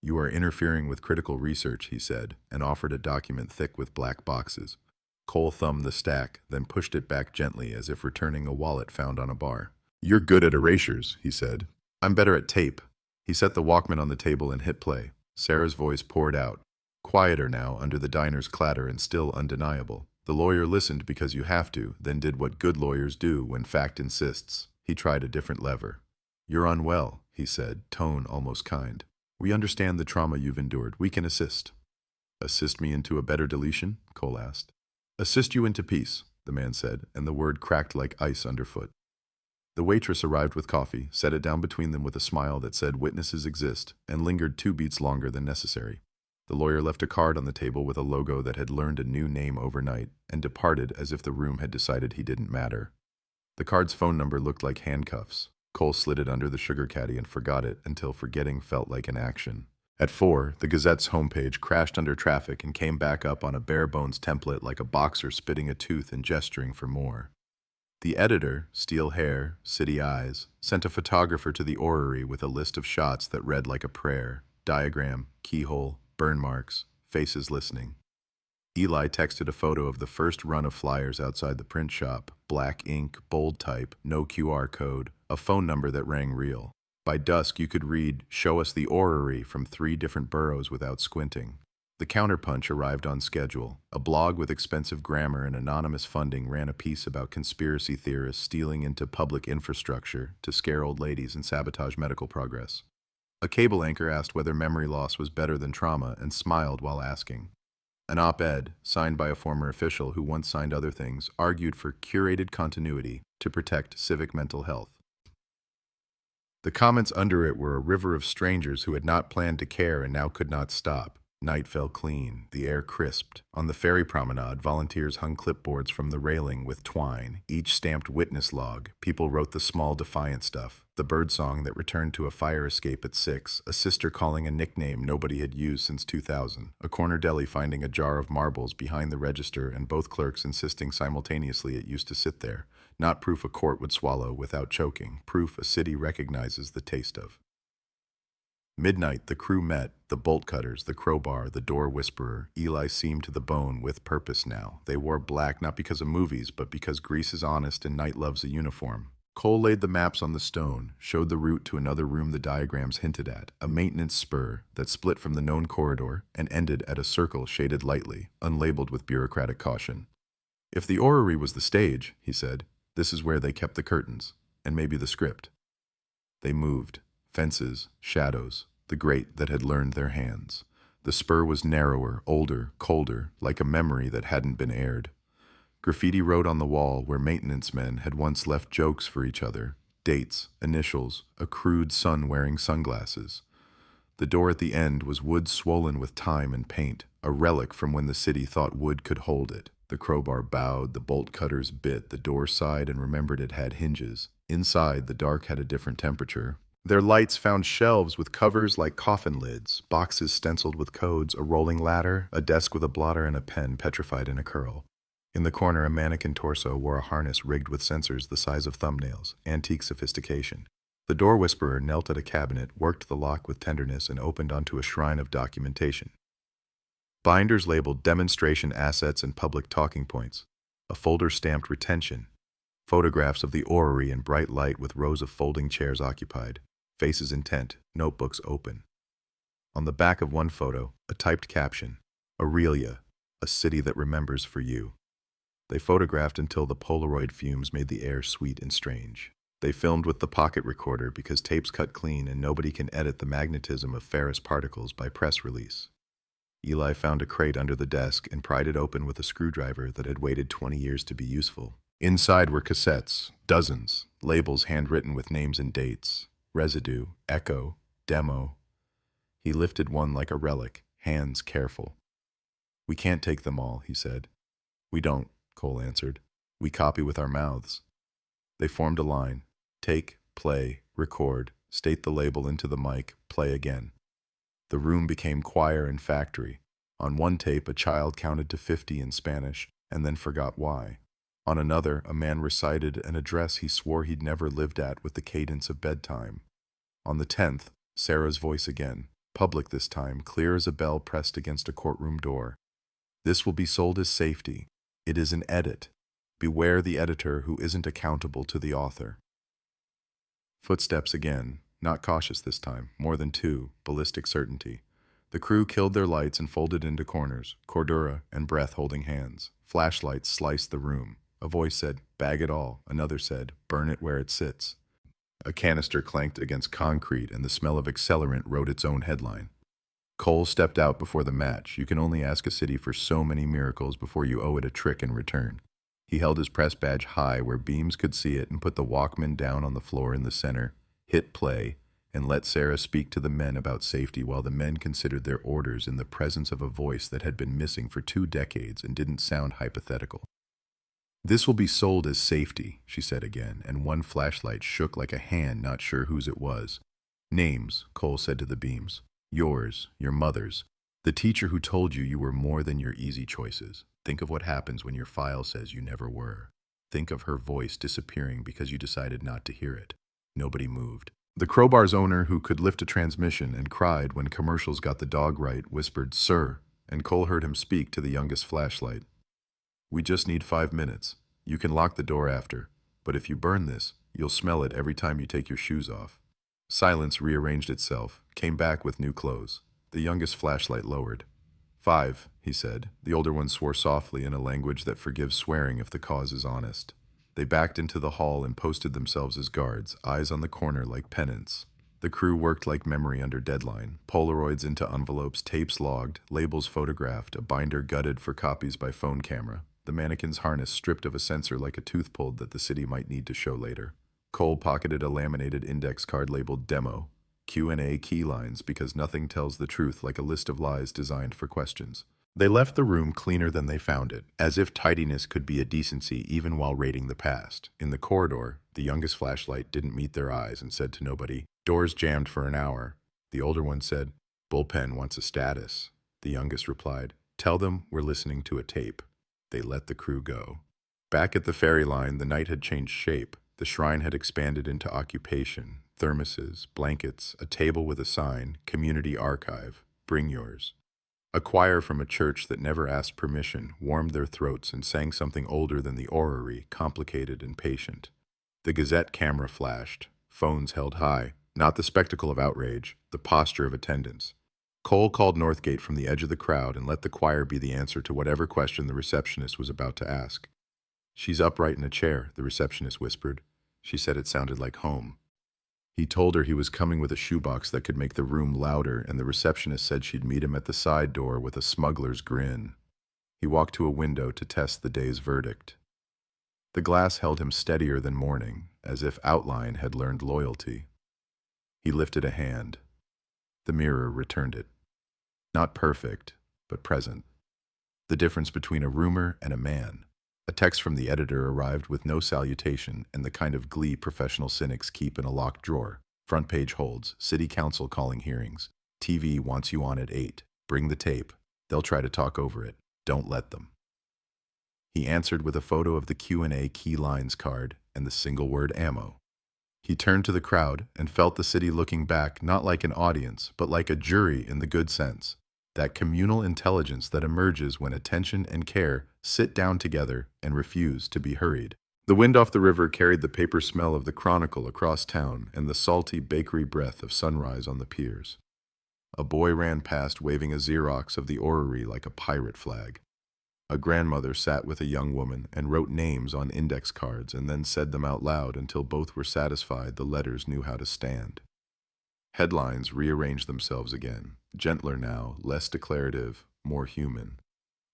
"You are interfering with critical research," he said, and offered a document thick with black boxes. Cole thumbed the stack, then pushed it back gently as if returning a wallet found on a bar. "You're good at erasures," he said. "I'm better at tape." He set the Walkman on the table and hit play. Sarah's voice poured out, quieter now under the diner's clatter and still undeniable. The lawyer listened because you have to, then did what good lawyers do when fact insists. He tried a different lever. "You're unwell," he said, tone almost kind. "We understand the trauma you've endured. We can assist." "Assist me into a better deletion?" Cole asked. "Assist you into peace," the man said, and the word cracked like ice underfoot. The waitress arrived with coffee, set it down between them with a smile that said witnesses exist, and lingered 2 beats longer than necessary. The lawyer left a card on the table with a logo that had learned a new name overnight, and departed as if the room had decided he didn't matter. The card's phone number looked like handcuffs. Cole slid it under the sugar caddy and forgot it until forgetting felt like an action. At 4, the Gazette's homepage crashed under traffic and came back up on a bare-bones template like a boxer spitting a tooth and gesturing for more. The editor, steel hair, city eyes, sent a photographer to the orrery with a list of shots that read like a prayer, diagram, keyhole, burn marks, faces listening. Eli texted a photo of the first run of flyers outside the print shop, black ink, bold type, no QR code, a phone number that rang real. By dusk, you could read, "Show us the orrery" from 3 different boroughs without squinting. The counterpunch arrived on schedule. A blog with expensive grammar and anonymous funding ran a piece about conspiracy theorists stealing into public infrastructure to scare old ladies and sabotage medical progress. A cable anchor asked whether memory loss was better than trauma and smiled while asking. An op-ed, signed by a former official who once signed other things, argued for curated continuity to protect civic mental health. The comments under it were a river of strangers who had not planned to care and now could not stop. Night fell clean, the air crisped. On the ferry promenade, volunteers hung clipboards from the railing with twine, each stamped witness log. People wrote the small defiant stuff, the birdsong that returned to a fire escape at 6, a sister calling a nickname nobody had used since 2000, a corner deli finding a jar of marbles behind the register and both clerks insisting simultaneously it used to sit there, not proof a court would swallow without choking, proof a city recognizes the taste of. Midnight, the crew met, the bolt cutters, the crowbar, the door whisperer. Eli seemed to the bone with purpose now. They wore black not because of movies, but because grease is honest and night loves a uniform. Cole laid the maps on the stone, showed the route to another room the diagrams hinted at, a maintenance spur that split from the known corridor and ended at a circle shaded lightly, unlabeled with bureaucratic caution. "If the orrery was the stage," he said, "this is where they kept the curtains, and maybe the script." They moved. Fences, shadows, the grate that had learned their hands. The spur was narrower, older, colder, like a memory that hadn't been aired. Graffiti wrote on the wall where maintenance men had once left jokes for each other, dates, initials, a crude son wearing sunglasses. The door at the end was wood swollen with time and paint, a relic from when the city thought wood could hold it. The crowbar bowed, the bolt cutters bit, the door sighed and remembered it had hinges. Inside, the dark had a different temperature. Their lights found shelves with covers like coffin lids, boxes stenciled with codes, a rolling ladder, a desk with a blotter and a pen petrified in a curl. In the corner, a mannequin torso wore a harness rigged with sensors the size of thumbnails, antique sophistication. The door whisperer knelt at a cabinet, worked the lock with tenderness, and opened onto a shrine of documentation. Binders labeled demonstration assets and public talking points. A folder stamped retention. Photographs of the orrery in bright light with rows of folding chairs occupied, faces intent, notebooks open. On the back of one photo, a typed caption, Aurelia, a city that remembers for you. They photographed until the Polaroid fumes made the air sweet and strange. They filmed with the pocket recorder because tapes cut clean and nobody can edit the magnetism of ferrous particles by press release. Eli found a crate under the desk and pried it open with a screwdriver that had waited 20 years to be useful. Inside were cassettes, dozens, labels handwritten with names and dates, residue, echo, demo. He lifted one like a relic, hands careful. We can't take them all, he said. We don't, Cole answered. We copy with our mouths. They formed a line. Take, play, record, state the label into the mic, play again. The room became choir and factory. On one tape, a child counted to 50 in Spanish and then forgot why. On another, a man recited an address he swore he'd never lived at with the cadence of bedtime. On the 10th, Sarah's voice again, public this time, clear as a bell pressed against a courtroom door. This will be sold as safety. It is an edit. Beware the editor who isn't accountable to the author. Footsteps again, not cautious this time, more than two, ballistic certainty. The crew killed their lights and folded into corners, Cordura and Breath holding hands. Flashlights sliced the room. A voice said, bag it all. Another said, burn it where it sits. A canister clanked against concrete and the smell of accelerant wrote its own headline. Cole stepped out before the match. You can only ask a city for so many miracles before you owe it a trick in return. He held his press badge high where beams could see it and put the Walkman down on the floor in the center, hit play, and let Sarah speak to the men about safety while the men considered their orders in the presence of a voice that had been missing for 2 decades and didn't sound hypothetical. This will be sold as safety, she said again, and one flashlight shook like a hand not sure whose it was. Names, Cole said to the beams. Yours, your mother's. The teacher who told you were more than your easy choices. Think of what happens when your file says you never were. Think of her voice disappearing because you decided not to hear it. Nobody moved. The crowbar's owner, who could lift a transmission and cried when commercials got the dog right, whispered, Sir, and Cole heard him speak to the youngest flashlight. We just need 5 minutes. You can lock the door after, but if you burn this, you'll smell it every time you take your shoes off. Silence rearranged itself, came back with new clothes. The youngest flashlight lowered. 5, he said. The older one swore softly in a language that forgives swearing if the cause is honest. They backed into the hall and posted themselves as guards, eyes on the corner like pennants. The crew worked like memory under deadline, Polaroids into envelopes, tapes logged, labels photographed, a binder gutted for copies by phone camera. The mannequin's harness stripped of a sensor like a tooth pulled that the city might need to show later. Cole pocketed a laminated index card labeled Demo, Q&A key lines because nothing tells the truth like a list of lies designed for questions. They left the room cleaner than they found it, as if tidiness could be a decency even while raiding the past. In the corridor, the youngest flashlight didn't meet their eyes and said to nobody, Doors jammed for an hour. The older one said, Bullpen wants a status. The youngest replied, Tell them we're listening to a tape. They let the crew go. Back at the ferry line, the night had changed shape. The shrine had expanded into occupation, thermoses, blankets, a table with a sign, community archive, bring yours. A choir from a church that never asked permission warmed their throats and sang something older than the orrery, complicated and patient. The Gazette camera flashed, phones held high, not the spectacle of outrage, the posture of attendance. Cole called Northgate from the edge of the crowd and let the choir be the answer to whatever question the receptionist was about to ask. She's upright in a chair, the receptionist whispered. She said it sounded like home. He told her he was coming with a shoebox that could make the room louder, and the receptionist said she'd meet him at the side door with a smuggler's grin. He walked to a window to test the day's verdict. The glass held him steadier than morning, as if outline had learned loyalty. He lifted a hand. The mirror returned it. Not perfect, but present. The difference between a rumor and a man. A text from the editor arrived with no salutation and the kind of glee professional cynics keep in a locked drawer. Front page holds, City Council calling hearings. TV wants you on at 8. Bring the tape. They'll try to talk over it. Don't let them. He answered with a photo of the Q&A key lines card and the single word ammo. He turned to the crowd and felt the city looking back not like an audience, but like a jury in the good sense. That communal intelligence that emerges when attention and care sit down together and refuse to be hurried. The wind off the river carried the paper smell of the Chronicle across town and the salty bakery breath of sunrise on the piers. A boy ran past waving a Xerox of the orrery like a pirate flag. A grandmother sat with a young woman and wrote names on index cards and then said them out loud until both were satisfied the letters knew how to stand. Headlines rearranged themselves again, gentler now, less declarative, more human.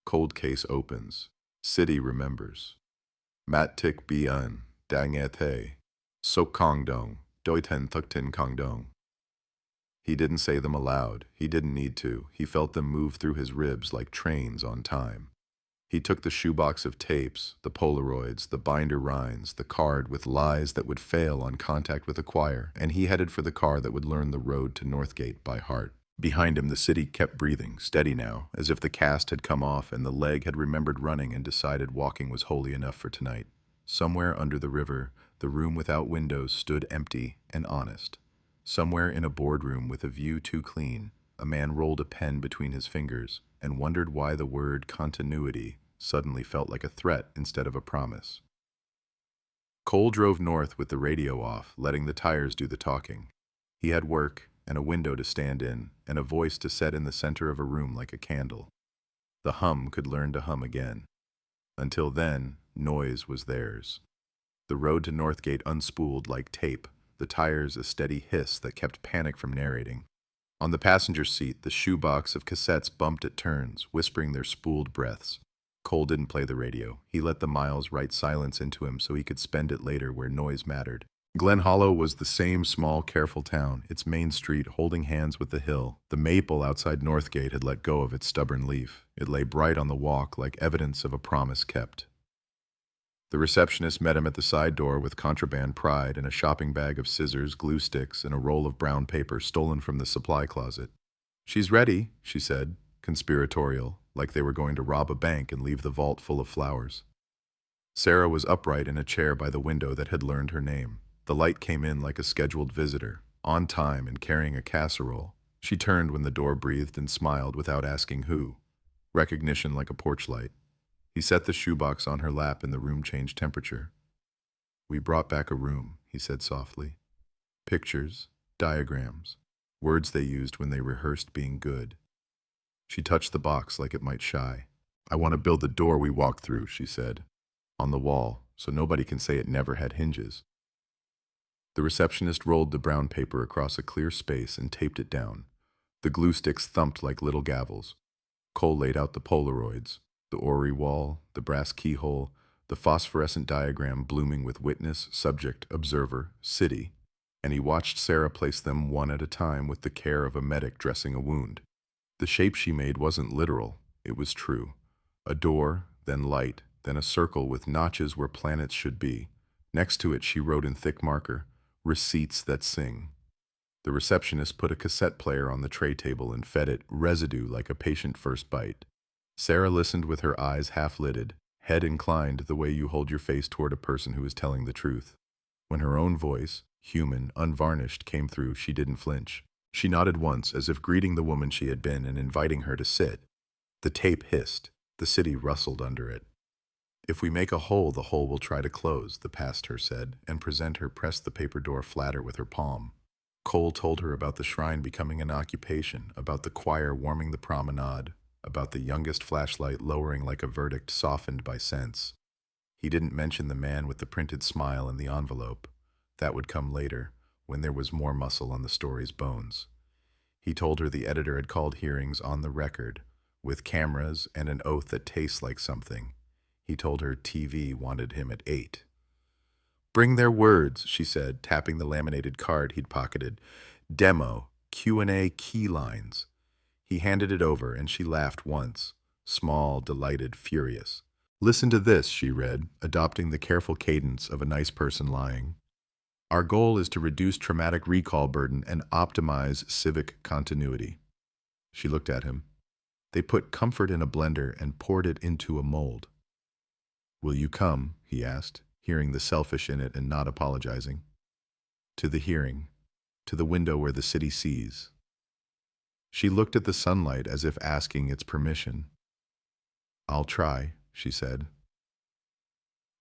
Cold case opens. City remembers. Mat tik bian, dang ethe, sok kong dong, doiten thuktin kong dong. He didn't say them aloud. He didn't need to. He felt them move through his ribs like trains on time. He took the shoebox of tapes, the Polaroids, the binder rinds, the card with lies that would fail on contact with a choir, and he headed for the car that would learn the road to Northgate by heart. Behind him, the city kept breathing, steady now, as if the cast had come off and the leg had remembered running and decided walking was holy enough for tonight. Somewhere under the river, the room without windows stood empty and honest. Somewhere in a boardroom with a view too clean, a man rolled a pen between his fingers and wondered why the word continuity suddenly felt like a threat instead of a promise. Cole drove north with the radio off, letting the tires do the talking. He had work and a window to stand in and a voice to set in the center of a room like a candle. The hum could learn to hum again. Until then, noise was theirs. The road to Northgate unspooled like tape, the tires a steady hiss that kept panic from narrating. On the passenger seat, the shoebox of cassettes bumped at turns, whispering their spooled breaths. Cole didn't play the radio. He let the miles write silence into him so he could spend it later where noise mattered. Glen Hollow was the same small, careful town, its main street holding hands with the hill. The maple outside Northgate had let go of its stubborn leaf. It lay bright on the walk like evidence of a promise kept. The receptionist met him at the side door with contraband pride and a shopping bag of scissors, glue sticks, and a roll of brown paper stolen from the supply closet. "She's ready," she said, conspiratorial, like they were going to rob a bank and leave the vault full of flowers. Sarah was upright in a chair by the window that had learned her name. The light came in like a scheduled visitor, on time and carrying a casserole. She turned when the door breathed and smiled without asking who. Recognition like a porch light. He set the shoebox on her lap and the room changed temperature. "We brought back a room," he said softly. "Pictures, diagrams, words they used when they rehearsed being good." She touched the box like it might shy. "I want to build the door we walked through," she said. "On the wall, so nobody can say it never had hinges." The receptionist rolled the brown paper across a clear space and taped it down. The glue sticks thumped like little gavels. Cole laid out the Polaroids. The orrery wall, the brass keyhole, the phosphorescent diagram blooming with witness, subject, observer, city, and he watched Sarah place them one at a time with the care of a medic dressing a wound. The shape she made wasn't literal, it was true. A door, then light, then a circle with notches where planets should be. Next to it she wrote in thick marker, "Receipts that sing." The receptionist put a cassette player on the tray table and fed it residue like a patient first bite. Sarah listened with her eyes half-lidded, head inclined the way you hold your face toward a person who is telling the truth. When her own voice, human, unvarnished, came through, she didn't flinch. She nodded once, as if greeting the woman she had been and inviting her to sit. The tape hissed. The city rustled under it. "If we make a hole, the hole will try to close," the pastor said, and presenter pressed the paper door flatter with her palm. Cole told her about the shrine becoming an occupation, about the choir warming the promenade, about the youngest flashlight lowering like a verdict softened by sense. He didn't mention the man with the printed smile in the envelope. That would come later, when there was more muscle on the story's bones. He told her the editor had called hearings on the record, with cameras and an oath that tastes like something. He told her TV wanted him at 8. "Bring their words," she said, tapping the laminated card he'd pocketed. "Demo, Q&A key lines." He handed it over, and she laughed once, small, delighted, furious. "Listen to this," she read, adopting the careful cadence of a nice person lying. "Our goal is to reduce traumatic recall burden and optimize civic continuity." She looked at him. "They put comfort in a blender and poured it into a mold." "Will you come?" he asked, hearing the selfish in it and not apologizing. "To the hearing, to the window where the city sees." She looked at the sunlight as if asking its permission. "I'll try," she said.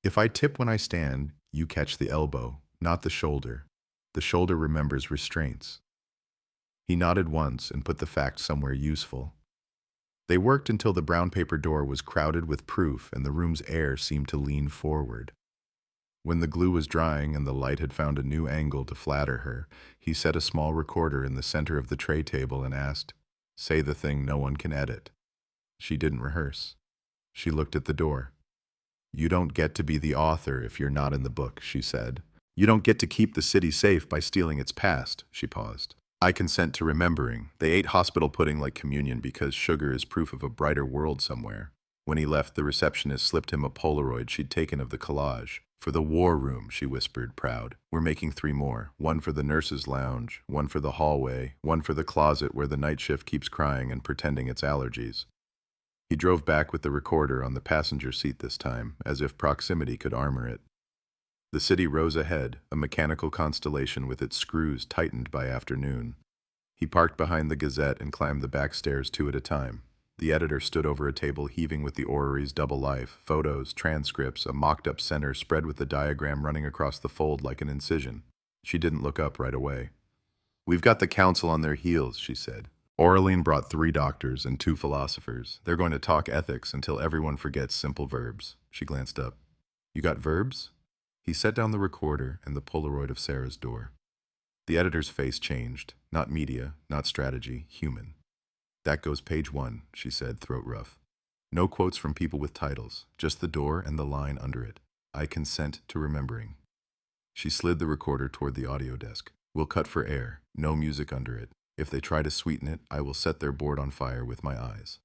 If I tip when I stand, you catch the elbow, not the shoulder. The shoulder remembers restraints. He nodded once and put the fact somewhere useful. They worked until the brown paper door was crowded with proof and the room's air seemed to lean forward. When the glue was drying and the light had found a new angle to flatter her, he set a small recorder in the center of the tray table and asked, "Say the thing no one can edit." She didn't rehearse. She looked at the door. "You don't get to be the author if you're not in the book," she said. "You don't get to keep the city safe by stealing its past." She paused. "I consent to remembering. They ate hospital pudding like communion because sugar is proof of a brighter world somewhere." When he left, the receptionist slipped him a Polaroid she'd taken of the collage. "For the war room," she whispered, proud. "We're making 3 more. 1 for the nurse's lounge, 1 for the hallway, 1 for the closet where the night shift keeps crying and pretending it's allergies." He drove back with the recorder on the passenger seat this time, as if proximity could armor it. The city rose ahead, a mechanical constellation with its screws tightened by afternoon. He parked behind the Gazette and climbed the back stairs 2 at a time. The editor stood over a table heaving with the orrery's double life, photos, transcripts, a mocked-up center spread with the diagram running across the fold like an incision. She didn't look up right away. "We've got the council on their heels," she said. "Oraline brought 3 doctors and 2 philosophers. They're going to talk ethics until everyone forgets simple verbs." She glanced up. "You got verbs?" He set down the recorder and the Polaroid of Sarah's door. The editor's face changed. Not media, not strategy, human. "That goes page 1, she said, throat rough. "No quotes from people with titles, just the door and the line under it. I consent to remembering." She slid the recorder toward the audio desk. "We'll cut for air, no music under it. If they try to sweeten it, I will set their board on fire with my eyes."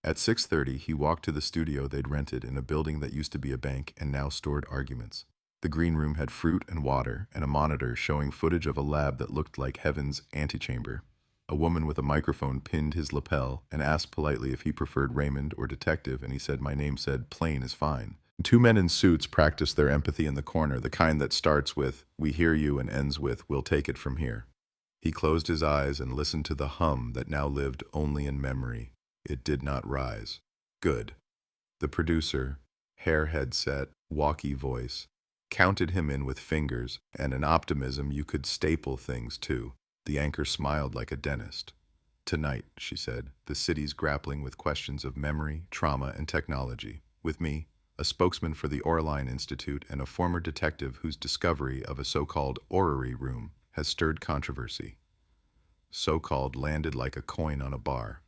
At 6:30, he walked to the studio they'd rented in a building that used to be a bank and now stored arguments. The green room had fruit and water and a monitor showing footage of a lab that looked like heaven's antechamber. A woman with a microphone pinned his lapel and asked politely if he preferred Raymond or detective, and he said, "My name said plain is fine." 2 men in suits practiced their empathy in the corner, the kind that starts with, "We hear you," and ends with, "We'll take it from here." He closed his eyes and listened to the hum that now lived only in memory. It did not rise. Good. The producer, hair headset, walkie voice, counted him in with fingers and an optimism you could staple things to. The anchor smiled like a dentist. "Tonight," she said, "the city's grappling with questions of memory, trauma, and technology. With me, a spokesman for the Oraline Institute and a former detective whose discovery of a so-called orrery room has stirred controversy." So-called landed like a coin on a bar.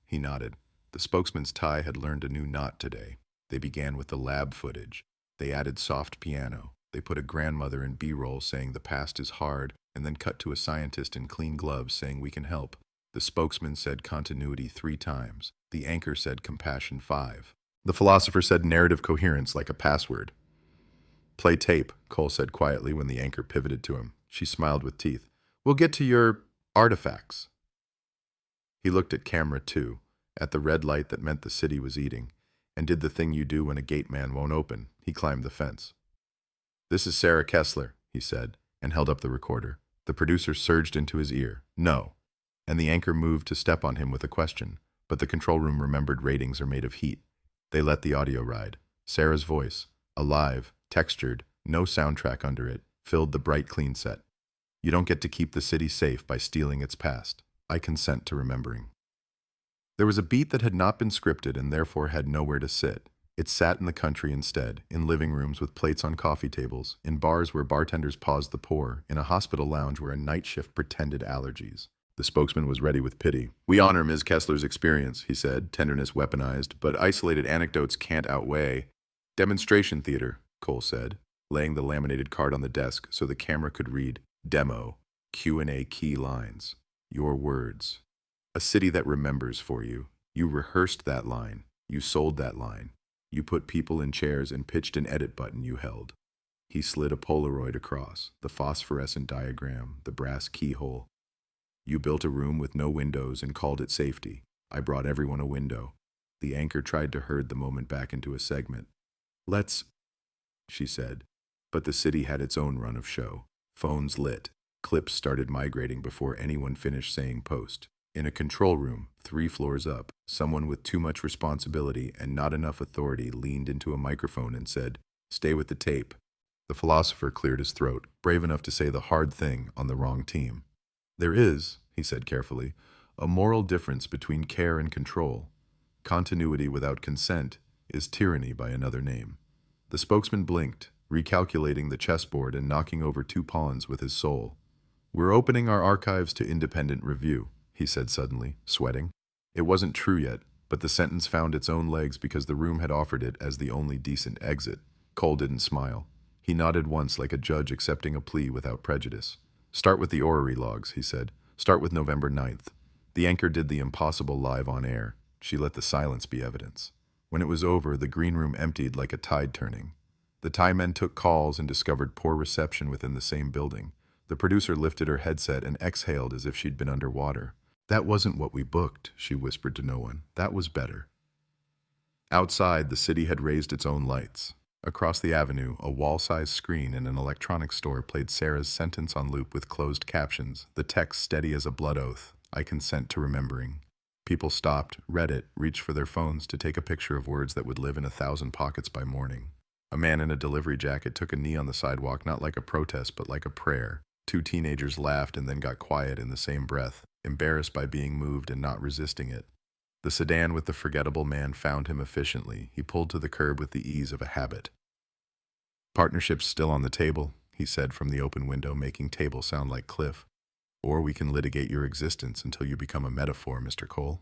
He nodded. The spokesman's tie had learned a new knot today. They began with the lab footage. They added soft piano. They put a grandmother in B-roll saying the past is hard, and then cut to a scientist in clean gloves saying we can help. The spokesman said continuity 3 times. The anchor said compassion 5. The philosopher said narrative coherence like a password. "Play tape," Cole said quietly when the anchor pivoted to him. She smiled with teeth. "We'll get to your artifacts." He looked at camera 2, at the red light that meant the city was eating, and did the thing you do when a gate man won't open. He climbed the fence. "This is Sarah Kessler," he said, and held up the recorder. The producer surged into his ear. "No." And the anchor moved to step on him with a question, but the control room remembered ratings are made of heat. They let the audio ride. Sarah's voice, alive, textured, no soundtrack under it, filled the bright, clean set. "You don't get to keep the city safe by stealing its past. I consent to remembering." There was a beat that had not been scripted and therefore had nowhere to sit. It sat in the country instead, in living rooms with plates on coffee tables, in bars where bartenders paused the pour, in a hospital lounge where a night shift pretended allergies. The spokesman was ready with pity. "We honor Ms. Kessler's experience," he said, tenderness weaponized, "but isolated anecdotes can't outweigh." "Demonstration theater," Cole said, laying the laminated card on the desk so the camera could read, "Demo, Q&A key lines. Your words. A city that remembers for you. You rehearsed that line. You sold that line. You put people in chairs and pitched an edit button you held." He slid a Polaroid across, the phosphorescent diagram, the brass keyhole. "You built a room with no windows and called it safety. I brought everyone a window." The anchor tried to herd the moment back into a segment. "Let's," she said, but the city had its own run of show. Phones lit. Clips started migrating before anyone finished saying post. In a control room, 3 floors up, someone with too much responsibility and not enough authority leaned into a microphone and said, Stay with the tape. The philosopher cleared his throat, brave enough to say the hard thing on the wrong team. There is, he said carefully, a moral difference between care and control. Continuity without consent is tyranny by another name. The spokesman blinked, recalculating the chessboard and knocking over 2 pawns with his soul. We're opening our archives to independent review, he said suddenly, sweating. It wasn't true yet, but the sentence found its own legs because the room had offered it as the only decent exit. Cole didn't smile. He nodded once like a judge accepting a plea without prejudice. Start with the orrery logs, he said. Start with November 9th. The anchor did the impossible live on air. She let the silence be evidence. When it was over, the green room emptied like a tide turning. The tie men took calls and discovered poor reception within the same building. The producer lifted her headset and exhaled as if she'd been underwater. That wasn't what we booked, she whispered to no one. That was better. Outside, the city had raised its own lights. Across the avenue, a wall-sized screen in an electronics store played Sarah's sentence on loop with closed captions, the text steady as a blood oath. I consent to remembering. People stopped, read it, reached for their phones to take a picture of words that would live in 1,000 pockets by morning. A man in a delivery jacket took a knee on the sidewalk, not like a protest, but like a prayer. 2 teenagers laughed and then got quiet in the same breath, embarrassed by being moved and not resisting it. The sedan with the forgettable man found him efficiently. He pulled to the curb with the ease of a habit. Partnership's still on the table, he said from the open window, making table sound like cliff. Or we can litigate your existence until you become a metaphor, Mr. Cole.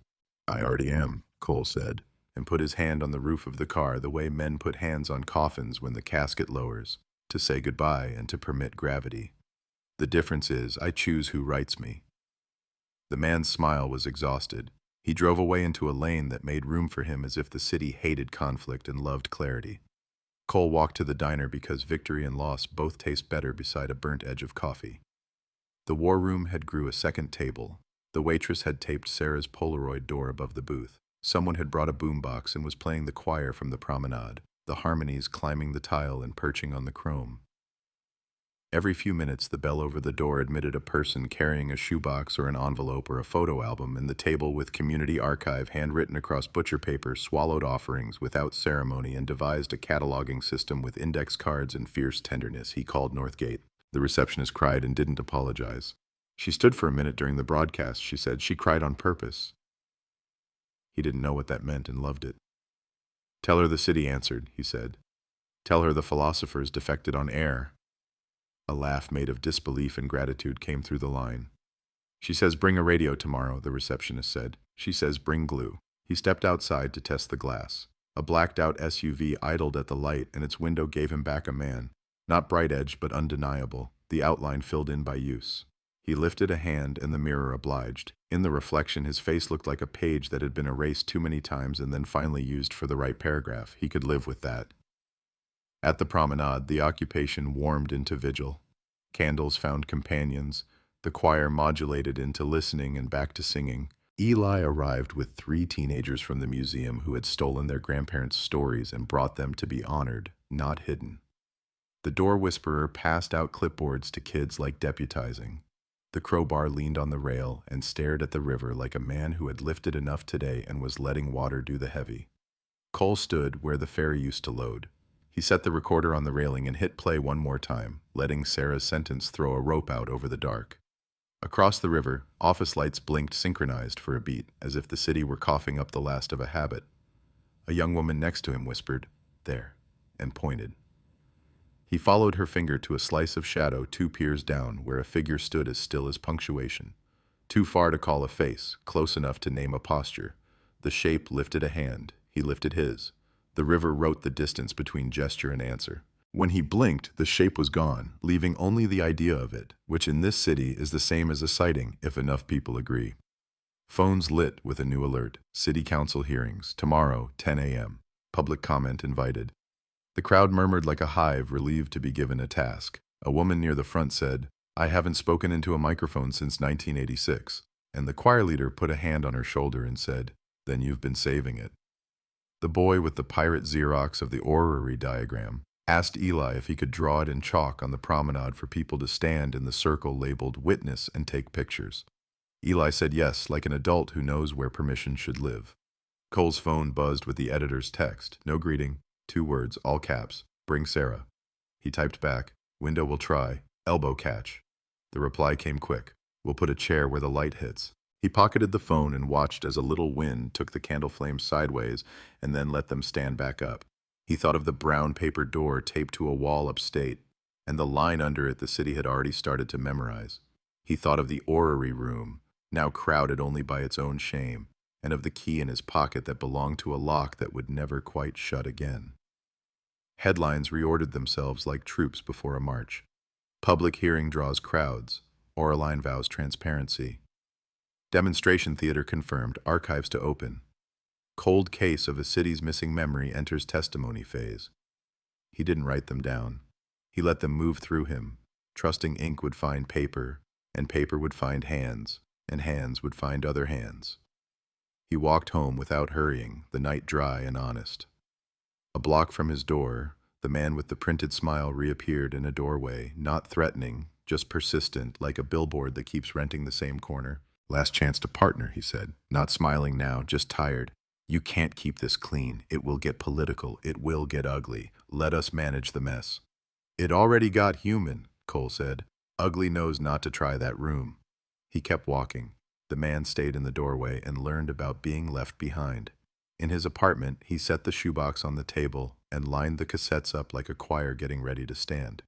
I already am, Cole said, and put his hand on the roof of the car the way men put hands on coffins when the casket lowers, to say goodbye and to permit gravity. The difference is I choose who writes me. The man's smile was exhausted. He drove away into a lane that made room for him as if the city hated conflict and loved clarity. Cole walked to the diner because victory and loss both taste better beside a burnt edge of coffee. The war room had grew a second table. The waitress had taped Sarah's Polaroid door above the booth. Someone had brought a boombox and was playing the choir from the promenade, the harmonies climbing the tile and perching on the chrome. Every few minutes, the bell over the door admitted a person carrying a shoebox or an envelope or a photo album, and the table with community archive handwritten across butcher paper swallowed offerings without ceremony and devised a cataloging system with index cards and fierce tenderness. He called Northgate. The receptionist cried and didn't apologize. She stood for a minute during the broadcast, she said. She cried on purpose. He didn't know what that meant and loved it. Tell her the city answered, he said. Tell her the philosophers defected on air. A laugh made of disbelief and gratitude came through the line. She says bring a radio tomorrow, the receptionist said. She says bring glue. He stepped outside to test the glass. A blacked-out SUV idled at the light, and its window gave him back a man. Not bright-edged, but undeniable, the outline filled in by use. He lifted a hand, and the mirror obliged. In the reflection, his face looked like a page that had been erased too many times and then finally used for the right paragraph. He could live with that. At the promenade, the occupation warmed into vigil. Candles found companions. The choir modulated into listening and back to singing. Eli arrived with 3 teenagers from the museum who had stolen their grandparents' stories and brought them to be honored, not hidden. The door whisperer passed out clipboards to kids like deputizing. The crowbar leaned on the rail and stared at the river like a man who had lifted enough today and was letting water do the heavy. Cole stood where the ferry used to load. He set the recorder on the railing and hit play one more time, letting Sarah's sentence throw a rope out over the dark. Across the river, office lights blinked synchronized for a beat, as if the city were coughing up the last of a habit. A young woman next to him whispered, "There," and pointed. He followed her finger to a slice of shadow 2 piers down, where a figure stood as still as punctuation. Too far to call a face, close enough to name a posture. The shape lifted a hand. He lifted his. The river wrote the distance between gesture and answer. When he blinked, the shape was gone, leaving only the idea of it, which in this city is the same as a sighting, if enough people agree. Phones lit with a new alert. City council hearings, tomorrow, 10 a.m. Public comment invited. The crowd murmured like a hive, relieved to be given a task. A woman near the front said, "I haven't spoken into a microphone since 1986. And the choir leader put a hand on her shoulder and said, "Then you've been saving it." The boy with the pirate Xerox of the orrery diagram asked Eli if he could draw it in chalk on the promenade for people to stand in the circle labeled witness and take pictures. Eli said yes, like an adult who knows where permission should live. Cole's phone buzzed with the editor's text. No greeting, 2 words, all caps. Bring Sarah. He typed back, window will try, elbow catch. The reply came quick. We'll put a chair where the light hits. He pocketed the phone and watched as a little wind took the candle flames sideways and then let them stand back up. He thought of the brown paper door taped to a wall upstate, and the line under it the city had already started to memorize. He thought of the orrery room, now crowded only by its own shame, and of the key in his pocket that belonged to a lock that would never quite shut again. Headlines reordered themselves like troops before a march. Public hearing draws crowds. Oraline vows transparency. Demonstration theater confirmed, archives to open. Cold case of a city's missing memory enters testimony phase. He didn't write them down. He let them move through him, trusting ink would find paper, and paper would find hands, and hands would find other hands. He walked home without hurrying, the night dry and honest. A block from his door, the man with the printed smile reappeared in a doorway, not threatening, just persistent, like a billboard that keeps renting the same corner. Last chance to partner, he said, not smiling now, just tired. You can't keep this clean. It will get political. It will get ugly. Let us manage the mess. It already got human, Cole said. Ugly knows not to try that room. He kept walking. The man stayed in the doorway and learned about being left behind. In his apartment, he set the shoebox on the table and lined the cassettes up like a choir getting ready to stand.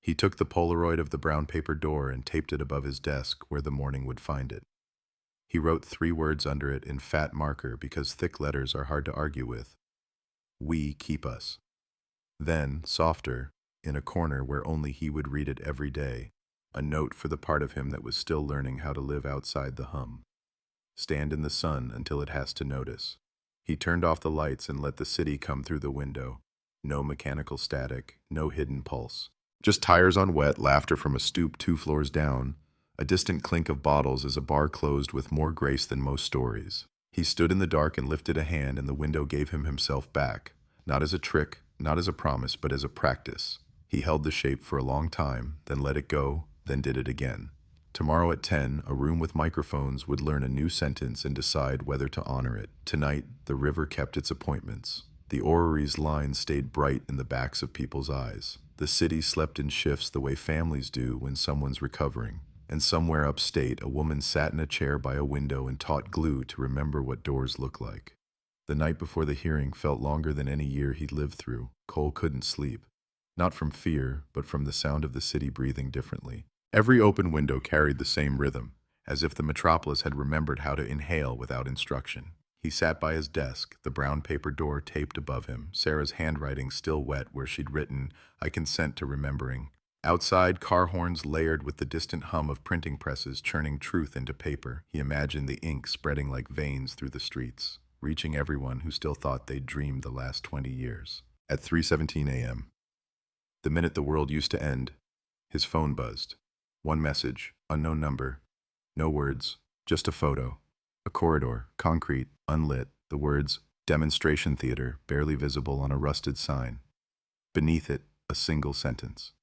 He took the Polaroid of the brown paper door and taped it above his desk where the morning would find it. He wrote 3 words under it in fat marker because thick letters are hard to argue with. We keep us. Then, softer, in a corner where only he would read it every day, a note for the part of him that was still learning how to live outside the hum. Stand in the sun until it has to notice. He turned off the lights and let the city come through the window. No mechanical static, no hidden pulse. Just tires on wet, laughter from a stoop 2 floors down, a distant clink of bottles as a bar closed with more grace than most stories. He stood in the dark and lifted a hand, and the window gave him himself back, not as a trick, not as a promise, but as a practice. He held the shape for a long time, then let it go, then did it again. Tomorrow at 10, a room with microphones would learn a new sentence and decide whether to honor it. Tonight, the river kept its appointments. The orrery's lines stayed bright in the backs of people's eyes. The city slept in shifts the way families do when someone's recovering. And somewhere upstate, a woman sat in a chair by a window and taught glue to remember what doors look like. The night before the hearing felt longer than any year he'd lived through. Cole couldn't sleep. Not from fear, but from the sound of the city breathing differently. Every open window carried the same rhythm, as if the metropolis had remembered how to inhale without instruction. He sat by his desk, the brown paper door taped above him, Sarah's handwriting still wet where she'd written, I consent to remembering. Outside, car horns layered with the distant hum of printing presses churning truth into paper. He imagined the ink spreading like veins through the streets, reaching everyone who still thought they'd dreamed the last 20 years. At 3:17 a.m., the minute the world used to end, his phone buzzed. One message, unknown number, no words, just a photo. A corridor, concrete, unlit, the words, demonstration theater, barely visible on a rusted sign. Beneath it, a single sentence.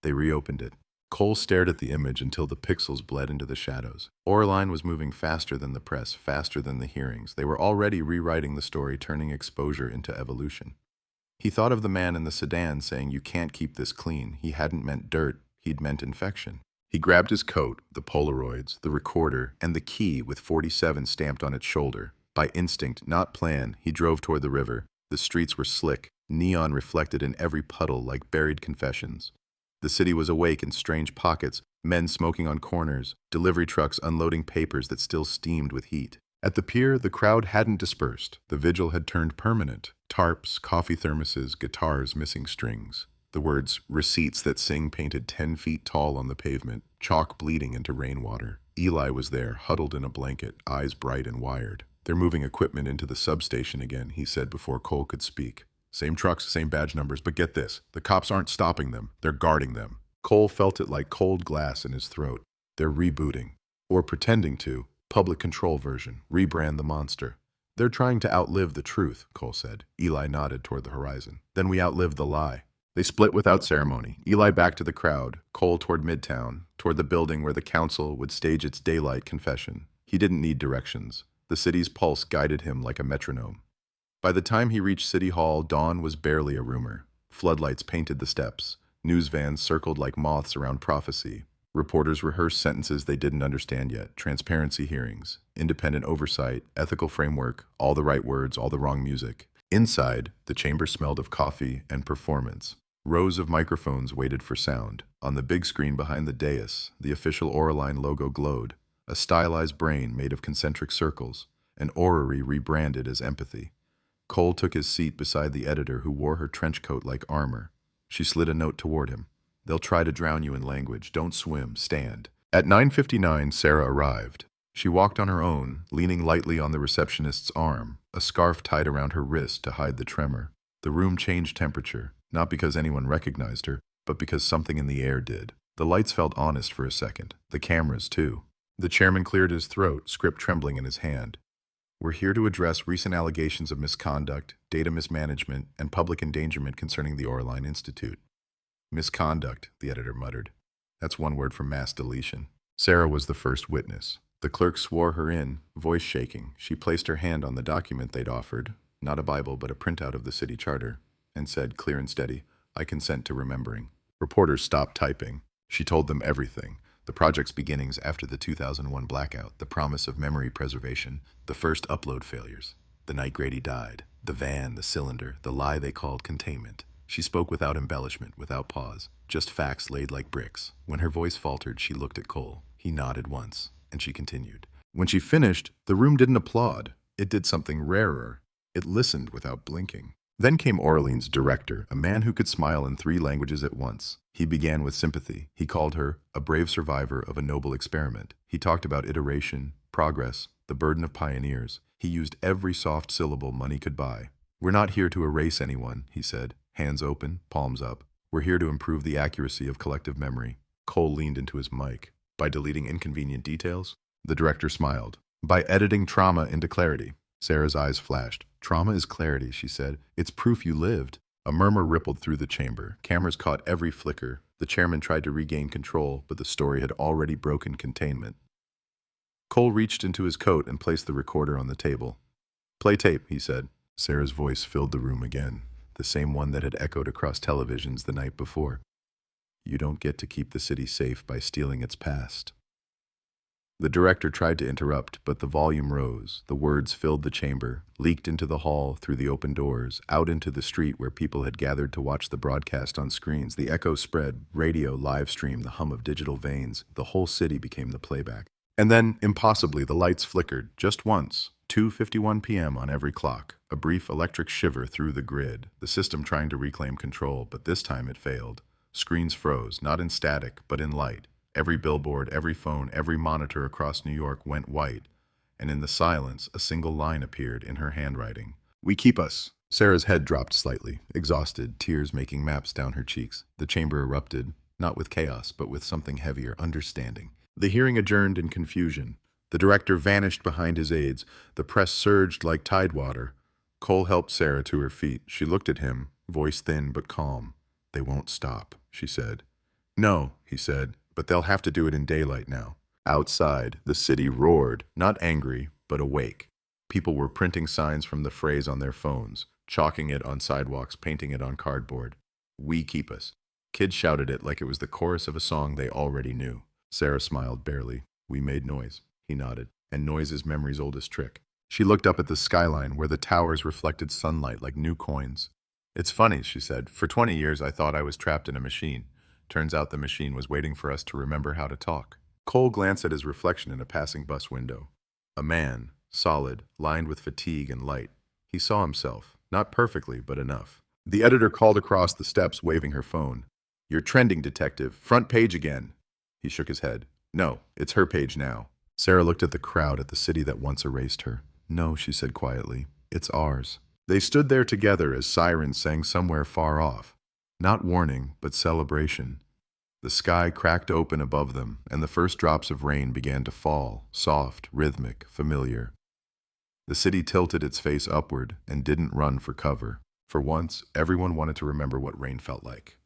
They reopened it. Cole stared at the image until the pixels bled into the shadows. Oraline was moving faster than the press, faster than the hearings. They were already rewriting the story, turning exposure into evolution. He thought of the man in the sedan saying, you can't keep this clean. He hadn't meant dirt, he'd meant infection. He grabbed his coat, the Polaroids, the recorder, and the key with 47 stamped on its shoulder. By instinct, not plan, he drove toward the river. The streets were slick, neon reflected in every puddle like buried confessions. The city was awake in strange pockets, men smoking on corners, delivery trucks unloading papers that still steamed with heat. At the pier, the crowd hadn't dispersed. The vigil had turned permanent. Tarps, coffee thermoses, guitars missing strings. The words, receipts that sing painted 10 feet tall on the pavement, chalk bleeding into rainwater. Eli was there, huddled in a blanket, eyes bright and wired. They're moving equipment into the substation again, he said before Cole could speak. Same trucks, same badge numbers, but get this, the cops aren't stopping them, they're guarding them. Cole felt it like cold glass in his throat. They're rebooting, or pretending to, public control version, rebrand the monster. They're trying to outlive the truth, Cole said. Eli nodded toward the horizon. Then we outlive the lie. They split without ceremony. Eli back to the crowd, Cole toward Midtown, toward the building where the council would stage its daylight confession. He didn't need directions. The city's pulse guided him like a metronome. By the time he reached City Hall, dawn was barely a rumor. Floodlights painted the steps. News vans circled like moths around prophecy. Reporters rehearsed sentences they didn't understand yet. Transparency hearings, independent oversight, ethical framework, all the right words, all the wrong music. Inside, the chamber smelled of coffee and performance. Rows of microphones waited for sound. On the big screen behind the dais, the official Oraline logo glowed. A stylized brain made of concentric circles. An orrery rebranded as empathy. Cole took his seat beside the editor who wore her trench coat like armor. She slid a note toward him. They'll try to drown you in language. Don't swim. Stand. At 9:59, Sarah arrived. She walked on her own, leaning lightly on the receptionist's arm, a scarf tied around her wrist to hide the tremor. The room changed temperature, not because anyone recognized her, but because something in the air did. The lights felt honest for a second. The cameras, too. The chairman cleared his throat, script trembling in his hand. We're here to address recent allegations of misconduct, data mismanagement, and public endangerment concerning the Oraline Institute. Misconduct, the editor muttered. That's one word for mass deletion. Sarah was the first witness. The clerk swore her in, voice shaking. She placed her hand on the document they'd offered, not a Bible but a printout of the city charter, and said, clear and steady, I consent to remembering. Reporters stopped typing. She told them everything. The project's beginnings after the 2001 blackout, the promise of memory preservation, the first upload failures, the night Grady died, the van, the cylinder, the lie they called containment. She spoke without embellishment, without pause, just facts laid like bricks. When her voice faltered, she looked at Cole. He nodded once, and she continued. When she finished, the room didn't applaud. It did something rarer. It listened without blinking. Then came Oraline's director, a man who could smile in 3 languages at once. He began with sympathy. He called her a brave survivor of a noble experiment. He talked about iteration, progress, the burden of pioneers. He used every soft syllable money could buy. We're not here to erase anyone, he said, hands open, palms up. We're here to improve the accuracy of collective memory. Cole leaned into his mic. By deleting inconvenient details? The director smiled. By editing trauma into clarity. Sarah's eyes flashed. Trauma is clarity, she said. It's proof you lived. A murmur rippled through the chamber. Cameras caught every flicker. The chairman tried to regain control, but the story had already broken containment. Cole reached into his coat and placed the recorder on the table. Play tape, he said. Sarah's voice filled the room again, the same one that had echoed across televisions the night before. You don't get to keep the city safe by stealing its past. The director tried to interrupt, but the volume rose. The words filled the chamber, leaked into the hall through the open doors, out into the street where people had gathered to watch the broadcast on screens. The echo spread, radio, live stream, the hum of digital veins. The whole city became the playback. And then, impossibly, the lights flickered, just once, 2:51 p.m. on every clock. A brief electric shiver through the grid, the system trying to reclaim control, but this time it failed. Screens froze, not in static, but in light. Every billboard, every phone, every monitor across New York went white, and in the silence, a single line appeared in her handwriting. We keep us. Sarah's head dropped slightly, exhausted, tears making maps down her cheeks. The chamber erupted, not with chaos, but with something heavier, understanding. The hearing adjourned in confusion. The director vanished behind his aides. The press surged like tidewater. Cole helped Sarah to her feet. She looked at him, voice thin but calm. They won't stop, she said. No, he said. But they'll have to do it in daylight now. Outside, the city roared, not angry, but awake. People were printing signs from the phrase on their phones, chalking it on sidewalks, painting it on cardboard. We keep us. Kids shouted it like it was the chorus of a song they already knew. Sarah smiled barely. We made noise. He nodded. And noise is memory's oldest trick. She looked up at the skyline where the towers reflected sunlight like new coins. It's funny, she said. For 20 years I thought I was trapped in a machine. Turns out the machine was waiting for us to remember how to talk. Cole glanced at his reflection in a passing bus window. A man, solid, lined with fatigue and light. He saw himself, not perfectly, but enough. The editor called across the steps, waving her phone. You're trending, detective. Front page again. He shook his head. No, it's her page now. Sarah looked at the crowd, at the city that once erased her. No, she said quietly. It's ours. They stood there together as sirens sang somewhere far off. Not warning, but celebration. The sky cracked open above them, and the first drops of rain began to fall, soft, rhythmic, familiar. The city tilted its face upward and didn't run for cover. For once, everyone wanted to remember what rain felt like.